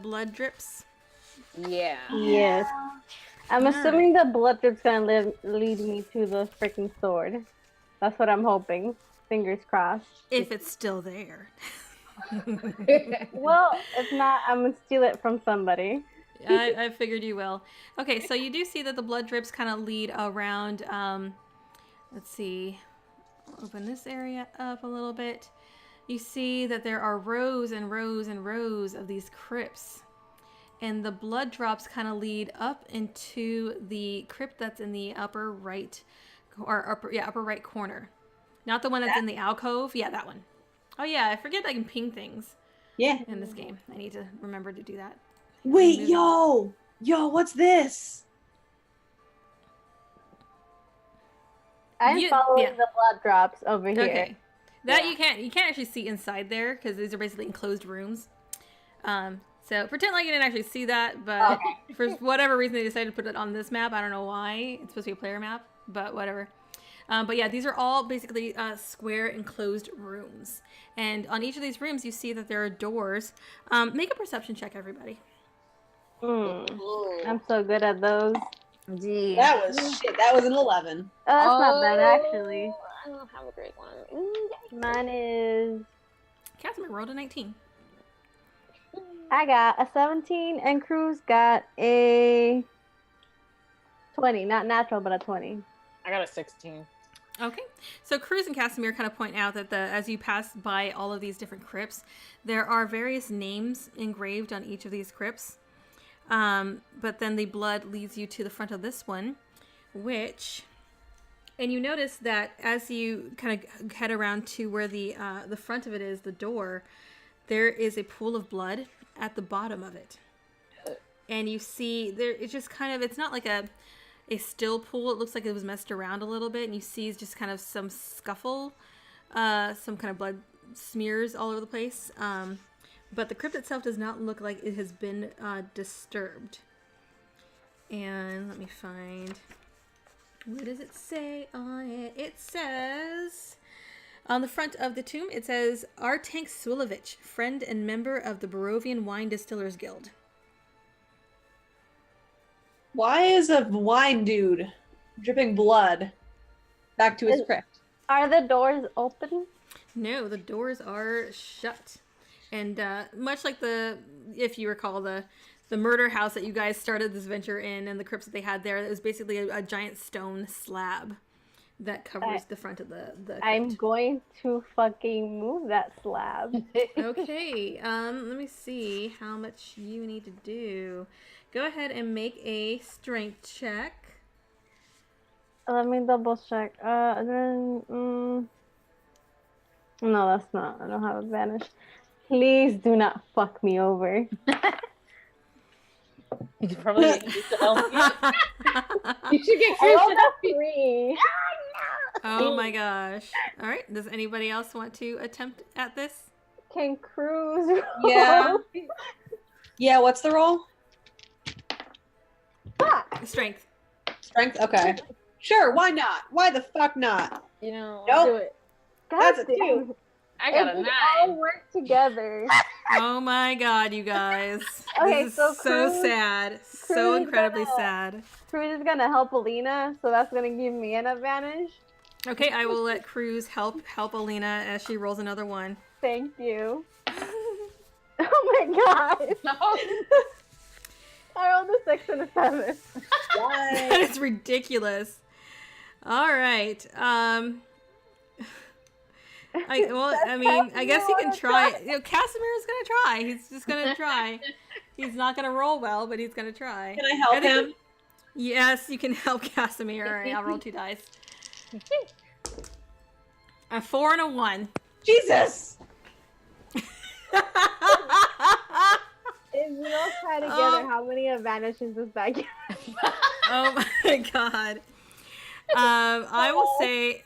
blood drips? Yeah. Yes. I'm assuming the blood drip's gonna lead me to the freaking sword. That's what I'm hoping. Fingers crossed. If it's still there. Well, if not, I'm gonna steal it from somebody. I figured you will. Okay, so you do see that the blood drips kind of lead around. Let's see. I'll open this area up a little bit. You see that there are rows and rows and rows of these crypts. And the blood drops kind of lead up into the crypt that's in the upper right corner. Not the one that's in the alcove. Yeah, that one. Oh yeah, I forget I can ping things. Yeah. In this game. I need to remember to do that. Wait, yo, what's this? I'm following the blood drops over here. Okay. That you can't actually see inside there because these are basically enclosed rooms. So pretend like you didn't actually see that, but for whatever reason they decided to put it on this map. I don't know why. It's supposed to be a player map, but whatever. But yeah, these are all basically square enclosed rooms. And on each of these rooms, you see that there are doors. Make a perception check, everybody. I'm so good at those. Gee. That was shit. That was an 11. Oh, that's not bad, actually. I don't have a great one. Mine is... Casimir rolled a 19. I got a 17, and Cruz got a 20. Not natural, but a 20. I got a 16. Okay, so Cruz and Casimir kind of point out that as you pass by all of these different crypts, there are various names engraved on each of these crypts. But then the blood leads you to the front of this one, and you notice that as you kind of head around to where the front of it is, the door, there is a pool of blood at the bottom of it. And you see there, it's just kind of, it's not like a still pool. It looks like it was messed around a little bit, and you see just kind of some scuffle, some kind of blood smears all over the place. But the crypt itself does not look like it has been disturbed. And let me find, what does it say on it? It says, on the front of the tomb, it says, Artank Sulovich, friend and member of the Barovian Wine Distillers Guild. Why is a wine dude dripping blood back to his crypt? Are the doors open? No, the doors are shut. And much like if you recall, the murder house that you guys started this venture in and the crypts that they had there, it was basically a giant stone slab that covers the front of the crypt. I'm going to fucking move that slab. Okay, let me see how much you need to do. Go ahead and make a strength check. Let me double check. No, that's not. I don't have advantage. Please do not fuck me over. You probably need to help you. You should get I rolled Kristen. a 3. Oh my gosh. All right, does anybody else want to attempt at this? Can Cruz? Yeah. Yeah, what's the roll? Fuck. Strength. Strength? Okay. Sure, why not? Why the fuck not? You know, Nope. Do it. That's a damn. 2. I got If a we 9. all work together. Oh my god, you guys. Okay, this is so so Cruz- sad. So Cruz is incredibly gonna- sad. Cruz is gonna help Alina, so that's gonna give me an advantage. Okay, I will let Cruz help Alina as she rolls another one. Thank you. Oh my god. No. I rolled a 6 and a 7. That is ridiculous. All right. I guess he can try. You know, Casimir's gonna try. He's just gonna try. He's not gonna roll well, but he's gonna try. Can I help think- him? Yes, you can help Casimir. All right, I'll roll 2 dice. A 4 and a 1. Jesus! If we all try together, how many advantages does that give? Oh my god. I will say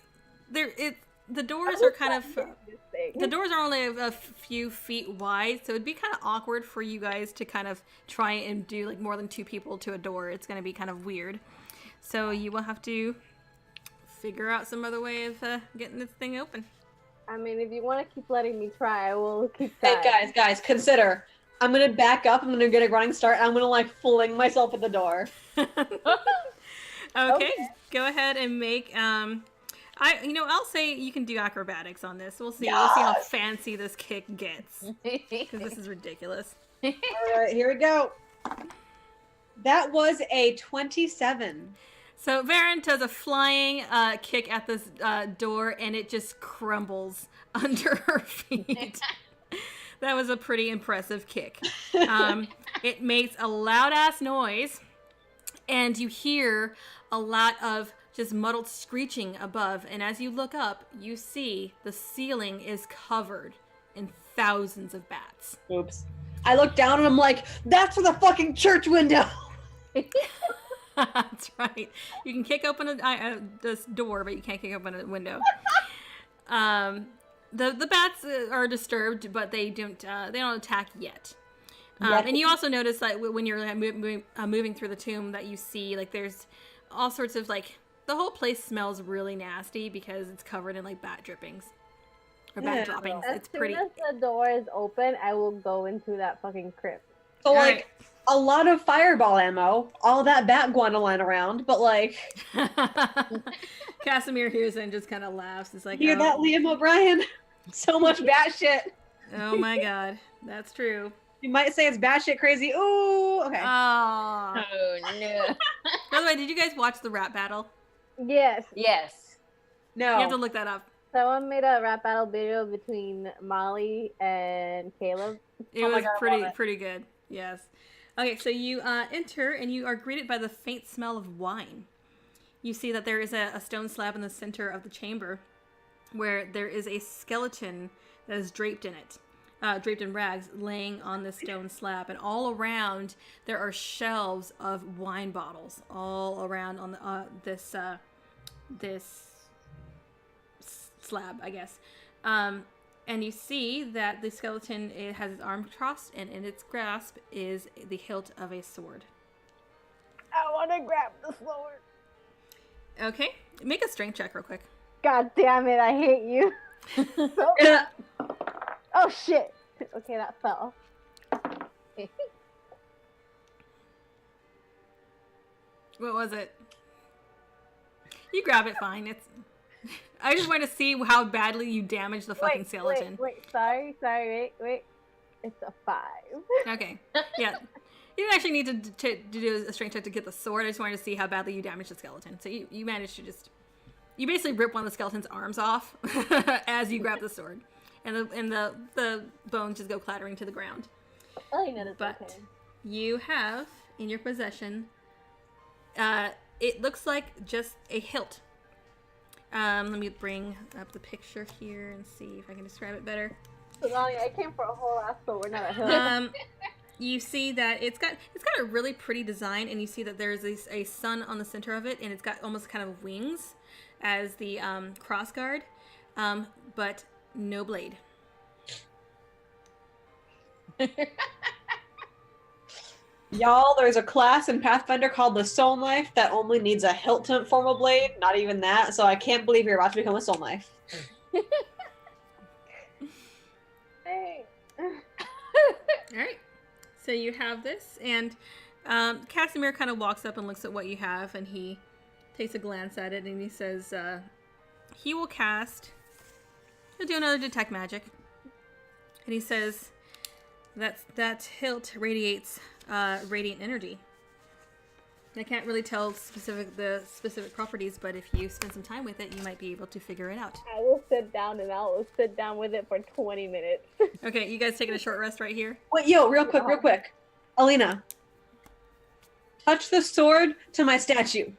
the doors are kind of the doors are only a few feet wide, so it'd be kind of awkward for you guys to kind of try and do like more than 2 people to a door. It's going to be kind of weird. So you will have to figure out some other way of getting this thing open. I mean, if you want to keep letting me try, I will keep Hey, trying. guys, consider. I'm gonna back up, I'm gonna get a running start, and I'm gonna, like, fling myself at the door. Okay, go ahead and make I'll say you can do acrobatics on this. We'll see. Yes! We'll see how fancy this kick gets, because this is ridiculous. Alright, here we go. That was a 27. So Varen does a flying kick at this door, and it just crumbles under her feet. That was a pretty impressive kick. It makes a loud ass noise, and you hear a lot of just muddled screeching above. And as you look up, you see the ceiling is covered in thousands of bats. Oops. I look down and I'm like, that's for the fucking church window! That's right. You can kick open this door, but you can't kick open a window. The bats are disturbed, but they don't attack yet. And you also notice that when you're moving through the tomb, that you see like there's all sorts of like the whole place smells really nasty because it's covered in like bat drippings or bat droppings. As It's soon pretty. as the door is open, I will go into that fucking crypt. So, All like, a lot of fireball ammo, all that bat guanoline around, but, like... Casimir hears it and just kind of laughs. It's like, Hear that, Liam O'Brien? So much bat shit. Oh my god, that's true. You might say it's batshit crazy. Ooh, okay. Oh. Oh no. By the way, did you guys watch the rap battle? Yes. Yes. No. You have to look that up. Someone made a rap battle video between Molly and Caleb. It Oh my was God, I pretty love it. pretty good. Yes. Okay, so you enter and you are greeted by the faint smell of wine. You see that there is a stone slab in the center of the chamber where there is a skeleton that is draped in it. Draped in rags, laying on the stone slab, and all around there are shelves of wine bottles all around on the, this slab, I guess. And you see that the skeleton has its arms crossed, and in its grasp is the hilt of a sword. I want to grab the sword. Okay, make a strength check real quick. God damn it, I hate you. Oh shit. Okay, that fell. What was it? You grab it fine. It's I just want to see how badly you damage the fucking skeleton. Wait, sorry, wait. It's a 5. Okay. Yeah. You didn't actually need to do a strength check to get the sword. I just wanted to see how badly you damaged the skeleton. So you managed to just... You basically rip one of the skeleton's arms off as you grab the sword. And the bones just go clattering to the ground. But you have, in your possession, it looks like just a hilt. Let me bring up the picture here and see if I can describe it better. I came for a whole ass sword, not a hilt. You see that it's got a really pretty design, and you see that there's a sun on the center of it, and it's got almost kind of wings as the cross guard, but no blade. Y'all, there's a class in Pathfinder called the Soul Knife that only needs a hilt to form a blade, not even that, so I can't believe you're about to become a Soul Knife. Hey. Alright, so you have this, and Casimir kind of walks up and looks at what you have, and he takes a glance at it, and he says, he will cast, he'll do another detect magic, and he says, that hilt radiates radiant energy. I can't really tell the specific properties, but if you spend some time with it, you might be able to figure it out. I will sit down and I will sit down with it for 20 minutes. Okay, you guys taking a short rest right here? Wait, yo, real quick. Alina, touch the sword to my statue.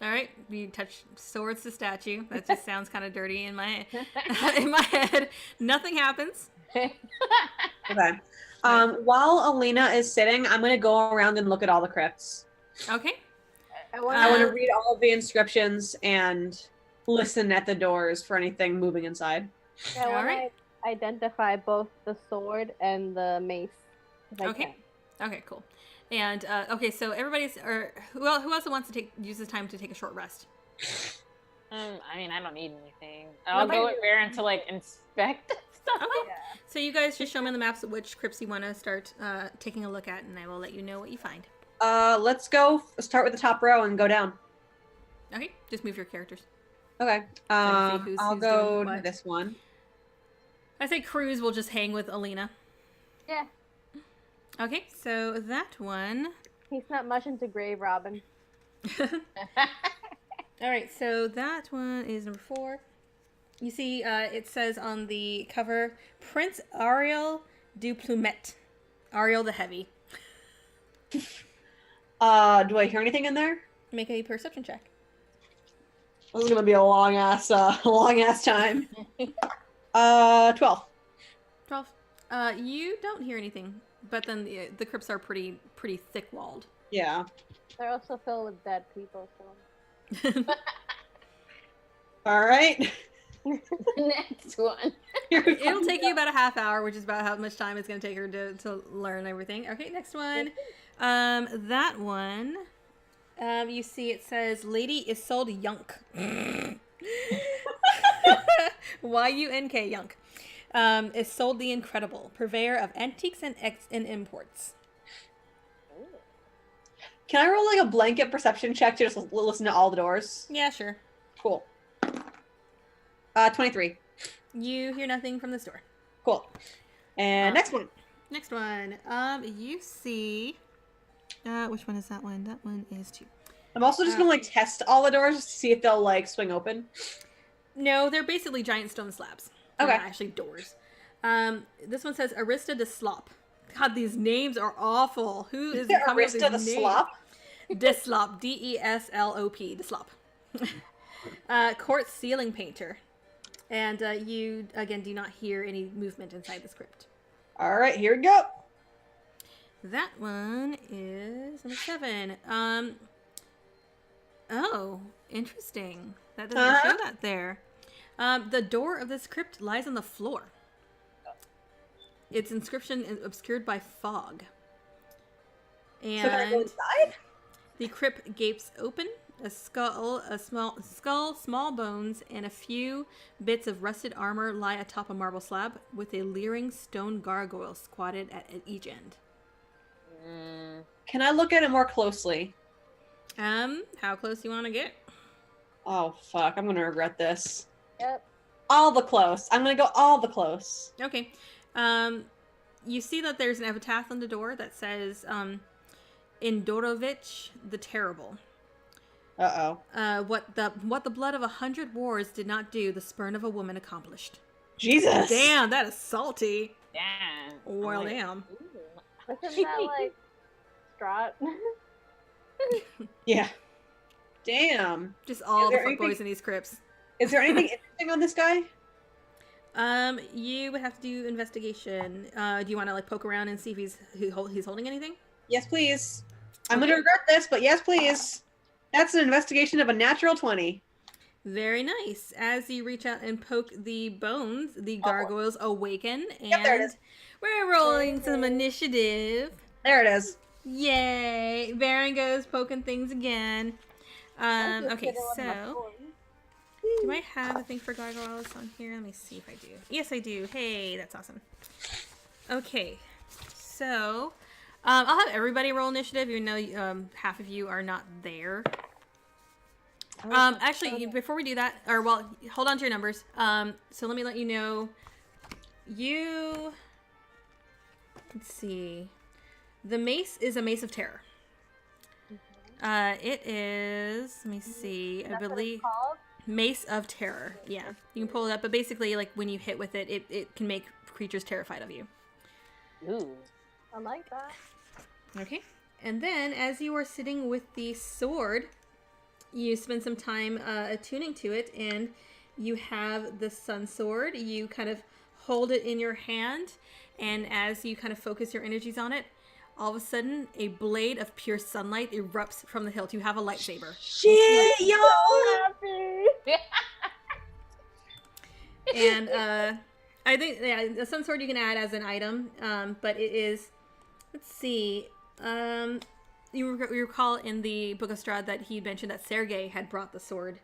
Alright, you touch swords to statue. That just sounds kind of dirty in my head. Nothing happens. Okay. While Alina is sitting, I'm gonna go around and look at all the crypts. Okay. I want to read all of the inscriptions and listen at the doors for anything moving inside. I want Alright. to identify both the sword and the mace. if I Okay. can. Okay, cool. And okay, so everybody's who else wants to use this time to take a short rest? I mean, I don't need anything. I'll Okay. go with Baron to like inspect stuff. Okay. So you guys just show me on the maps which crypts you want to start taking a look at, and I will let you know what you find. Let's start with the top row and go down. Okay, just move your characters. Okay. I can see I'll who's go doing to what. this one. I say Cruz will just hang with Alina. Yeah. Okay, so that one. He's not much into grave robbing. All right, so that one is number 4. You see, it says on the cover, Prince Ariel du Plumet. Ariel the Heavy. Do I hear anything in there? Make a perception check. This is gonna be a long ass time. 12. 12. You don't hear anything, but then the crypts are pretty thick walled. Yeah. They're also filled with dead people, so. All right. Next one. It'll take you about a half hour, which is about how much time it's going to take her to learn everything. Okay, next one. That one, you see it says, Lady Isolde Yunk. Y-U-N-K, Yunk. Isolde the Incredible, purveyor of antiques and imports. Can I roll like a blanket perception check to just listen to all the doors? Yeah, sure. Cool. 23. You hear nothing from this door. Cool. And next one. Next one. You see... which one is that one? That one is 2. I'm also just gonna like test all the doors just to see if they'll like swing open. No, they're basically giant stone slabs. They're Okay. not actually doors. This one says Arista de Slop. God, these names are awful. Who is coming up with Arista the these names? Slop? Deslop. D-E-S-L-O-P. Deslop. Court ceiling painter. And you, again, do not hear any movement inside the script. All right, here we go. That one is number 7. Oh, interesting. That doesn't show that there. The door of this crypt lies on the floor. Its inscription is obscured by fog. So can I go And inside? the crypt gapes open. A skull, small bones, and a few bits of rusted armor lie atop a marble slab with a leering stone gargoyle squatted at each end. Can I look at it more closely? How close do you want to get? Oh fuck! I'm gonna regret this. Yep. All the close. I'm gonna go all the close. Okay. You see that there's an epitaph on the door that says, Indorovich the Terrible. What the blood of 100 wars did not do, the spurn of a woman accomplished. Jesus. Damn, that is salty. Damn. Well, I'm like, damn. ooh. Isn't that like Strahd? Yeah. Damn. Just all Is the there fuckboys anything- in these crypts. Is there anything interesting on this guy? You would have to do investigation. Do you want to like poke around and see if he's holding anything? Yes, please. I'm gonna regret this, but yes, please. That's an investigation of a natural 20. Very nice. As you reach out and poke the bones, the gargoyles awaken, and Yep, there it is. we're rolling some initiative. There it is. Yay! Baron goes poking things again. Okay, so do I have a thing for gargoyles on here? Let me see if I do. Yes, I do. Hey, that's awesome. Okay, so I'll have everybody roll initiative, even though half of you are not there. Actually, before we do that, or well, hold on to your numbers. So let me let you know. Let's see. The mace is a mace of terror. It is. Let me see. I believe mace of terror. Yeah, you can pull it up, but basically, like when you hit with it, it can make creatures terrified of you. Ooh. I like that. Okay, and then as you are sitting with the sword, you spend some time attuning to it, and you have the sun sword. You kind of hold it in your hand, and as you kind of focus your energies on it, all of a sudden, a blade of pure sunlight erupts from the hilt. You have a lightsaber. Shit, yo! And I think the sun sword you can add as an item, but it is. Let's see. You recall in the Book of Strahd that he mentioned that Sergei had brought the sword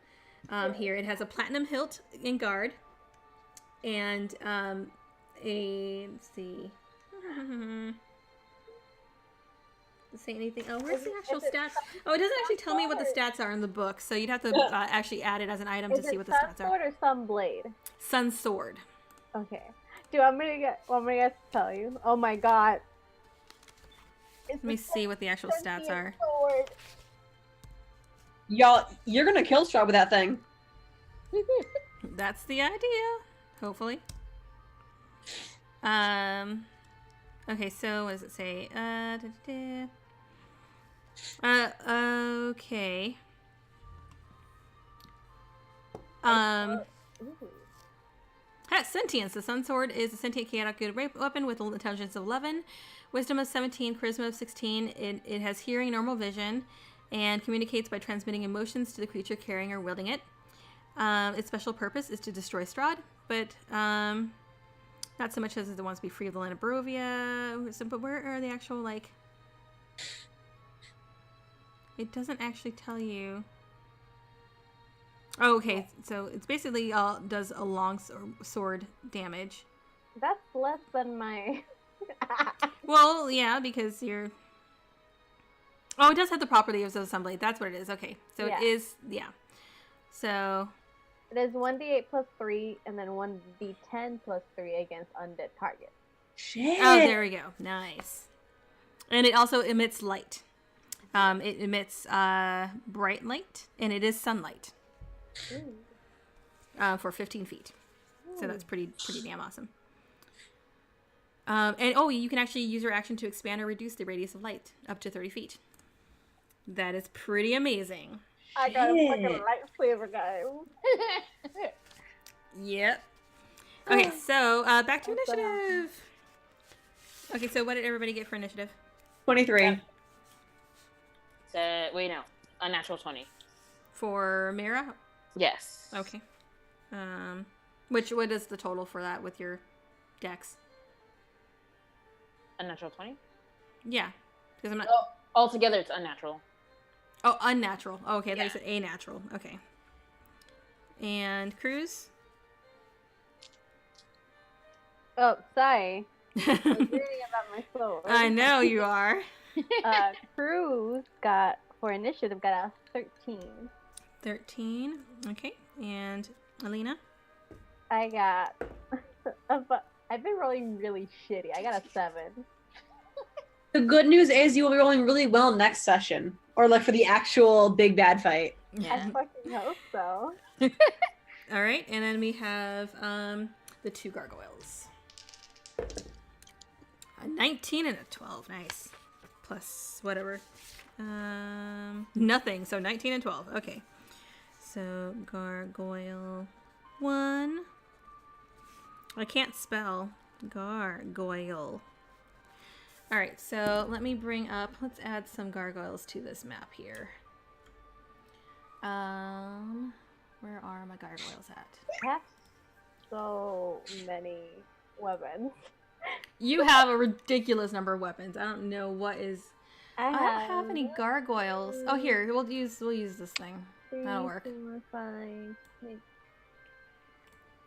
here. It has a platinum hilt in guard, and let's see. Does it say anything? Oh, where's the actual stats? Oh, it doesn't actually tell me what the stats are in the book, so you'd have to actually add it as an item to see what the stats are. Sun sword or sun blade? Sun sword. Okay. Do you want me to tell you? Oh my god. Let me see what the actual stats are. Sword. Y'all, you're gonna kill Strahd with that thing. That's the idea. Hopefully. Okay, so what does it say? Okay. Has sentience. The sun sword is a sentient chaotic good weapon with intelligence of 11, wisdom of 17, charisma of 16. It has hearing, normal vision, and communicates by transmitting emotions to the creature carrying or wielding it. Its special purpose is to destroy Strahd, but not so much as it wants to be free of the land of Barovia. So, but where are the actual, like... It doesn't actually tell you... Oh, okay. So it's basically does a long sword damage. That's less than my... Well, yeah, because you're... Oh, it does have the property of assembly. That's what it is. Okay. So Yeah. it is... Yeah. So... It is 1d8 plus 3, and then 1d10 plus 3 against undead targets. Shit. Oh, there we go. Nice. And it also emits light. It emits bright light, and it is sunlight for 15 feet. So that's pretty damn awesome. And you can actually use your action to expand or reduce the radius of light up to 30 feet. That is pretty amazing. I got a fucking lightsaber, guys. Yep. Okay, so back to initiative. Okay, so what did everybody get for initiative? 23. Yeah. So, wait, no. Unnatural 20. For Mira? Yes. Okay. What is the total for that with your dex? Unnatural 20? Yeah, because I'm not. Oh, altogether, it's unnatural. Oh, unnatural. Oh, okay, I thought you Yeah. said a natural. Okay. And Cruz? Oh, sorry. I was reading about my sword. I know you are. Cruz got for initiative, got a 13. 13. Okay. And Alina? I got. I've been rolling really shitty. I got a 7. The good news is you will be rolling really well next session, or like for the actual big bad fight. I fucking hope so. All right, and then we have the 2 gargoyles. A 19 and a 12. Nice. Plus whatever. Nothing. So 19 and 12. Okay. So gargoyle 1. I can't spell gargoyle. All right, so let me bring up, let's add some gargoyles to this map here. Where are my gargoyles at? I have so many weapons. You have a ridiculous number of weapons. I don't know what is. I don't have any gargoyles. Oh, here, we'll use this thing. That'll work. 4, 5, 6.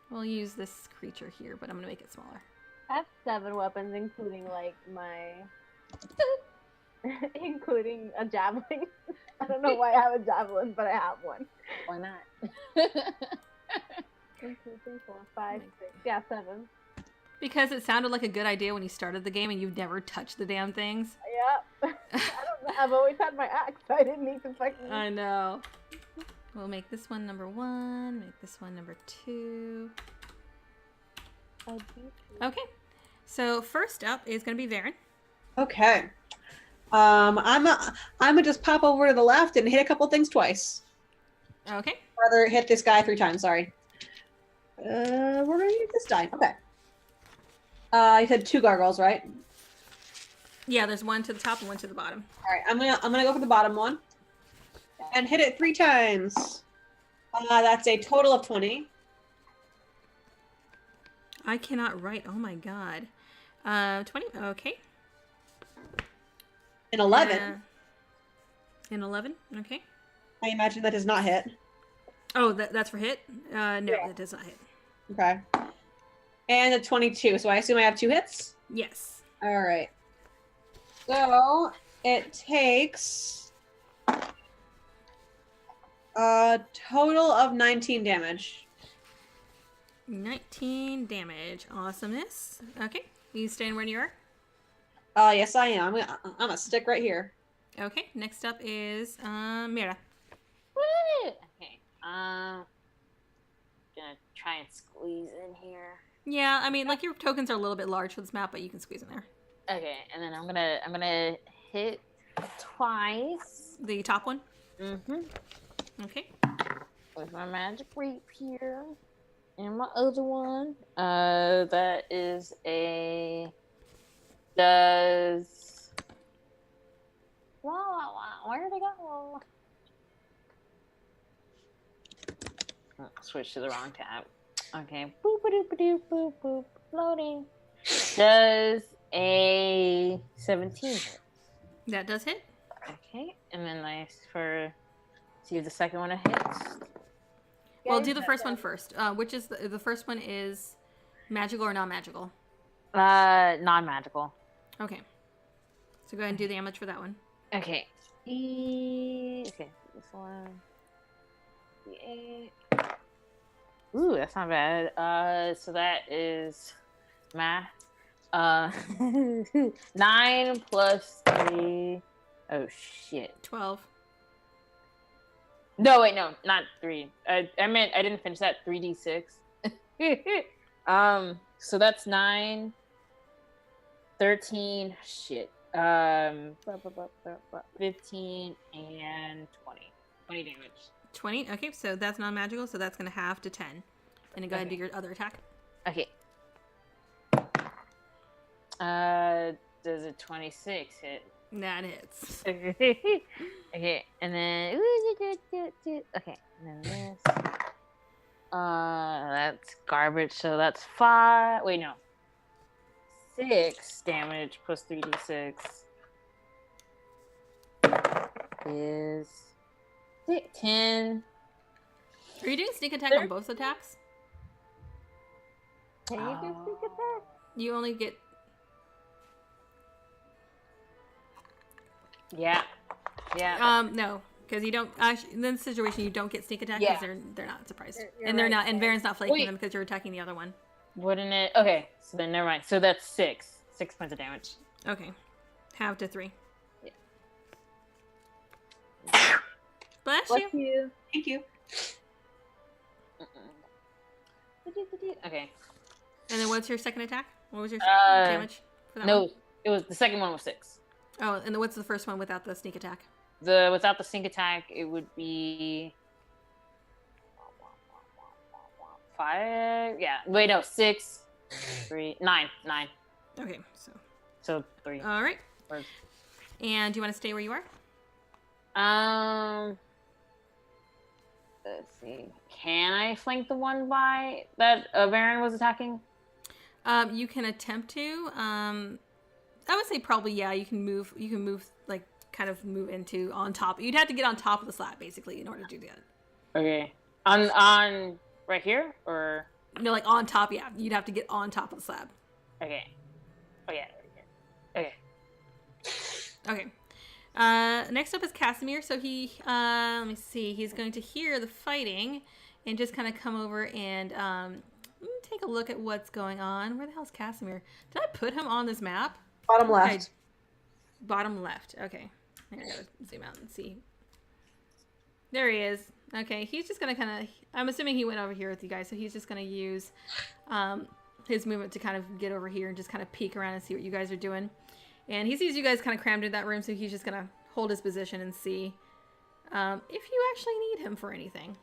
We'll use this creature here, but I'm gonna make it smaller. I have 7 weapons, including like my, including a javelin. I don't know why I have a javelin, but I have one. Why not? 1, 2, 3, 4, 5, 6. Yeah, 7. Because it sounded like a good idea when you started the game and you've never touched the damn things. Yep. I don't know. I've always had my axe, so I didn't need to fucking. I know. We'll make this one number 1. Make this one number 2. Okay. So first up is gonna be Varen. Okay. I'm gonna just pop over to the left and hit a couple things twice. Okay. Rather hit this guy 3 times. Sorry. We're gonna use this die. Okay. You said 2 gargoyles, right? Yeah, there's one to the top and one to the bottom. All right. I'm gonna go for the bottom one and hit it 3 times. That's a total of 20. I cannot write. Oh my god. 20. Okay. An 11. An 11. Okay. I imagine that does not hit. Oh, that's for hit? No, Yeah. that does not hit. Okay. And a 22. So I assume I have 2 hits? Yes. All right. So it takes a total of 19 damage. 19 damage. Awesomeness. Okay. You staying where you are? Yes, I am. I'm gonna stick right here. Okay. Next up is Mira. Woo! Okay. Gonna try and squeeze in here. Yeah, I mean, like your tokens are a little bit large for this map, but you can squeeze in there. Okay, and then I'm gonna hit twice. The top one. Mm-hmm. Okay. With my magic rapier. And my other one, that is does. Wow, where did it go? Oh, switch to the wrong tab. Okay. Boop doop doop boop boop. Loading. Does a 17 hit? That does hit. Okay, and then see if the second one hits. Well, do the first one first. Which is the first one is magical or non-magical? Non-magical. Okay. So go ahead and do the damage for that one. Okay. Okay. This one. Ooh, that's not bad. So that is math. 9 plus 3. Oh shit. 12. No, wait, no, not 3. I meant I didn't finish that. 3d6. So that's 9, 13. Shit. 15 and 20. 20 damage. 20. Okay, so that's non-magical, so that's going to halve to 10. And then go ahead and do your other attack. Okay. Does a 26 hit? That hits. Okay, and then okay, and then this. That's garbage. So that's 5. Wait, no. 6 damage plus 3d6 is 10. Are you doing sneak attack on both attacks? Can you do sneak attack? You only get... Yeah. Yeah. No, because you don't actually in this situation you don't get sneak attack because they're not surprised, You're and they're right, not, and yeah. Varen's not flanking Wait. them because you're attacking the other one. Wouldn't it? Okay, so then never mind. So that's 6 points of damage. Okay, half to 3. Yeah. Bless Bless you. you. Thank you. Okay. And then what's your second attack? What was your Uh, damage for that No, one? it was the second one was 6. Oh, and then what's the first one without the sneak attack? Without the sneak attack, it would be 5. Yeah. Wait, no, 6, 3, 9. Okay, So 3. all right. Or- And do you want to stay where you are? Let's see. Can I flank the one by that Varen was attacking? You can attempt to. I would say probably yeah. You can move. You can move like kind of move into on top. You'd have to get on top of the slab basically in order to do that. Okay. On right here or No, like on top. Yeah, you'd have to get on top of the slab. okay. Oh yeah. Okay. Okay. Next up is Casimir. So he, let me see. He's going to hear the fighting and just kind of come over and take a look at what's going on. Where the hell's Casimir? Did I put him on this map? Bottom left. Bottom left. Okay. I gotta zoom out and see. There he is. Okay, he's just gonna kind of. I'm assuming he went over here with you guys, so he's just gonna use his movement to kind of get over here and just kind of peek around and see what you guys are doing. And he sees you guys kind of crammed in that room, so he's just gonna hold his position and see if you actually need him for anything.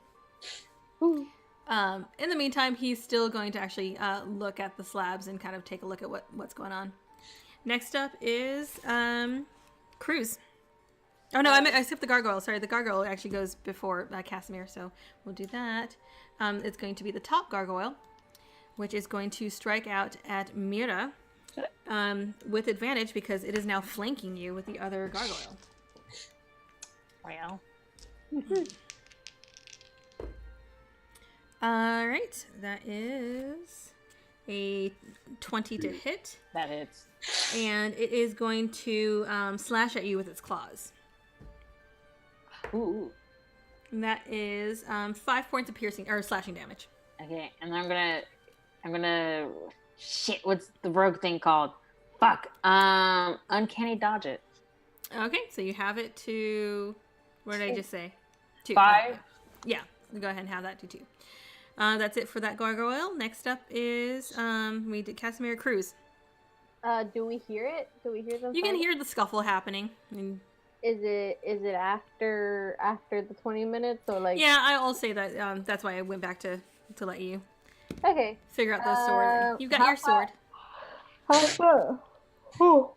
In the meantime, he's still going to actually look at the slabs and kind of take a look at what's going on. Next up is Cruz. Oh no, I skipped the gargoyle. Sorry, the gargoyle actually goes before Casimir, so we'll do that. It's going to be the top gargoyle, which is going to strike out at Mira with advantage because it is now flanking you with the other gargoyle. Well. All right, that is a 20 to hit, That hits. and it is going to slash at you with its claws. Ooh. And that is 5 points of piercing or slashing damage. Okay, and I'm gonna shit, what's the rogue thing called? Fuck. Uncanny dodge it. Okay, so you have it to, what did I just say? 2. 5. Yeah, go ahead and have that to 2. That's it for that gargoyle. Next up is we did Casimir Cruz. Do we hear it? Do we hear them? You can fighting? hear the scuffle happening. And, Is it after the 20 minutes or like? yeah, I'll say that. That's why I went back to let you Okay. figure out the sword. You got your sword. How far? Oh.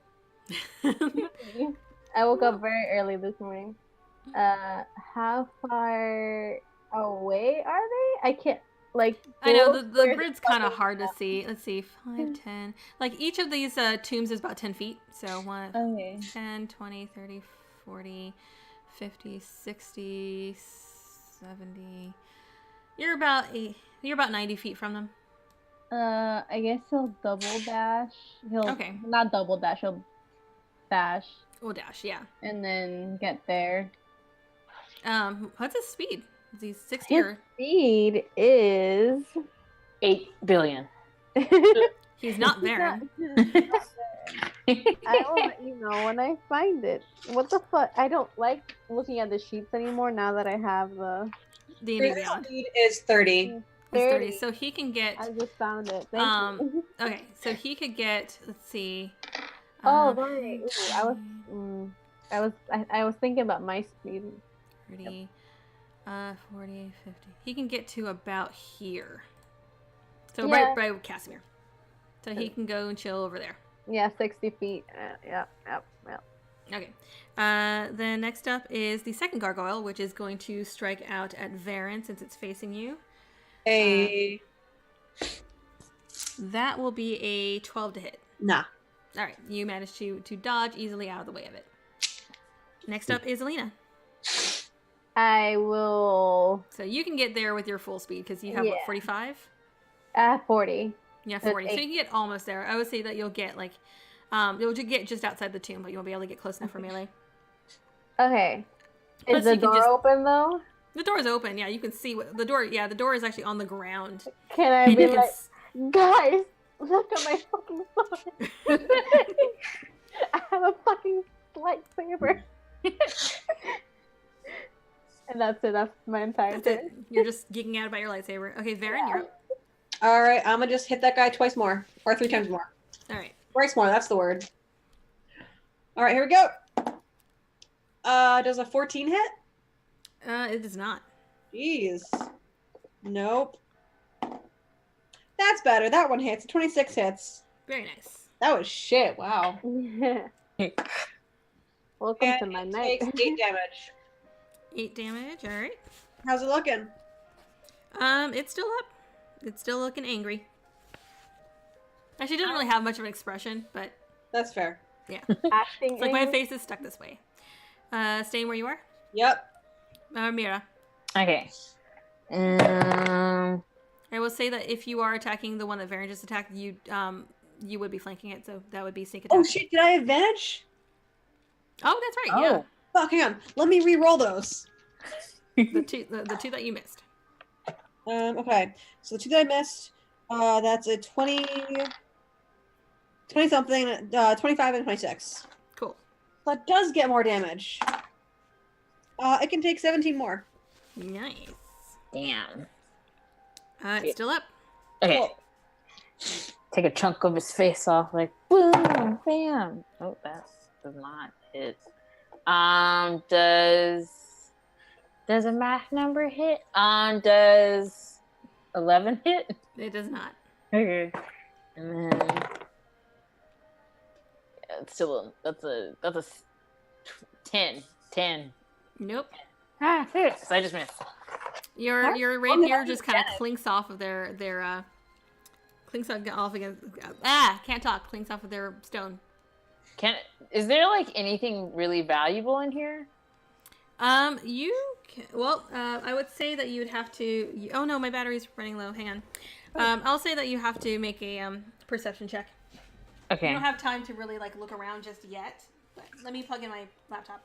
I woke up very early this morning. How far away are they? I can't like. I know the where's grid's kind of hard to see. Let's see, 5, 10. Like each of these tombs is about 10 feet. So 1, Okay. 10, 20, 30, 40, 50, 60, 70. You're about 90 feet from them. I guess he'll double dash. He'll Okay. not double dash. He'll dash We'll dash, yeah. and then get there. What's his speed? Is he 60 His or? speed is. 8 billion. He's not Varen. I will let you know when I find it. What the fuck? I don't like looking at the sheets anymore now that I have the D&D Cruise's Beyond. speed is 30. He's 30. 30. So he can get. I just found it. Thank you. Okay, so he could get. Let's see. Oh, right. Ooh, I was thinking about my speed. 30, 40, 50. He can get to about here. So Yeah. right by Casimir. So he can go and chill over there. Yeah, 60 feet. Yep. Okay. Then next up is the second gargoyle, which is going to strike out at Varen since it's facing you. Hey. That will be a 12 to hit. Nah. All right, you managed to dodge easily out of the way of it. Next up is Alina. I will. So you can get there with your full speed because you have what, Yeah. 45? 40. Yeah, That's 40. So 8. you can get almost there. I would say that you'll get like, you'll get just outside the tomb, but you won't be able to get close enough for melee. Okay. Plus Is the you can door just- open though? The door is open. Yeah, you can see what the door. Yeah, the door is actually on the ground. Can I And be you can like, s- guys, look at my fucking phone. I have a fucking lightsaber. And that's it. That's my entire That's turn. it. You're just geeking out about your lightsaber. Okay, Varen, you're up. All right, I'm gonna just hit that guy twice more, or 3 times more. All right. Twice more. That's the word. All right, here we go. Does a 14 hit? It does not. Jeez. Nope. That's better. That one hits. 26 hits. Very nice. That was shit. Wow. Welcome And to my it night. takes 8 damage. 8 damage. All right. How's it looking? It's still up. It's still looking angry. Actually, it doesn't really have much of an expression, but That's fair. yeah. Acting It's like my angry. face is stuck this way. Staying where you are. Yep. Mira. Okay. I will say that if you are attacking the one that Varen just attacked, you would be flanking it, so that would be sneak attack. Oh shit! Did I have advantage? Oh, that's right. Yeah. Fuck, hang on. Let me re-roll those. The two that you missed. Okay. So the 2 that I missed, that's a 20 something, 25 and 26. Cool. So that does get more damage. It can take 17 more. Nice. Damn. It's still up. Okay. Cool. Take a chunk of his face off, like boom, bam. Oh, that does not hit. Does a math number hit? Does 11 hit? It does not. Okay. And then yeah, it's still that's a 10. Nope. Ah, so I just missed. Your rapier just kind of clinks off of their clinks off against can't talk. Clinks off of their stone. Is there like anything really valuable in here? You can, well, I would say that you would have to. Oh no, my battery's running low. Hang on. I'll say that you have to make a perception check. Okay. You don't have time to really like look around just yet. But let me plug in my laptop.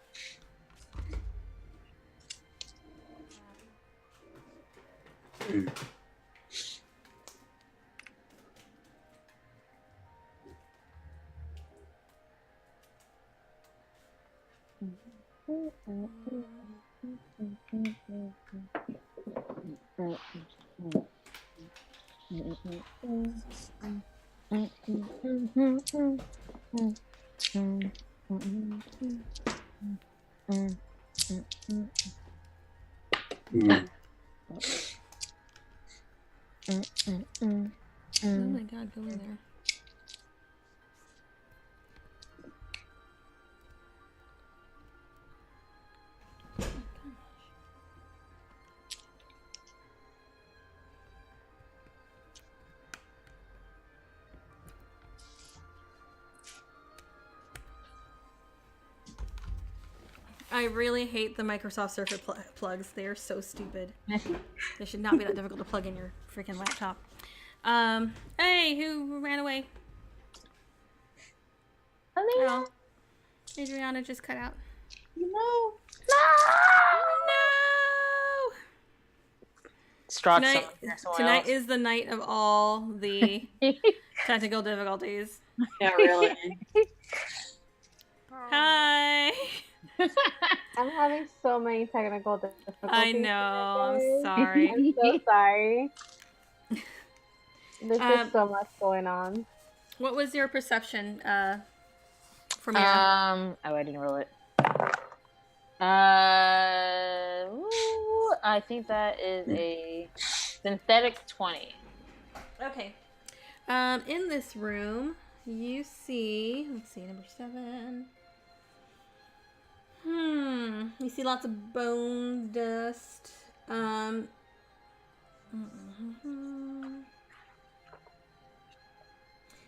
Oh my god, go in there. I really hate the Microsoft Surface plugs. They are so stupid. They should not be that difficult to plug in your freaking laptop. Hey, who ran away? Oh, Adriana just cut out. No. No! Tonight is the night of all the technical difficulties. Yeah, really. Hi! I'm having so many technical difficulties. I know. I'm sorry. I'm so sorry. There's just so much going on. What was your perception for me? Oh, I didn't roll it. I think that is a synthetic 20. Okay. In this room, you see. Let's see, number 7. You see lots of bone dust.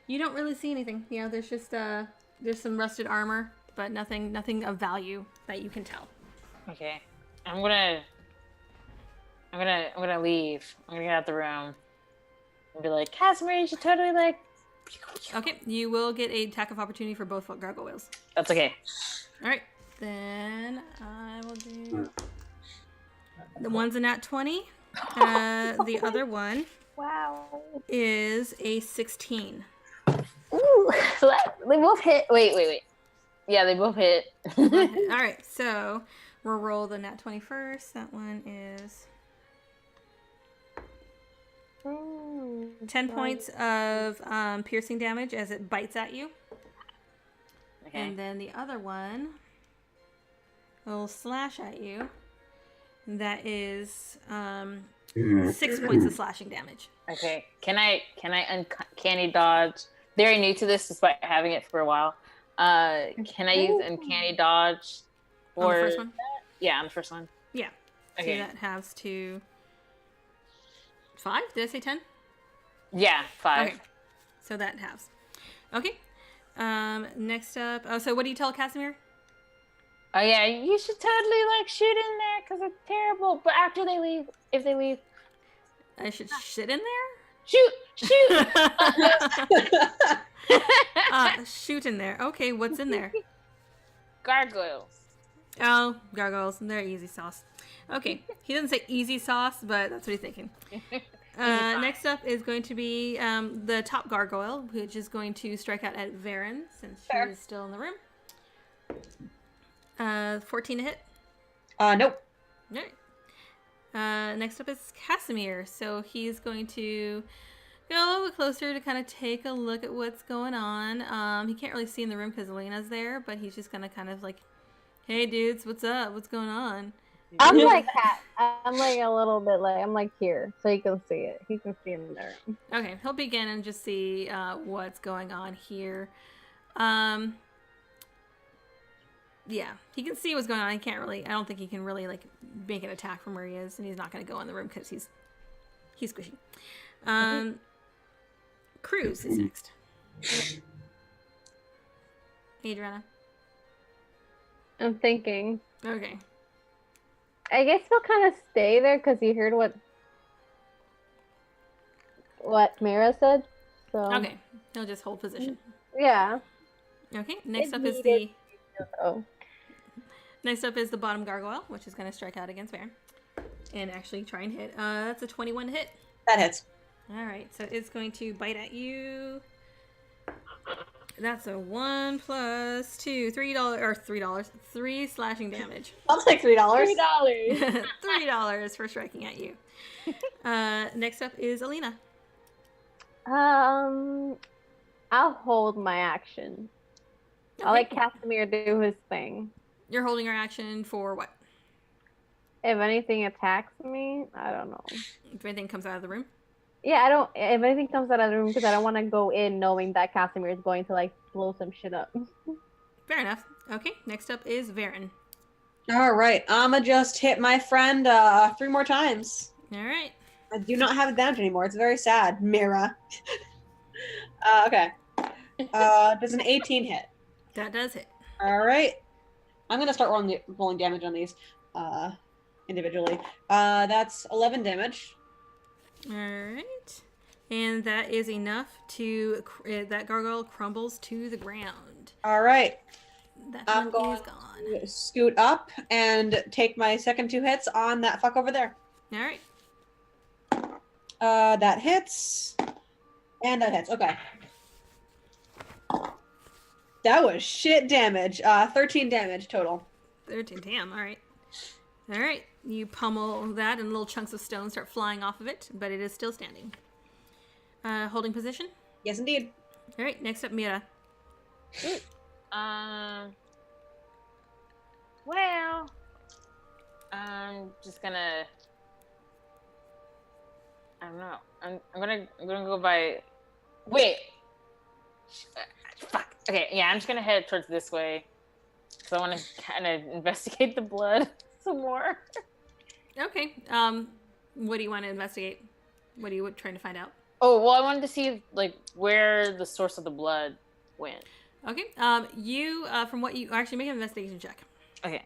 You don't really see anything. Yeah, there's just there's some rusted armor, but nothing of value that you can tell. Okay. I'm gonna leave. I'm gonna get out the room and be like, Casimir, you should totally like. Okay, you will get a attack of opportunity for both gargoyles. That's okay. All right. Then I will do the one's a nat 20. The other one Wow. is a 16. Ooh, they both hit. Wait. Yeah, they both hit. All right, so we'll roll the nat 20 first. That one is 10 points of piercing damage as it bites at you. Okay. And then the other one will slash at you. That is 6 points of slashing damage. Okay. Can I uncanny dodge? Very new to this, despite having it for a while. Can I use uncanny dodge for On the first one? Yeah, on the first one. Yeah. Okay. So that halves to 5? Did I say 10? Yeah, 5. Okay. So that halves. Okay. Next up. Oh, so what do you tell Casimir? Oh yeah, you should totally shoot in there because it's terrible. But after they leave, if they leave, I should shit in there? shoot. Shoot in there. Okay, what's in there? Gargoyles. Oh, gargoyles. They're easy sauce. Okay, he doesn't say easy sauce, but that's what he's thinking. Next up is going to be the top gargoyle, which is going to strike out at Varen, since she is still in the room. 14 to hit. Nope. All right. Next up is Casimir. So he's going to go a little bit closer to kind of take a look at what's going on. He can't really see in the room because Elena's there, but he's just going to kind of hey dudes, what's up? What's going on? I'm like a little bit I'm here, so he can see it. He can see in the room. Okay, he'll begin and just see what's going on here. Yeah, he can see what's going on. I don't think he can really make an attack from where he is, and he's not going to go in the room because he's squishy. Cruz is next. Adriana. I'm thinking. Okay. I guess he'll kind of stay there because he heard what Mira said. So Okay, he'll just hold position. yeah. Okay, next up is the bottom gargoyle, which is going to strike out against Varen and actually try and hit. That's a 21 to hit. That hits. All right, so it's going to bite at you. That's a 1 plus 2, $3, 3 slashing damage. I'll take $3. $3. $3 for striking at you. Next up is Alina. I'll hold my action. I'll let Casimir do his thing. You're holding your action for what? If anything attacks me, I don't know. If anything comes out of the room? Yeah, if anything comes out of the room, because I don't want to go in knowing that Casimir is going to blow some shit up. Fair enough. Okay, next up is Varen. All right, I'ma just hit my friend 3 more times. All right. I do not have advantage anymore. It's very sad, Mira. Okay. Does an 18 hit? That does hit. All right. I'm gonna start rolling damage on these individually. That's 11 damage. All right. And that is enough to... that gargoyle crumbles to the ground. All right. That I'm one going is gone. to scoot up and take my second 2 hits on that fuck over there. All right. That hits. And that hits. Okay. That was shit damage. 13 damage total. 13. Damn. All right. All right. You pummel that and little chunks of stone start flying off of it, but it is still standing. Holding position. Yes, indeed. All right. Next up, Mira. Well, I'm just gonna. I don't know. I'm gonna go by. Wait. Fuck. Okay. Yeah, I'm just gonna head towards this way because I want to kind of investigate the blood some more. Okay. What do you want to investigate? What are you trying to find out? Oh well, I wanted to see where the source of the blood went. Okay. You from what you actually make an investigation check. Okay.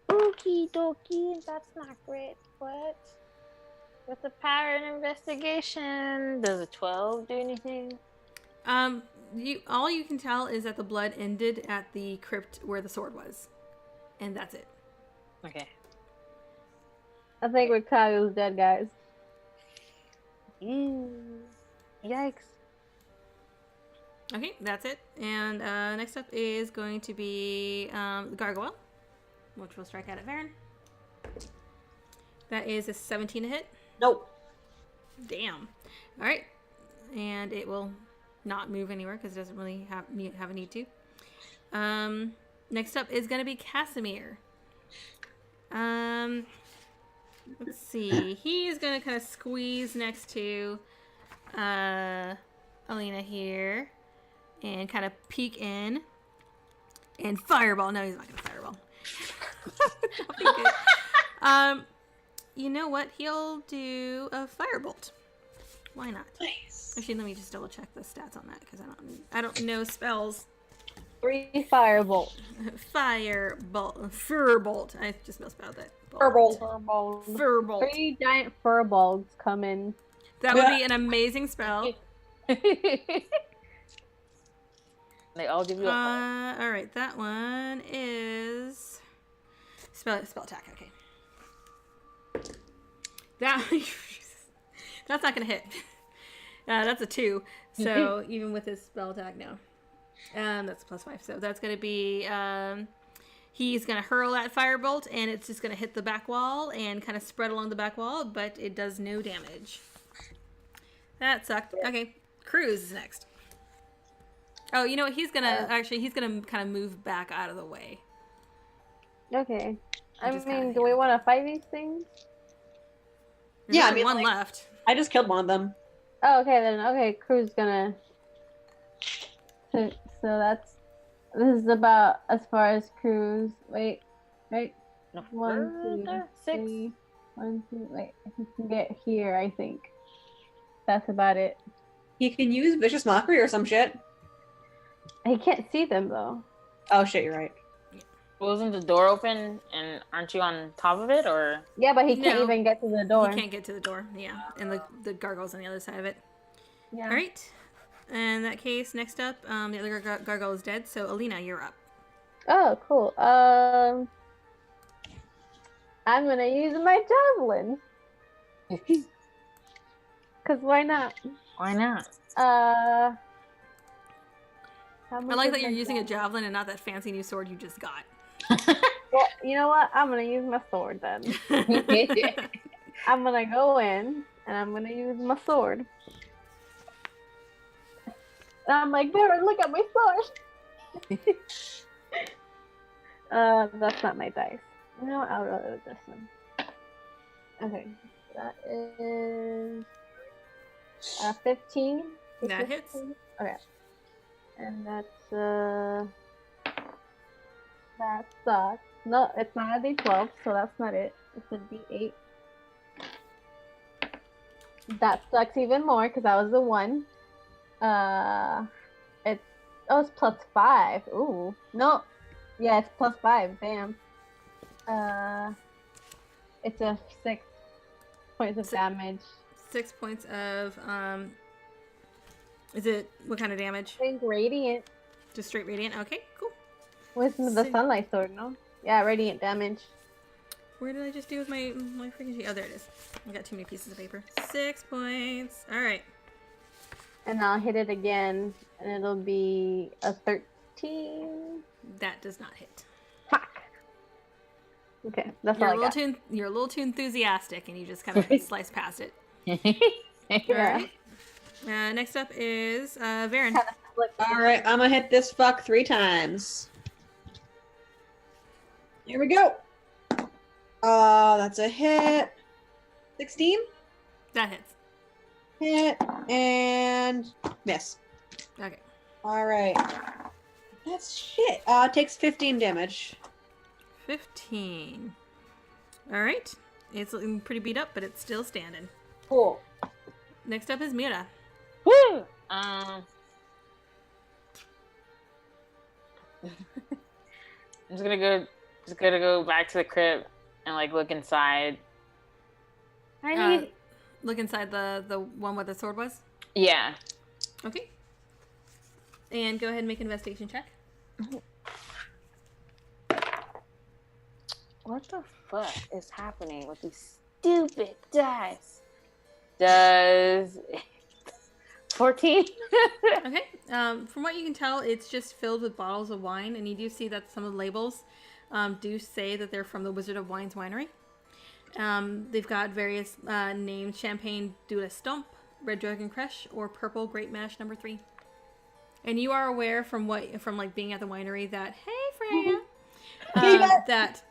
Okie dokie, that's not great, but With the power and investigation, does a 12 do anything? all you can tell is that the blood ended at the crypt where the sword was, and that's it. Okay. I think Ricardo's dead, guys. Yikes. Okay, that's it. And next up is going to be the gargoyle, which will strike out at Varen. That is a 17 to hit. Nope. Damn. All right, and it will not move anywhere because it doesn't really have a need to. Next up is going to be Casimir. Let's see. He's going to kind of squeeze next to Alina here and kind of peek in and fireball. No, he's not going to fireball. That'll be good. You know what? He'll do a firebolt. Why not? Nice. Actually, let me just double check the stats on that because I don't know spells. 3 firebolt. Firebolt. I just misspelled that. Firebolt. Firebolt. 3 giant furbolgs come in. That would be an amazing spell. They all give you a All right, that one is spell attack. Okay. That's not gonna hit. That's a 2. So even with his spell attack, no. That's a +5. So that's gonna be he's gonna hurl that firebolt, and it's just gonna hit the back wall and kind of spread along the back wall, but it does no damage. That sucked. Okay, Cruz is next. Oh, you know what? He's gonna kind of move back out of the way. Okay. I Just mean, kinda do we here. want to fight these things? There's Yeah, I only mean, one like- left. I just killed one of them. Oh, okay then. Okay, Crew's gonna. So this is about as far as Crew's. Wait. no 1, 2, further. 6. 3. 1, 2. Wait, he can get here. I think. That's about it. He can use vicious mockery or some shit. He can't see them though. Oh shit, you're right. Wasn't the door open, and aren't you on top of it, or? Yeah, but he can't No. even get to the door. He can't get to the door. Yeah, and the gargoyle's on the other side of it. Yeah. All right. In that case, next up, the other gargoyle is dead. So Alina, you're up. Oh, cool. I'm gonna use my javelin. Cause why not? Why not? I like that you're using a javelin and not that fancy new sword you just got. Well, you know what? I'm gonna use my sword then. I'm gonna go in and I'm gonna use my sword. And I'm like, Baron, look at my sword. That's not my dice. No, I'll roll it with this one. Okay, that is 15. That hits. Okay, and that's that sucks. No, it's not a D12, so that's not it. It's a D8. That sucks even more because that was the 1. It's +5. Ooh, no, yeah, it's +5. Damn. It's a 6 points of damage. 6 points of Is it what kind of damage? I think radiant Just straight radiant. Okay, cool. with the Six. sunlight sword, no? Yeah, radiant damage. Where did I just do with my freaking sheet? Oh, there it is. I got too many pieces of paper. 6 points. All right. And I'll hit it again, and it'll be a 13. That does not hit. Fuck. Okay, that's all I got. You're a little too enthusiastic, and you just kind of slice past it. All Yeah. right. Next up is Varen. Alright, I'm gonna hit this fuck 3 times. Here we go. That's a hit. 16? That hits. Hit and miss. Okay. Alright. That's shit. Takes 15 damage. 15. All right. It's looking pretty beat up, but it's still standing. Cool. Next up is Mira. Woo! I'm just gonna go back to the crypt and like look inside. I need. Look inside the one where the sword was. Yeah. Okay. And go ahead and make an investigation check. What the fuck is happening with these stupid dice? Does 14? Okay. From what you can tell, it's just filled with bottles of wine, and you do see that some of the labels do say that they're from the Wizard of Wine's winery. They've got various names: Champagne de la Stomp, Red Dragon Crush, or Purple Grape Mash No. 3. And you are aware from being at the winery that, hey Freya, that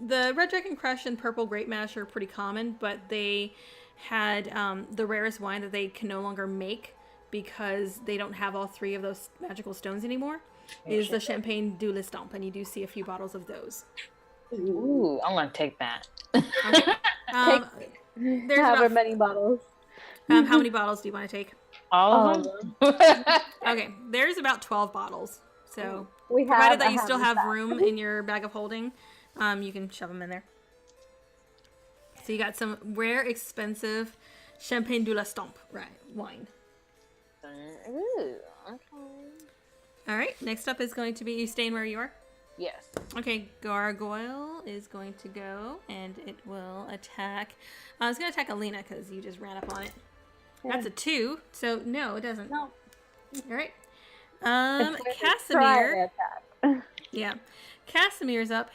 the Red Dragon Crush and Purple Grape Mash are pretty common, but they had the rarest wine that they can no longer make because they don't have all 3 of those magical stones anymore. Is the Champagne de la Stomp, and you do see a few bottles of those. Ooh, I'm gonna take that. Okay. There's However about, many bottles. how many bottles do you want to take? All of them? Okay, there's about 12 bottles. So, We have provided that a you still habit have back. room in your bag of holding, you can shove them in there. So you got some rare, expensive Champagne de la Stomp wine. Ooh, okay. All right, next up is going to be, you staying where you are? Yes. Okay, Gargoyle is going to go, and it will attack. It's going to attack Alina because you just ran up on it. That's a 2, so no, it doesn't. No. All right. Try Casimir. attack. Yeah. Casimir's up.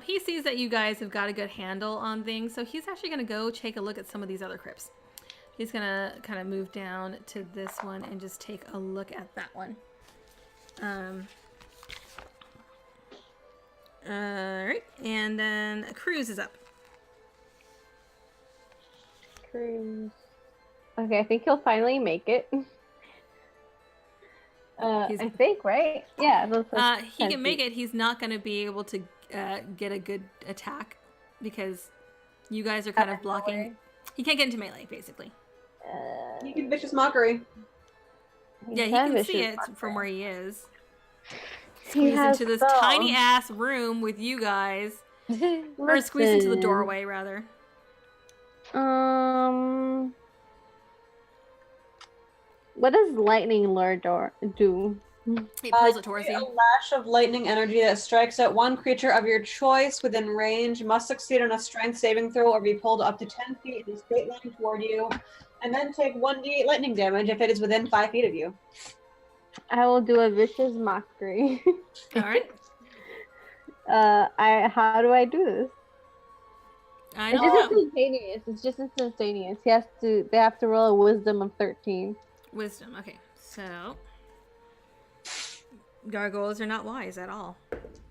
He sees that you guys have got a good handle on things, so he's actually going to go take a look at some of these other crypts. He's going to kind of move down to this one and just take a look at that one. Alright, and then Cruz is up. Cruise. Okay, I think he'll finally make it. I think, right? Yeah. He can make it. He's not going to be able to get a good attack because you guys are kind of blocking. He can't get into melee, basically. You can vicious mockery. Yeah, he can see it from where he is. He Squeeze into this tiny ass room with you guys. Or squeeze into the doorway, rather. What does lightning lure do? He pulls it towards A you. lash of lightning energy that strikes at one creature of your choice within range must succeed on a strength saving throw or be pulled up to 10 feet in a straight line toward you, and then take 1d8 lightning damage if it is within 5 feet of you. I will do a vicious mockery. Alright. How do I do this? I It's don't just know. instantaneous. It's just instantaneous. They have to roll a wisdom of 13. Wisdom. Okay, so gargoyles are not wise at all.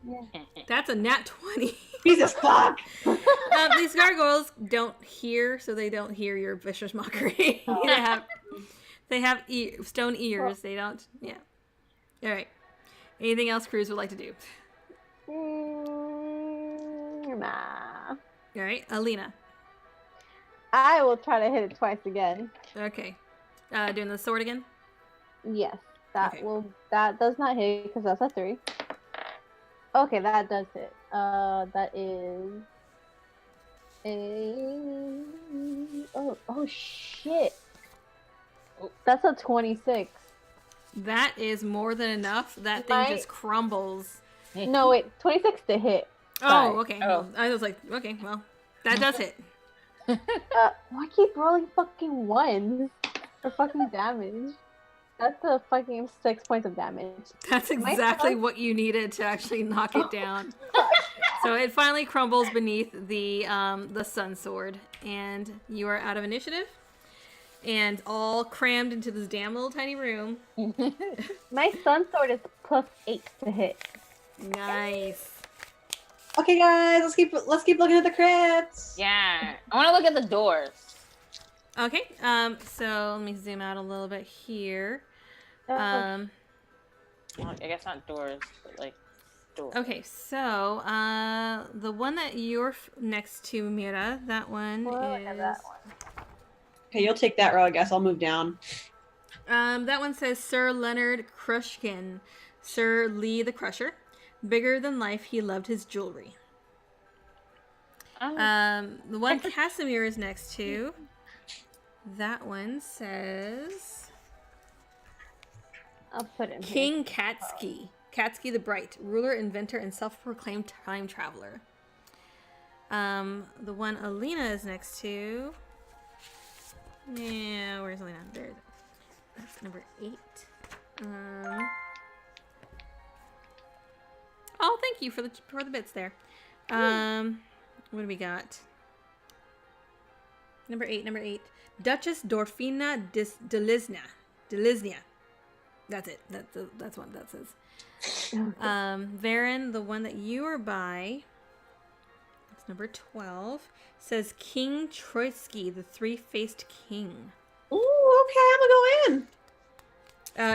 Yeah. That's a nat 20. Jesus fuck! These gargoyles don't hear, so they don't hear your vicious mockery. they have stone ears. They don't. Yeah. All right. Anything else Cruz would like to do? Nah. All right, Alina. I will try to hit it twice again. Okay. Doing the sword again. Yes, that Okay. that does not hit because that's a 3. Okay, that does hit. That is a oh shit. That's a 26. That is more than enough. That thing just crumbles. No, wait, 26 to hit. Oh, Sorry. okay. Well, I was like, okay, well, that does hit. Why keep rolling fucking ones for fucking damage? That's a fucking 6 points of damage. That's exactly what you needed to actually knock it down. So it finally crumbles beneath the sun sword, and you are out of initiative, and all crammed into this damn little tiny room. My sun sword is +8 to hit. Nice. Okay, guys, let's keep looking at the crypts. Yeah. I want to look at the doors. Okay. So let me zoom out a little bit here. Well, I guess not doors, but like doors. Okay, so the one that you're next to, Mira, that one Look is. at that one. Okay, you'll take that row, I guess. I'll move down. That one says Sir Leonard Crushkin, Sir Lee the Crusher. Bigger than life, he loved his jewelry. The one Casimir is next to, that one says I'll put him King here. Katsky. Katsky the Bright, ruler, inventor, and self-proclaimed time traveler. The one Alina is next to. Yeah, where's Alina? There it is. That's number 8. Oh, thank you for the bits there. What do we got? Number 8. Duchess Dorfina Deliznia. That's it. That's what that says. Varen, the one that you are by, it's number 12, says King Troitsky, the three-faced king. Ooh, okay, I'm gonna go in.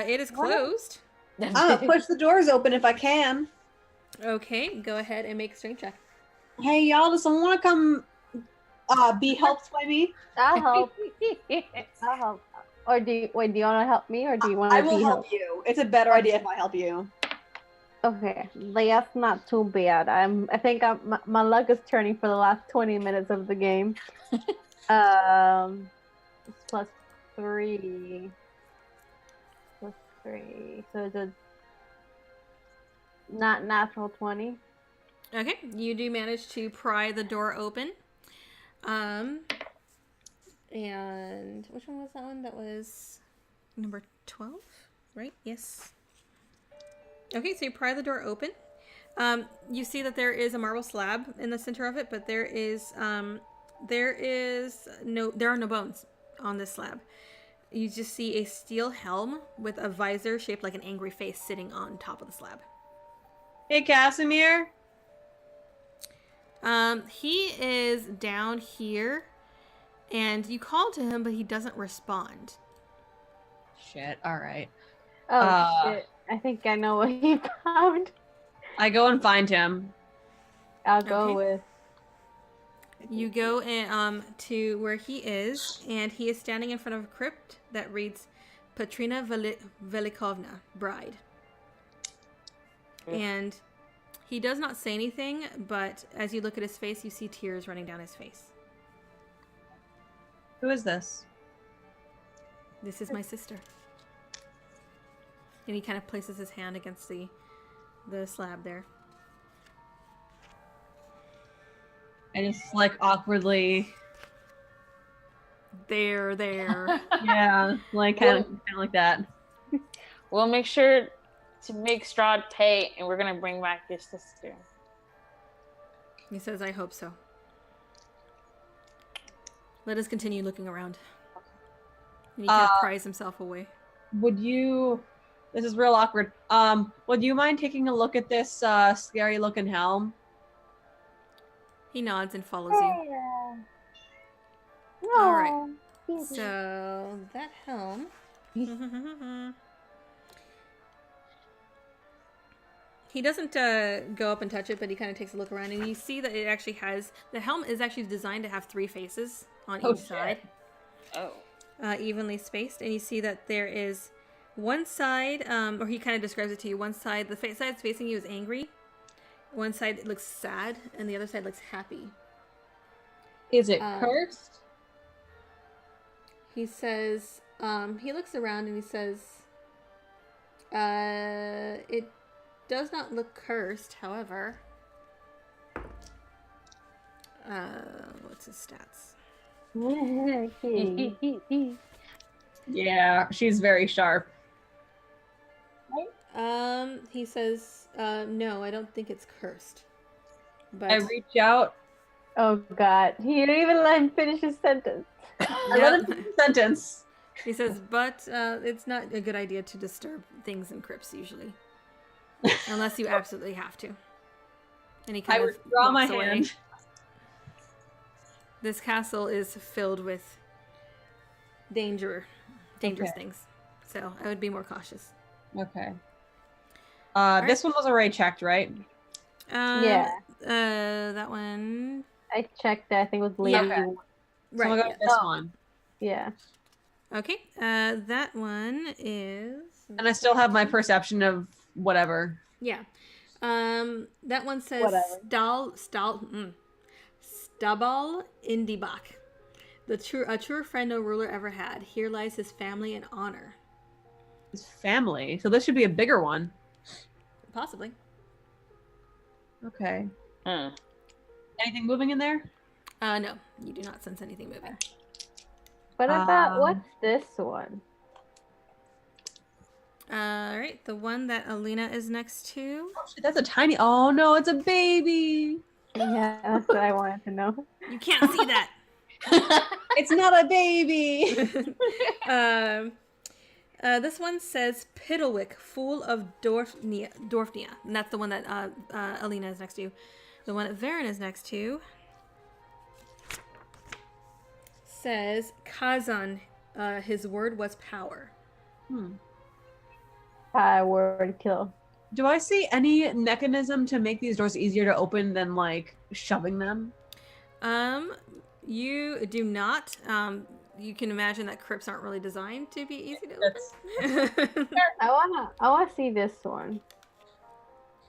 It is closed. I'm gonna push the doors open if I can. Okay, go ahead and make a strength check. Hey, y'all, does someone want to come be helped by me? I'll help. I'll help. Or do you want to help me, or do you want to I be will help helped? you. It's a better idea if I help you. Okay, that's not too bad. I think my luck is turning for the last 20 minutes of the game. It's plus 3. So it's a not natural 20. Okay, you do manage to pry the door open. And which one was that one? That was number 12, right? Yes. Okay, so you pry the door open. You see that there is a marble slab in the center of it, but there are no bones on this slab. You just see a steel helm with a visor shaped like an angry face sitting on top of the slab. Hey, Casimir. He is down here, and you call to him, but he doesn't respond. Shit, alright. Oh shit! I think I know what he found. I go and find him. I'll go Okay. with. You go in, to where he is, and he is standing in front of a crypt that reads Patrina Velikovna, bride. And he does not say anything, but as you look at his face, you see tears running down his face. Who is this? This is my sister. And he kind of places his hand against the slab there. And it's like awkwardly. There. Yeah, like kind of like that. We'll make sure to make Strahd pay, and we're gonna bring back your sister. He says, I hope so. Let us continue looking around. And he kind of pries himself away. Would you? This is real awkward. Would you mind taking a look at this scary looking helm? He nods and follows you. All right. So that helm. He doesn't go up and touch it, but he kind of takes a look around, and you see that it actually has, the helm is actually designed to have 3 faces on each side. Oh. Evenly spaced, and you see that there is one side, or he kind of describes it to you, one side, the side facing you is angry, one side looks sad, and the other side looks happy. Is it cursed? He says, he looks around and he says, it does not look cursed, however. What's his stats? Yeah, she's very sharp. He says, no, I don't think it's cursed. But I reach out. Oh god, he didn't even let him finish his sentence. I let him finish the sentence. He says, but it's not a good idea to disturb things in crypts usually. Unless you absolutely have to. And he kind of withdraw my walks away. hand. This castle is filled with dangerous things. So I would be more cautious. Okay. Right. This one was already checked, right? Yeah. That one. I checked that. I think it was Lady. Okay. So Right. we'll go with this one. Yeah. Okay. That one is. And I still have my perception of whatever. Yeah. That one says Whatever. Stabal Indibak. A truer friend no ruler ever had. Here lies his family and honor. his family. So this should be a bigger one. Possibly. Okay. Hmm. Anything moving in there? No, you do not sense anything moving. What about what's this one? All right, the one that Alina is next to. Oh, shit, that's a tiny. Oh no, it's a baby. Yeah, that's what I wanted to know. You can't see that. It's not a baby. This one says Piddlewick, Fool of Dorfnia, and that's the one that Alina is next to. The one that Varen is next to says Kazan, his word was power. Word kill. Do I see any mechanism to make these doors easier to open than like shoving them? You do not. You can imagine that crypts aren't really designed to be easy to open. I wanna see this one.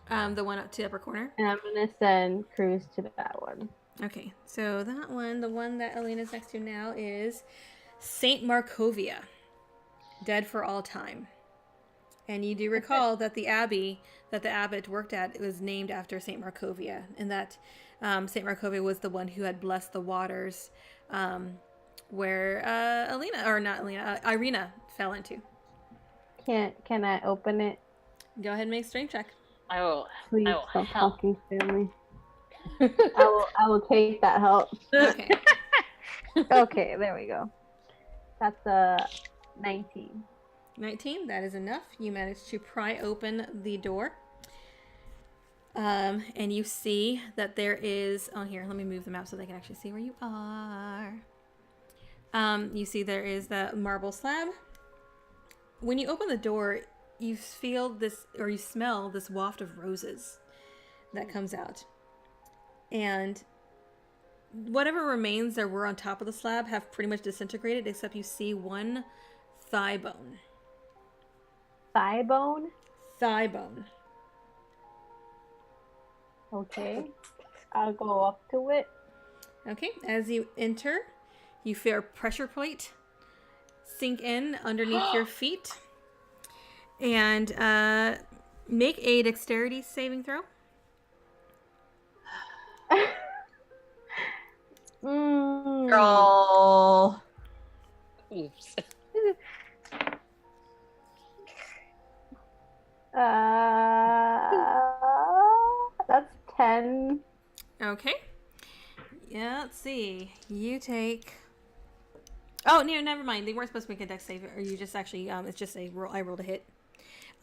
The one up to the upper corner. And I'm gonna send Cruz to that one. Okay, so that one, the one that Alina's next to now is Saint Markovia, dead for all time. And you do recall that the abbey that the abbot worked at was named after Saint Markovia, and that Saint Markovia was the one who had blessed the waters where Irina fell into. Can I open it? Go ahead and make a strength check. I will. Please I will don't help. fucking fail me. I will take that help. Okay. Okay, there we go. That's a 19. 19, that is enough. You managed to pry open the door. And you see that there is, oh here, let me move the map so they can actually see where you are. You see there is the marble slab. When you open the door, you feel this, or you smell this waft of roses that comes out. And whatever remains there were on top of the slab have pretty much disintegrated, except you see one thigh bone. Thigh bone? Thigh bone. Okay. I'll go up to it. Okay, as you enter, you feel a pressure plate sink in underneath your feet. And make a dexterity saving throw. Girl. Oops. That's 10. Okay. Yeah, let's see. You take... Oh, no, never mind. They weren't supposed to make a dex save, or you just actually, it's just a roll. I rolled a hit.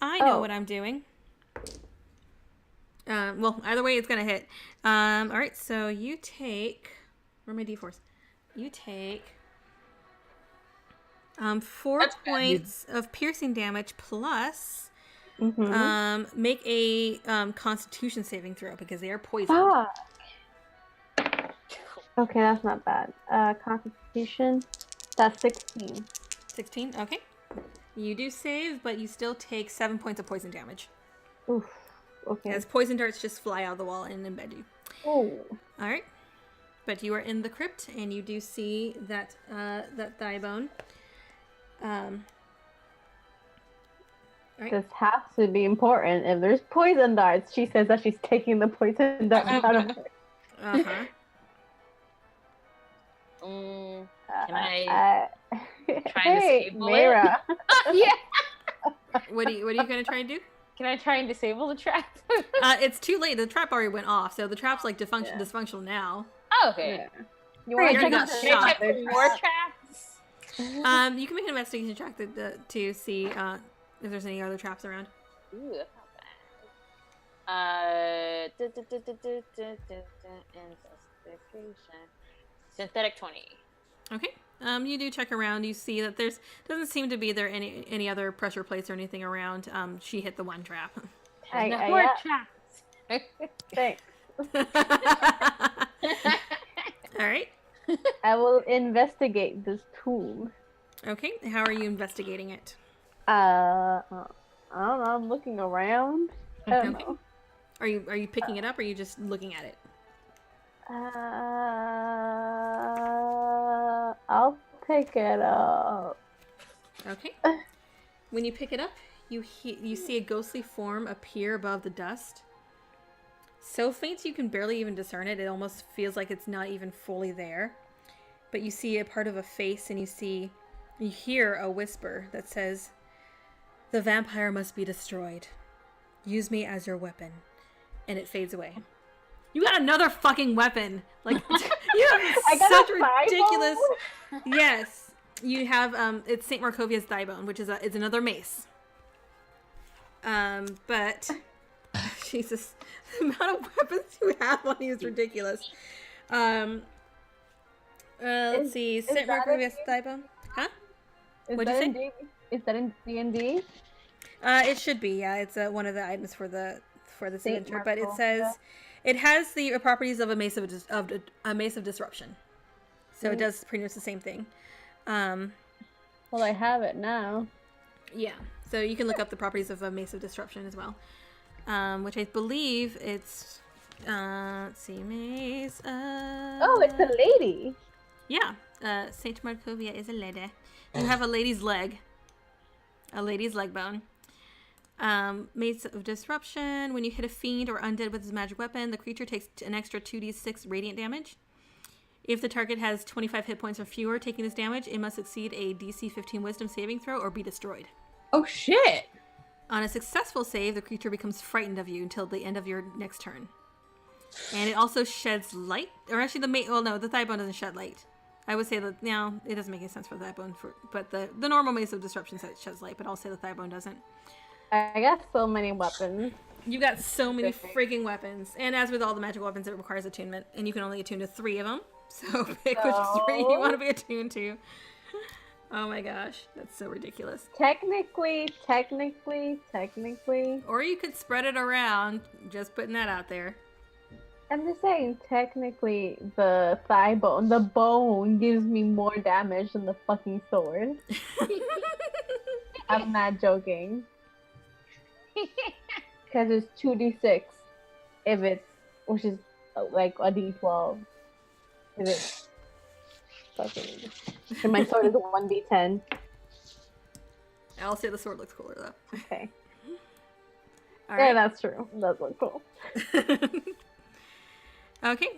I know what I'm doing. Well, either way, it's going to hit. All right, so you take... Where are my d4s? You take 4 points of piercing damage plus... make a constitution saving throw because they are poisoned. Okay, that's not bad. Constitution, that's 16. 16, okay. You do save, but you still take 7 points of poison damage. Oof. Okay. As poison darts just fly out of the wall and embed you. Oh. All right. But you are in the crypt, and you do see that that thigh bone. Right. This has to be important. If there's poison darts, she says that she's taking the poison darts out of her. Uh-huh. Can I try and Hey, disable Mira. it? Yeah. What are you gonna try and do? Can I try and disable the trap? It's too late. The trap already went off, so the trap's like dysfunctional now. Oh, okay. Yeah. You already got Can I shot. check for more traps? You can make an investigation check to see if there's any other traps around. Ooh, that's not bad. Investigation. Synthetic 20. Okay. You do check around. You see that there's doesn't seem to be there any other pressure plates or anything around. She hit the one trap. There's no more traps. Thanks. All right. I will investigate this tool. Okay. How are you investigating it? I don't know. I'm looking around. I don't know. Are you picking it up, or are you just looking at it? I'll pick it up. Okay. When you pick it up, you see a ghostly form appear above the dust. So faint you can barely even discern it. It almost feels like it's not even fully there. But you see a part of a face, and you hear a whisper that says, "The vampire must be destroyed. Use me as your weapon." And it fades away. You got another fucking weapon. Like, you have such ridiculous. Yes, you have. It's Saint Markovia's thigh bone, which is another mace. But Jesus, the amount of weapons you have on you is ridiculous. Let's see, Saint Markovia's thigh bone. Huh? What'd you say? Is that in D&D? It should be. Yeah, it's one of the items for this adventure. But it says it has the properties of a mace of disruption. So it does pretty much the same thing. Well, I have it now. Yeah. So you can look up the properties of a mace of disruption as well. Which I believe it's let's see, mace. Oh, it's a lady. Yeah. Saint Markovia is a lady. You have a lady's leg. A lady's leg bone. Mace of Disruption. When you hit a fiend or undead with his magic weapon, the creature takes an extra 2d6 radiant damage. If the target has 25 hit points or fewer taking this damage, it must succeed a DC 15 Wisdom saving throw or be destroyed. Oh shit! On a successful save, the creature becomes frightened of you until the end of your next turn. And it also sheds light. Or actually, the thigh bone doesn't shed light. I would say that, no, it doesn't make any sense for the thigh bone. But the normal Mace of Disruption sheds light, but I'll say the thigh bone doesn't. I got so many weapons. You got so many freaking weapons. And as with all the magical weapons, it requires attunement. And you can only attune to 3 of them. So pick which 3 you want to be attuned to. Oh my gosh, that's so ridiculous. Technically. Or you could spread it around, just putting that out there. I'm just saying, technically, the thigh bone, the bone gives me more damage than the fucking sword. I'm not joking. Because it's 2d6 which is like a d12. If it's fucking. And my sword is a 1d10. I'll say the sword looks cooler though. Okay. All Yeah, right. that's true. That looks cool. Okay,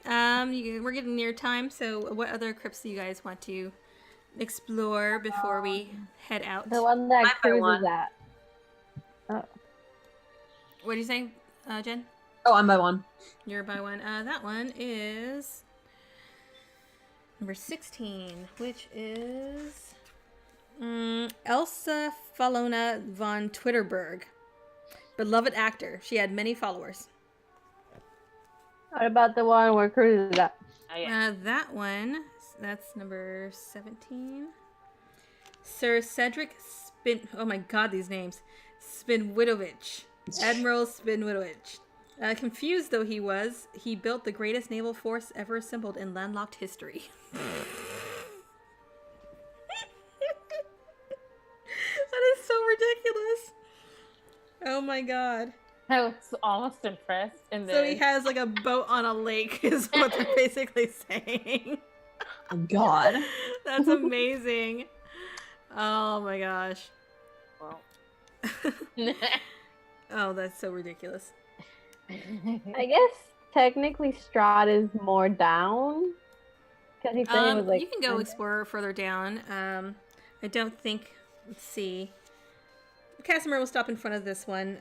we're getting near time, so what other crypts do you guys want to explore before we head out? The one that My cruises one. at. Oh. What did you say, Jen? Oh, I'm by 1. You're by 1. That one is number 16, which is Elsa Falona von Twitterberg. Beloved actor. She had many followers. What about the one where Cruz is at? Oh, yeah. That one, that's number 17. Sir Cedric oh my god, these names. Spinwidowicz. Admiral Spinwidowicz. Confused though he was, he built the greatest naval force ever assembled in landlocked history. That is so ridiculous. Oh my god. I was almost impressed. And So he has like a boat on a lake is what they're basically saying. Oh god. That's amazing. Oh my gosh. Well. Oh, that's so ridiculous. I guess technically Strahd is more down. Because he said he was like. You can go explore further down. I don't think. Let's see. Casimir will stop in front of this one.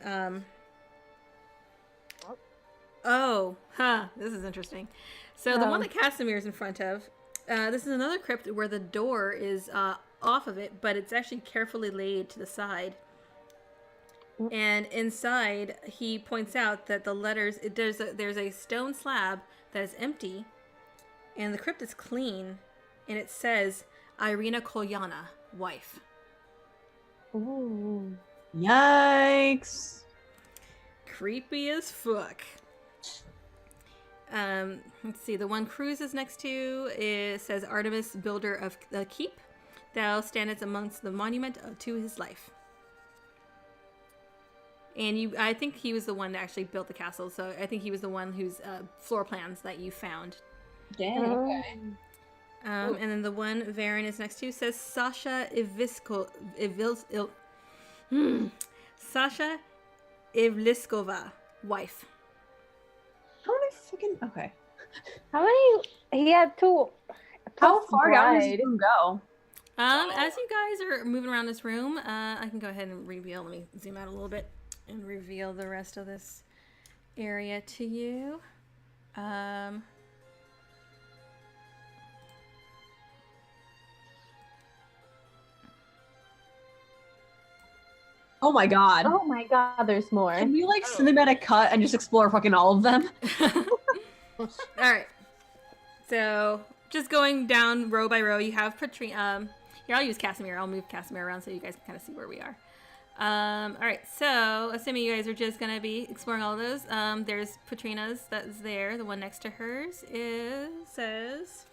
This is interesting. So the one that Casimir's in front of, this is another crypt where the door is off of it, but it's actually carefully laid to the side. And inside, he points out that the letters, there's a stone slab that is empty, and the crypt is clean, and it says, Irina Kolyana, wife. Ooh. Yikes. Creepy as fuck. Let's see. The one Cruz is next to says Artemis, builder of the keep. Thou standest amongst the monument to his life. And I think he was the one that actually built the castle. So I think he was the one whose floor plans that you found. Dang. Okay. And then the one Varen is next to says Sasha Sasha Ivliskova, wife. How many fucking... Okay. How many? He had two. How plus far down does bride. this room go? As you guys are moving around this room, I can go ahead and reveal. Let me zoom out a little bit and reveal the rest of this area to you. Oh my god. Oh my god, there's more. Can we like cinematic cut and just explore fucking all of them? All right. So just going down row by row, you have Patrina. Here, I'll use Casimir. I'll move Casimir around so you guys can kind of see where we are. All right. So assuming you guys are just gonna be exploring all of those, there's Patrina's that's there. The one next to hers says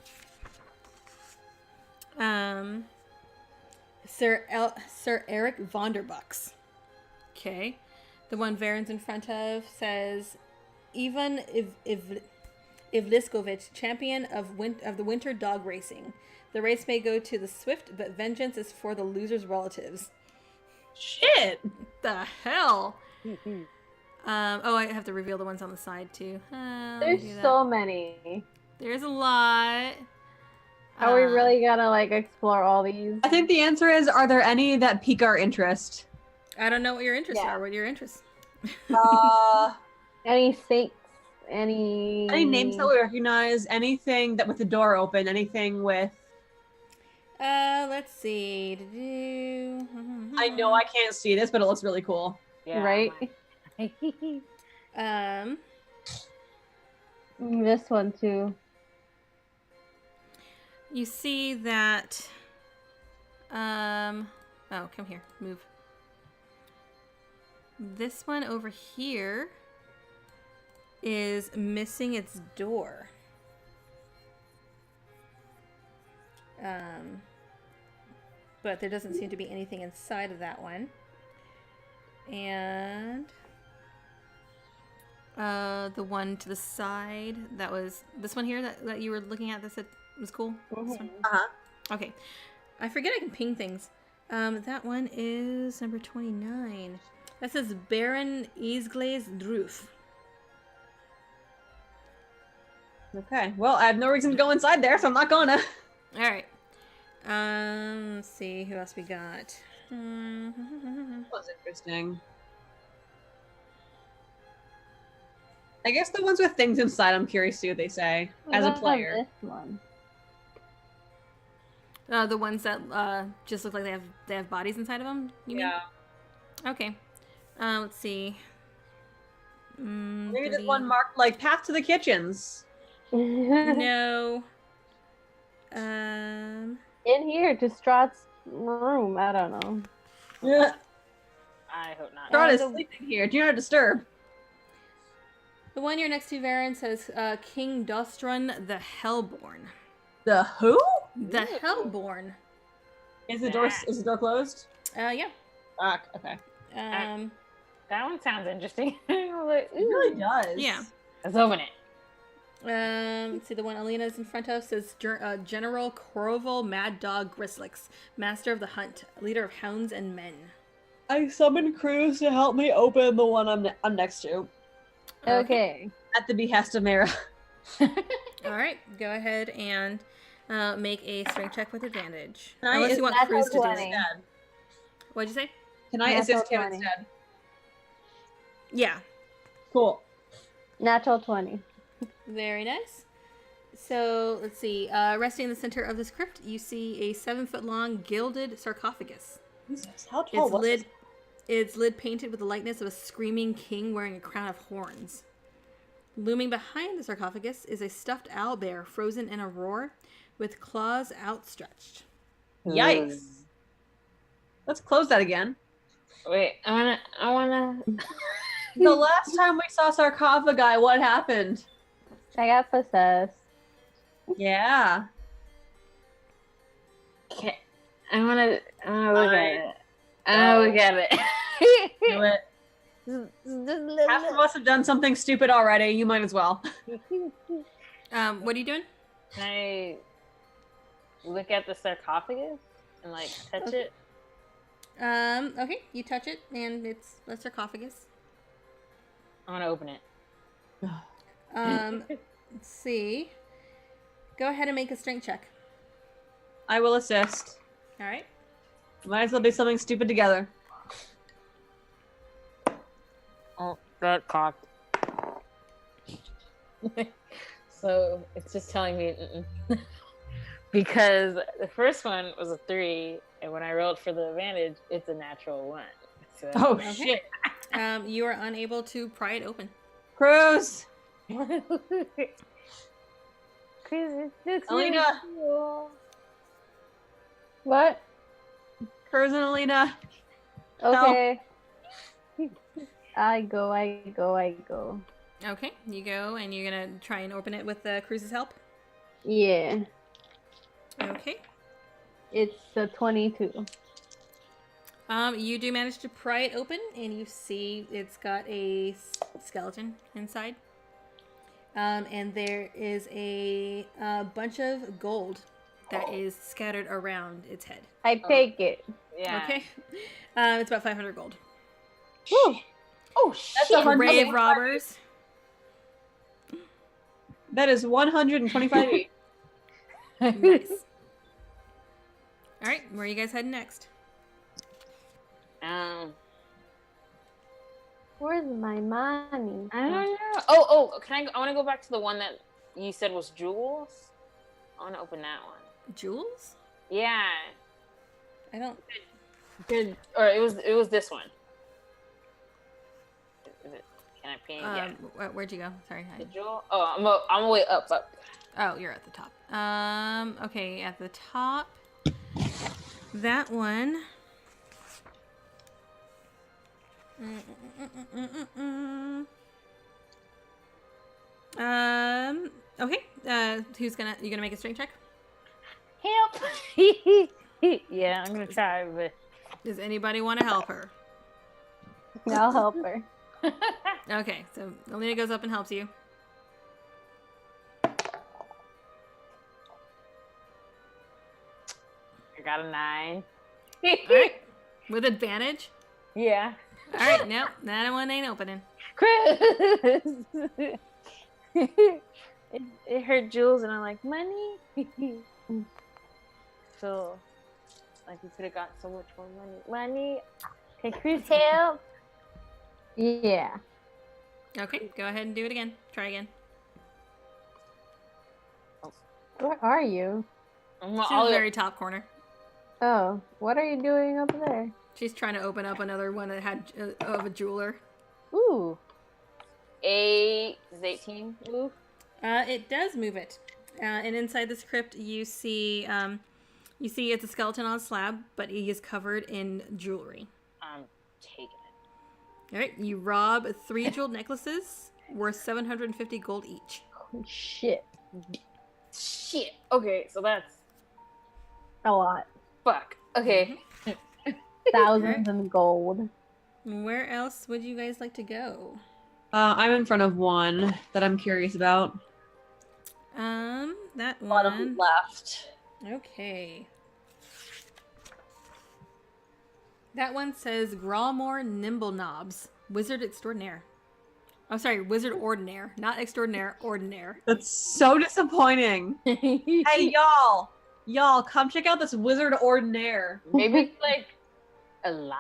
Sir Eric Vonderbucks. Okay. The one Varen's in front of says Ivan Ivliskovich, champion of the winter dog racing. The race may go to the swift, but vengeance is for the loser's relatives. Shit! The hell? Oh, I have to reveal the ones on the side too. There's so many. There's a lot. Are we really gonna like explore all these? I think the answer is, are there any that pique our interest? I don't know what your interests are. What are your interests? Any saints? Any names that we recognize? Anything that with the door open? Anything with... Let's see. I know I can't see this, but it looks really cool. Yeah, right? This one too. You see that. Oh, come here. Move. This one over here is missing its door. But there doesn't seem to be anything inside of that one. And the one to the side, that was this one here that you were looking at that said was cool. This one? Okay. I forget I can ping things. That one is number 29. That says Baron Isglaze Droof. Okay, well, I have no reason to go inside there, so I'm not gonna. All right. Let's see who else we got. That was interesting. I guess the ones with things inside, I'm curious to see what they say as a player. This one. The ones that just look like they have bodies inside of them. You mean? Okay. Let's see. Maybe there's one marked like path to the kitchens. No. In here to Strahd's room. I don't know. Yeah. I hope not. Strahd is sleeping here. Do not disturb. The one you're next to, Varen, says King Dostrun the Hellborn. The who? The Hellborn. Is the door closed? Yeah. Okay. That one sounds interesting. It really does. Yeah. Let's open it. Let's see, the one Alina's in front of says General Corval Mad Dog Grislix, Master of the Hunt, leader of hounds and men. I summoned crews to help me open the one I'm next to. Okay. At the behest of Mara. All right, go ahead and make a strength check with advantage. Can I Unless you want Cruz to do it. instead? What'd you say? Can I Natural assist him 20. instead? Yeah. Cool. Natural 20. Very nice. So let's see. Resting in the center of this crypt, you see a 7-foot-long gilded sarcophagus. Jesus, how tall was this? Its lid painted with the likeness of a screaming king wearing a crown of horns. Looming behind the sarcophagus is a stuffed owlbear frozen in a roar with claws outstretched. Yikes. Let's close that again. Wait, I wanna. The last time we saw sarcophagi, what happened? I got possessed. Yeah. Okay, I wanna look at it. I wanna look at it. Do it. Half of us have done something stupid already. You might as well. What are you doing? Can I look at the sarcophagus and like touch it? Okay, you touch it, and it's a sarcophagus. I want to open it. Let's see. Go ahead and make a strength check. I will assist. All right. Might as well do something stupid together. Oh, that cocked. So it's just telling me because the first one was a 3, and when I rolled for the advantage, it's a natural 1. So, Oh Okay. shit! You are unable to pry it open. Cruz, Alina. What? Cruz and Alina. Okay. I go. Okay, you go, and you're gonna try and open it with Cruz's help. Yeah. Okay. It's a 22. You do manage to pry it open, and you see it's got a skeleton inside. And there is a bunch of gold that is scattered around its head. I take it. Yeah. Okay. It's about 500 gold. Woo. Oh That's shit! 100. Brave robbers. That is 125 each. Nice. All right, where are you guys heading next? Where's my money? I don't know. Oh, can I want to go back to the one that you said was jewels? I want to open that one. Jewels? Yeah. I don't. Good. Or it was this one. Is it? Can I ping? Yeah. Where'd you go? Sorry. The jewel. Oh, I'm way up. Oh, you're at the top. Okay, at the top. That one. Okay. You gonna make a strength check? Help! Yeah, I'm gonna try, but Does anybody want to help her? I'll help her. Okay, so Alina goes up and helps you. I got a 9. All right. With advantage? Yeah. All right, nope, that one ain't opening. Chris! it hurt Jules, and I'm like, money? So, like, we could have got so much more money. Money? Can Chris help? Yeah. Okay, go ahead and do it again. Try again. Where are you? I'm She's in all the very top corner. Oh, what are you doing up there? She's trying to open up another one that had of a jeweler. Ooh. 8 is 18. Ooh. It does move it. And inside this crypt, you see it's a skeleton on a slab, but he is covered in jewelry. I'm taking it. All right, you rob 3 jeweled necklaces worth 750 gold each. Oh, shit. Shit. Okay, so that's A lot. fuck. Okay. Thousands in gold. Where else would you guys like to go? I'm in front of one that I'm curious about. That Bottom one. left. Okay. That one says Grawmore Nimble Knobs, Wizard Extraordinaire. Oh, sorry, Wizard Ordinaire. Not Extraordinaire, Ordinaire. That's so disappointing. Hey, y'all, come check out this Wizard Ordinaire. Maybe it's like a lie.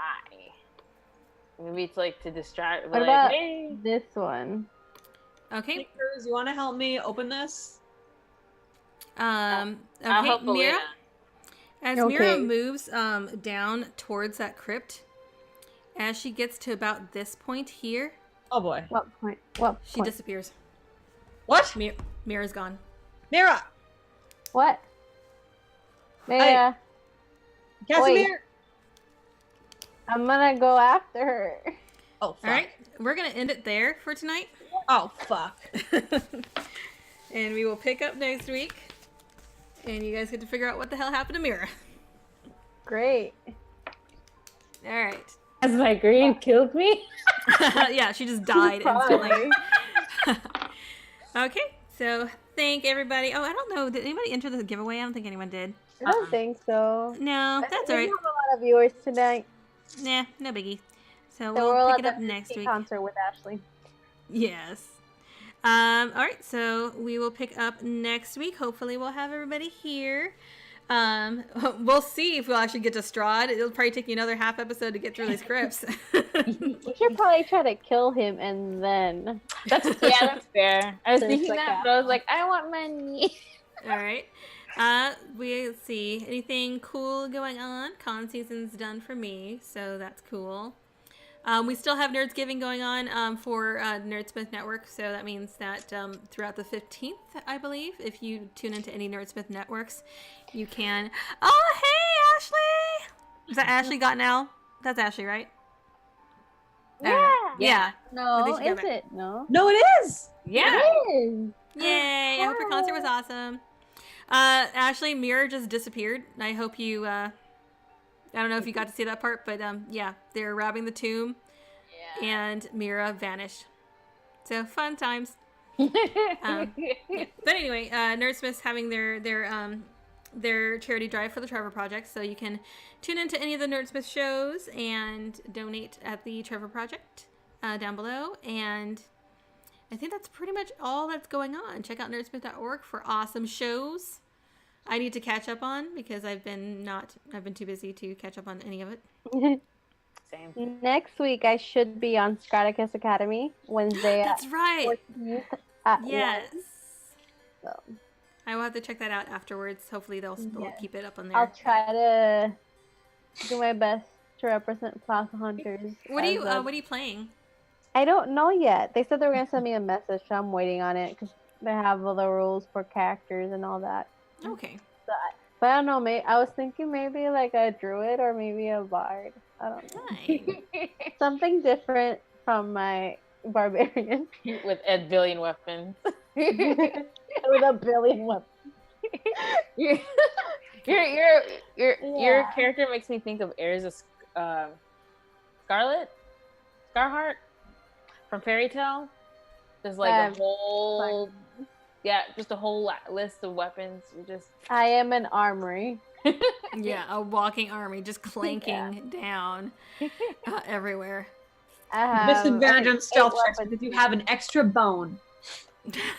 Maybe it's like to distract. What Like, about hey. this one? Okay. Hey, Cruz, you want to help me open this? I'll Okay, help Mira. Alina. As Mira Okay. moves down towards that crypt, as she gets to about this point here, Oh boy. What point? What she point? disappears. What? Mira's gone. Mira! What? Maya, Casimir! I'm gonna go after her. Oh, fuck. All right, we're gonna end it there for tonight, Oh, fuck. and we will pick up next week. And you guys get to figure out what the hell happened to Mira. Great. All right. Has my greed killed me? Yeah, she just died instantly. Probably. Okay, so thank everybody. Oh, I don't know. Did anybody enter the giveaway? I don't think anyone did. I don't think so. No, that's all We right. have a lot of viewers tonight. Nah, no biggie. So So we'll we'll pick it at up the next week. concert with Ashley. Yes. All right, so we will pick up next week. Hopefully we'll have everybody here. We'll see if we'll actually get to Strahd. It'll probably take you another half episode to get through these scripts. We should probably try to kill him and then. That's fair. I was There's thinking the that, but I was like, I want money. All right. We'll see. Anything cool going on? Con season's done for me, so that's cool. We still have Nerdsgiving going on for Nerdsmith Network, so that means that throughout the 15th, I believe, if you tune into any Nerdsmith networks, you can... Oh, hey, Ashley! Is that Ashley got now? That's Ashley, right? Yeah. No, think she got is back. it? No. No, it is. Yeah. It is. Yay! I hope your concert was awesome. Ashley, Mira just disappeared. I hope you... I don't know if you got to see that part, but yeah, they're robbing the tomb, and Mira vanished. So fun times. Yeah. But anyway, Nerdsmith's having their charity drive for the Trevor Project, so you can tune into any of the Nerdsmith shows and donate at the Trevor Project down below. And I think that's pretty much all that's going on. Check out nerdsmith.org for awesome shows. I need to catch up on because I've been too busy to catch up on any of it. Same. Next week, I should be on Spartacus Academy Wednesday That's right. 14th at Yes. 1. So I will have to check that out afterwards. Hopefully they'll Yeah. keep it up on there. I'll try to do my best to represent Plaza Hunters. What are as you a- what are you playing? I don't know yet. They said they were gonna send me a message, so I'm waiting on it because they have all the rules for characters and all that. Okay. But I don't know. Maybe I was thinking maybe like a druid or maybe a bard. I don't know. Nice. Something different from my barbarian With a billion weapons. with a billion weapons. your Yeah. character makes me think of Heirs of Scarheart from Fairy Tale. There's like a whole, just a whole list of weapons. You just I am an armory. Yeah, a walking army just clanking down everywhere. I have Disadvantage on stealth 8 checks weapons. because you have an extra bone.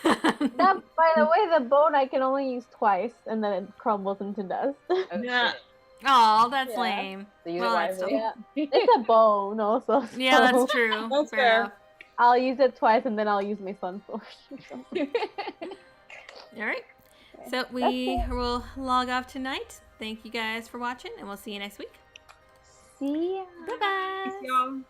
That, by the way, the bone I can only use twice, and then it crumbles into dust. oh, Yeah. shit. Oh, that's Yeah. lame. So use Well, it that's wisely. Yeah, it's a bone also. Yeah, so that's true. That's Fair fair. enough. I'll use it twice, and then I'll use my sun sword. All right. So we will log off tonight. Thank you guys for watching, and we'll see you next week. See ya. Bye-bye. Y'all.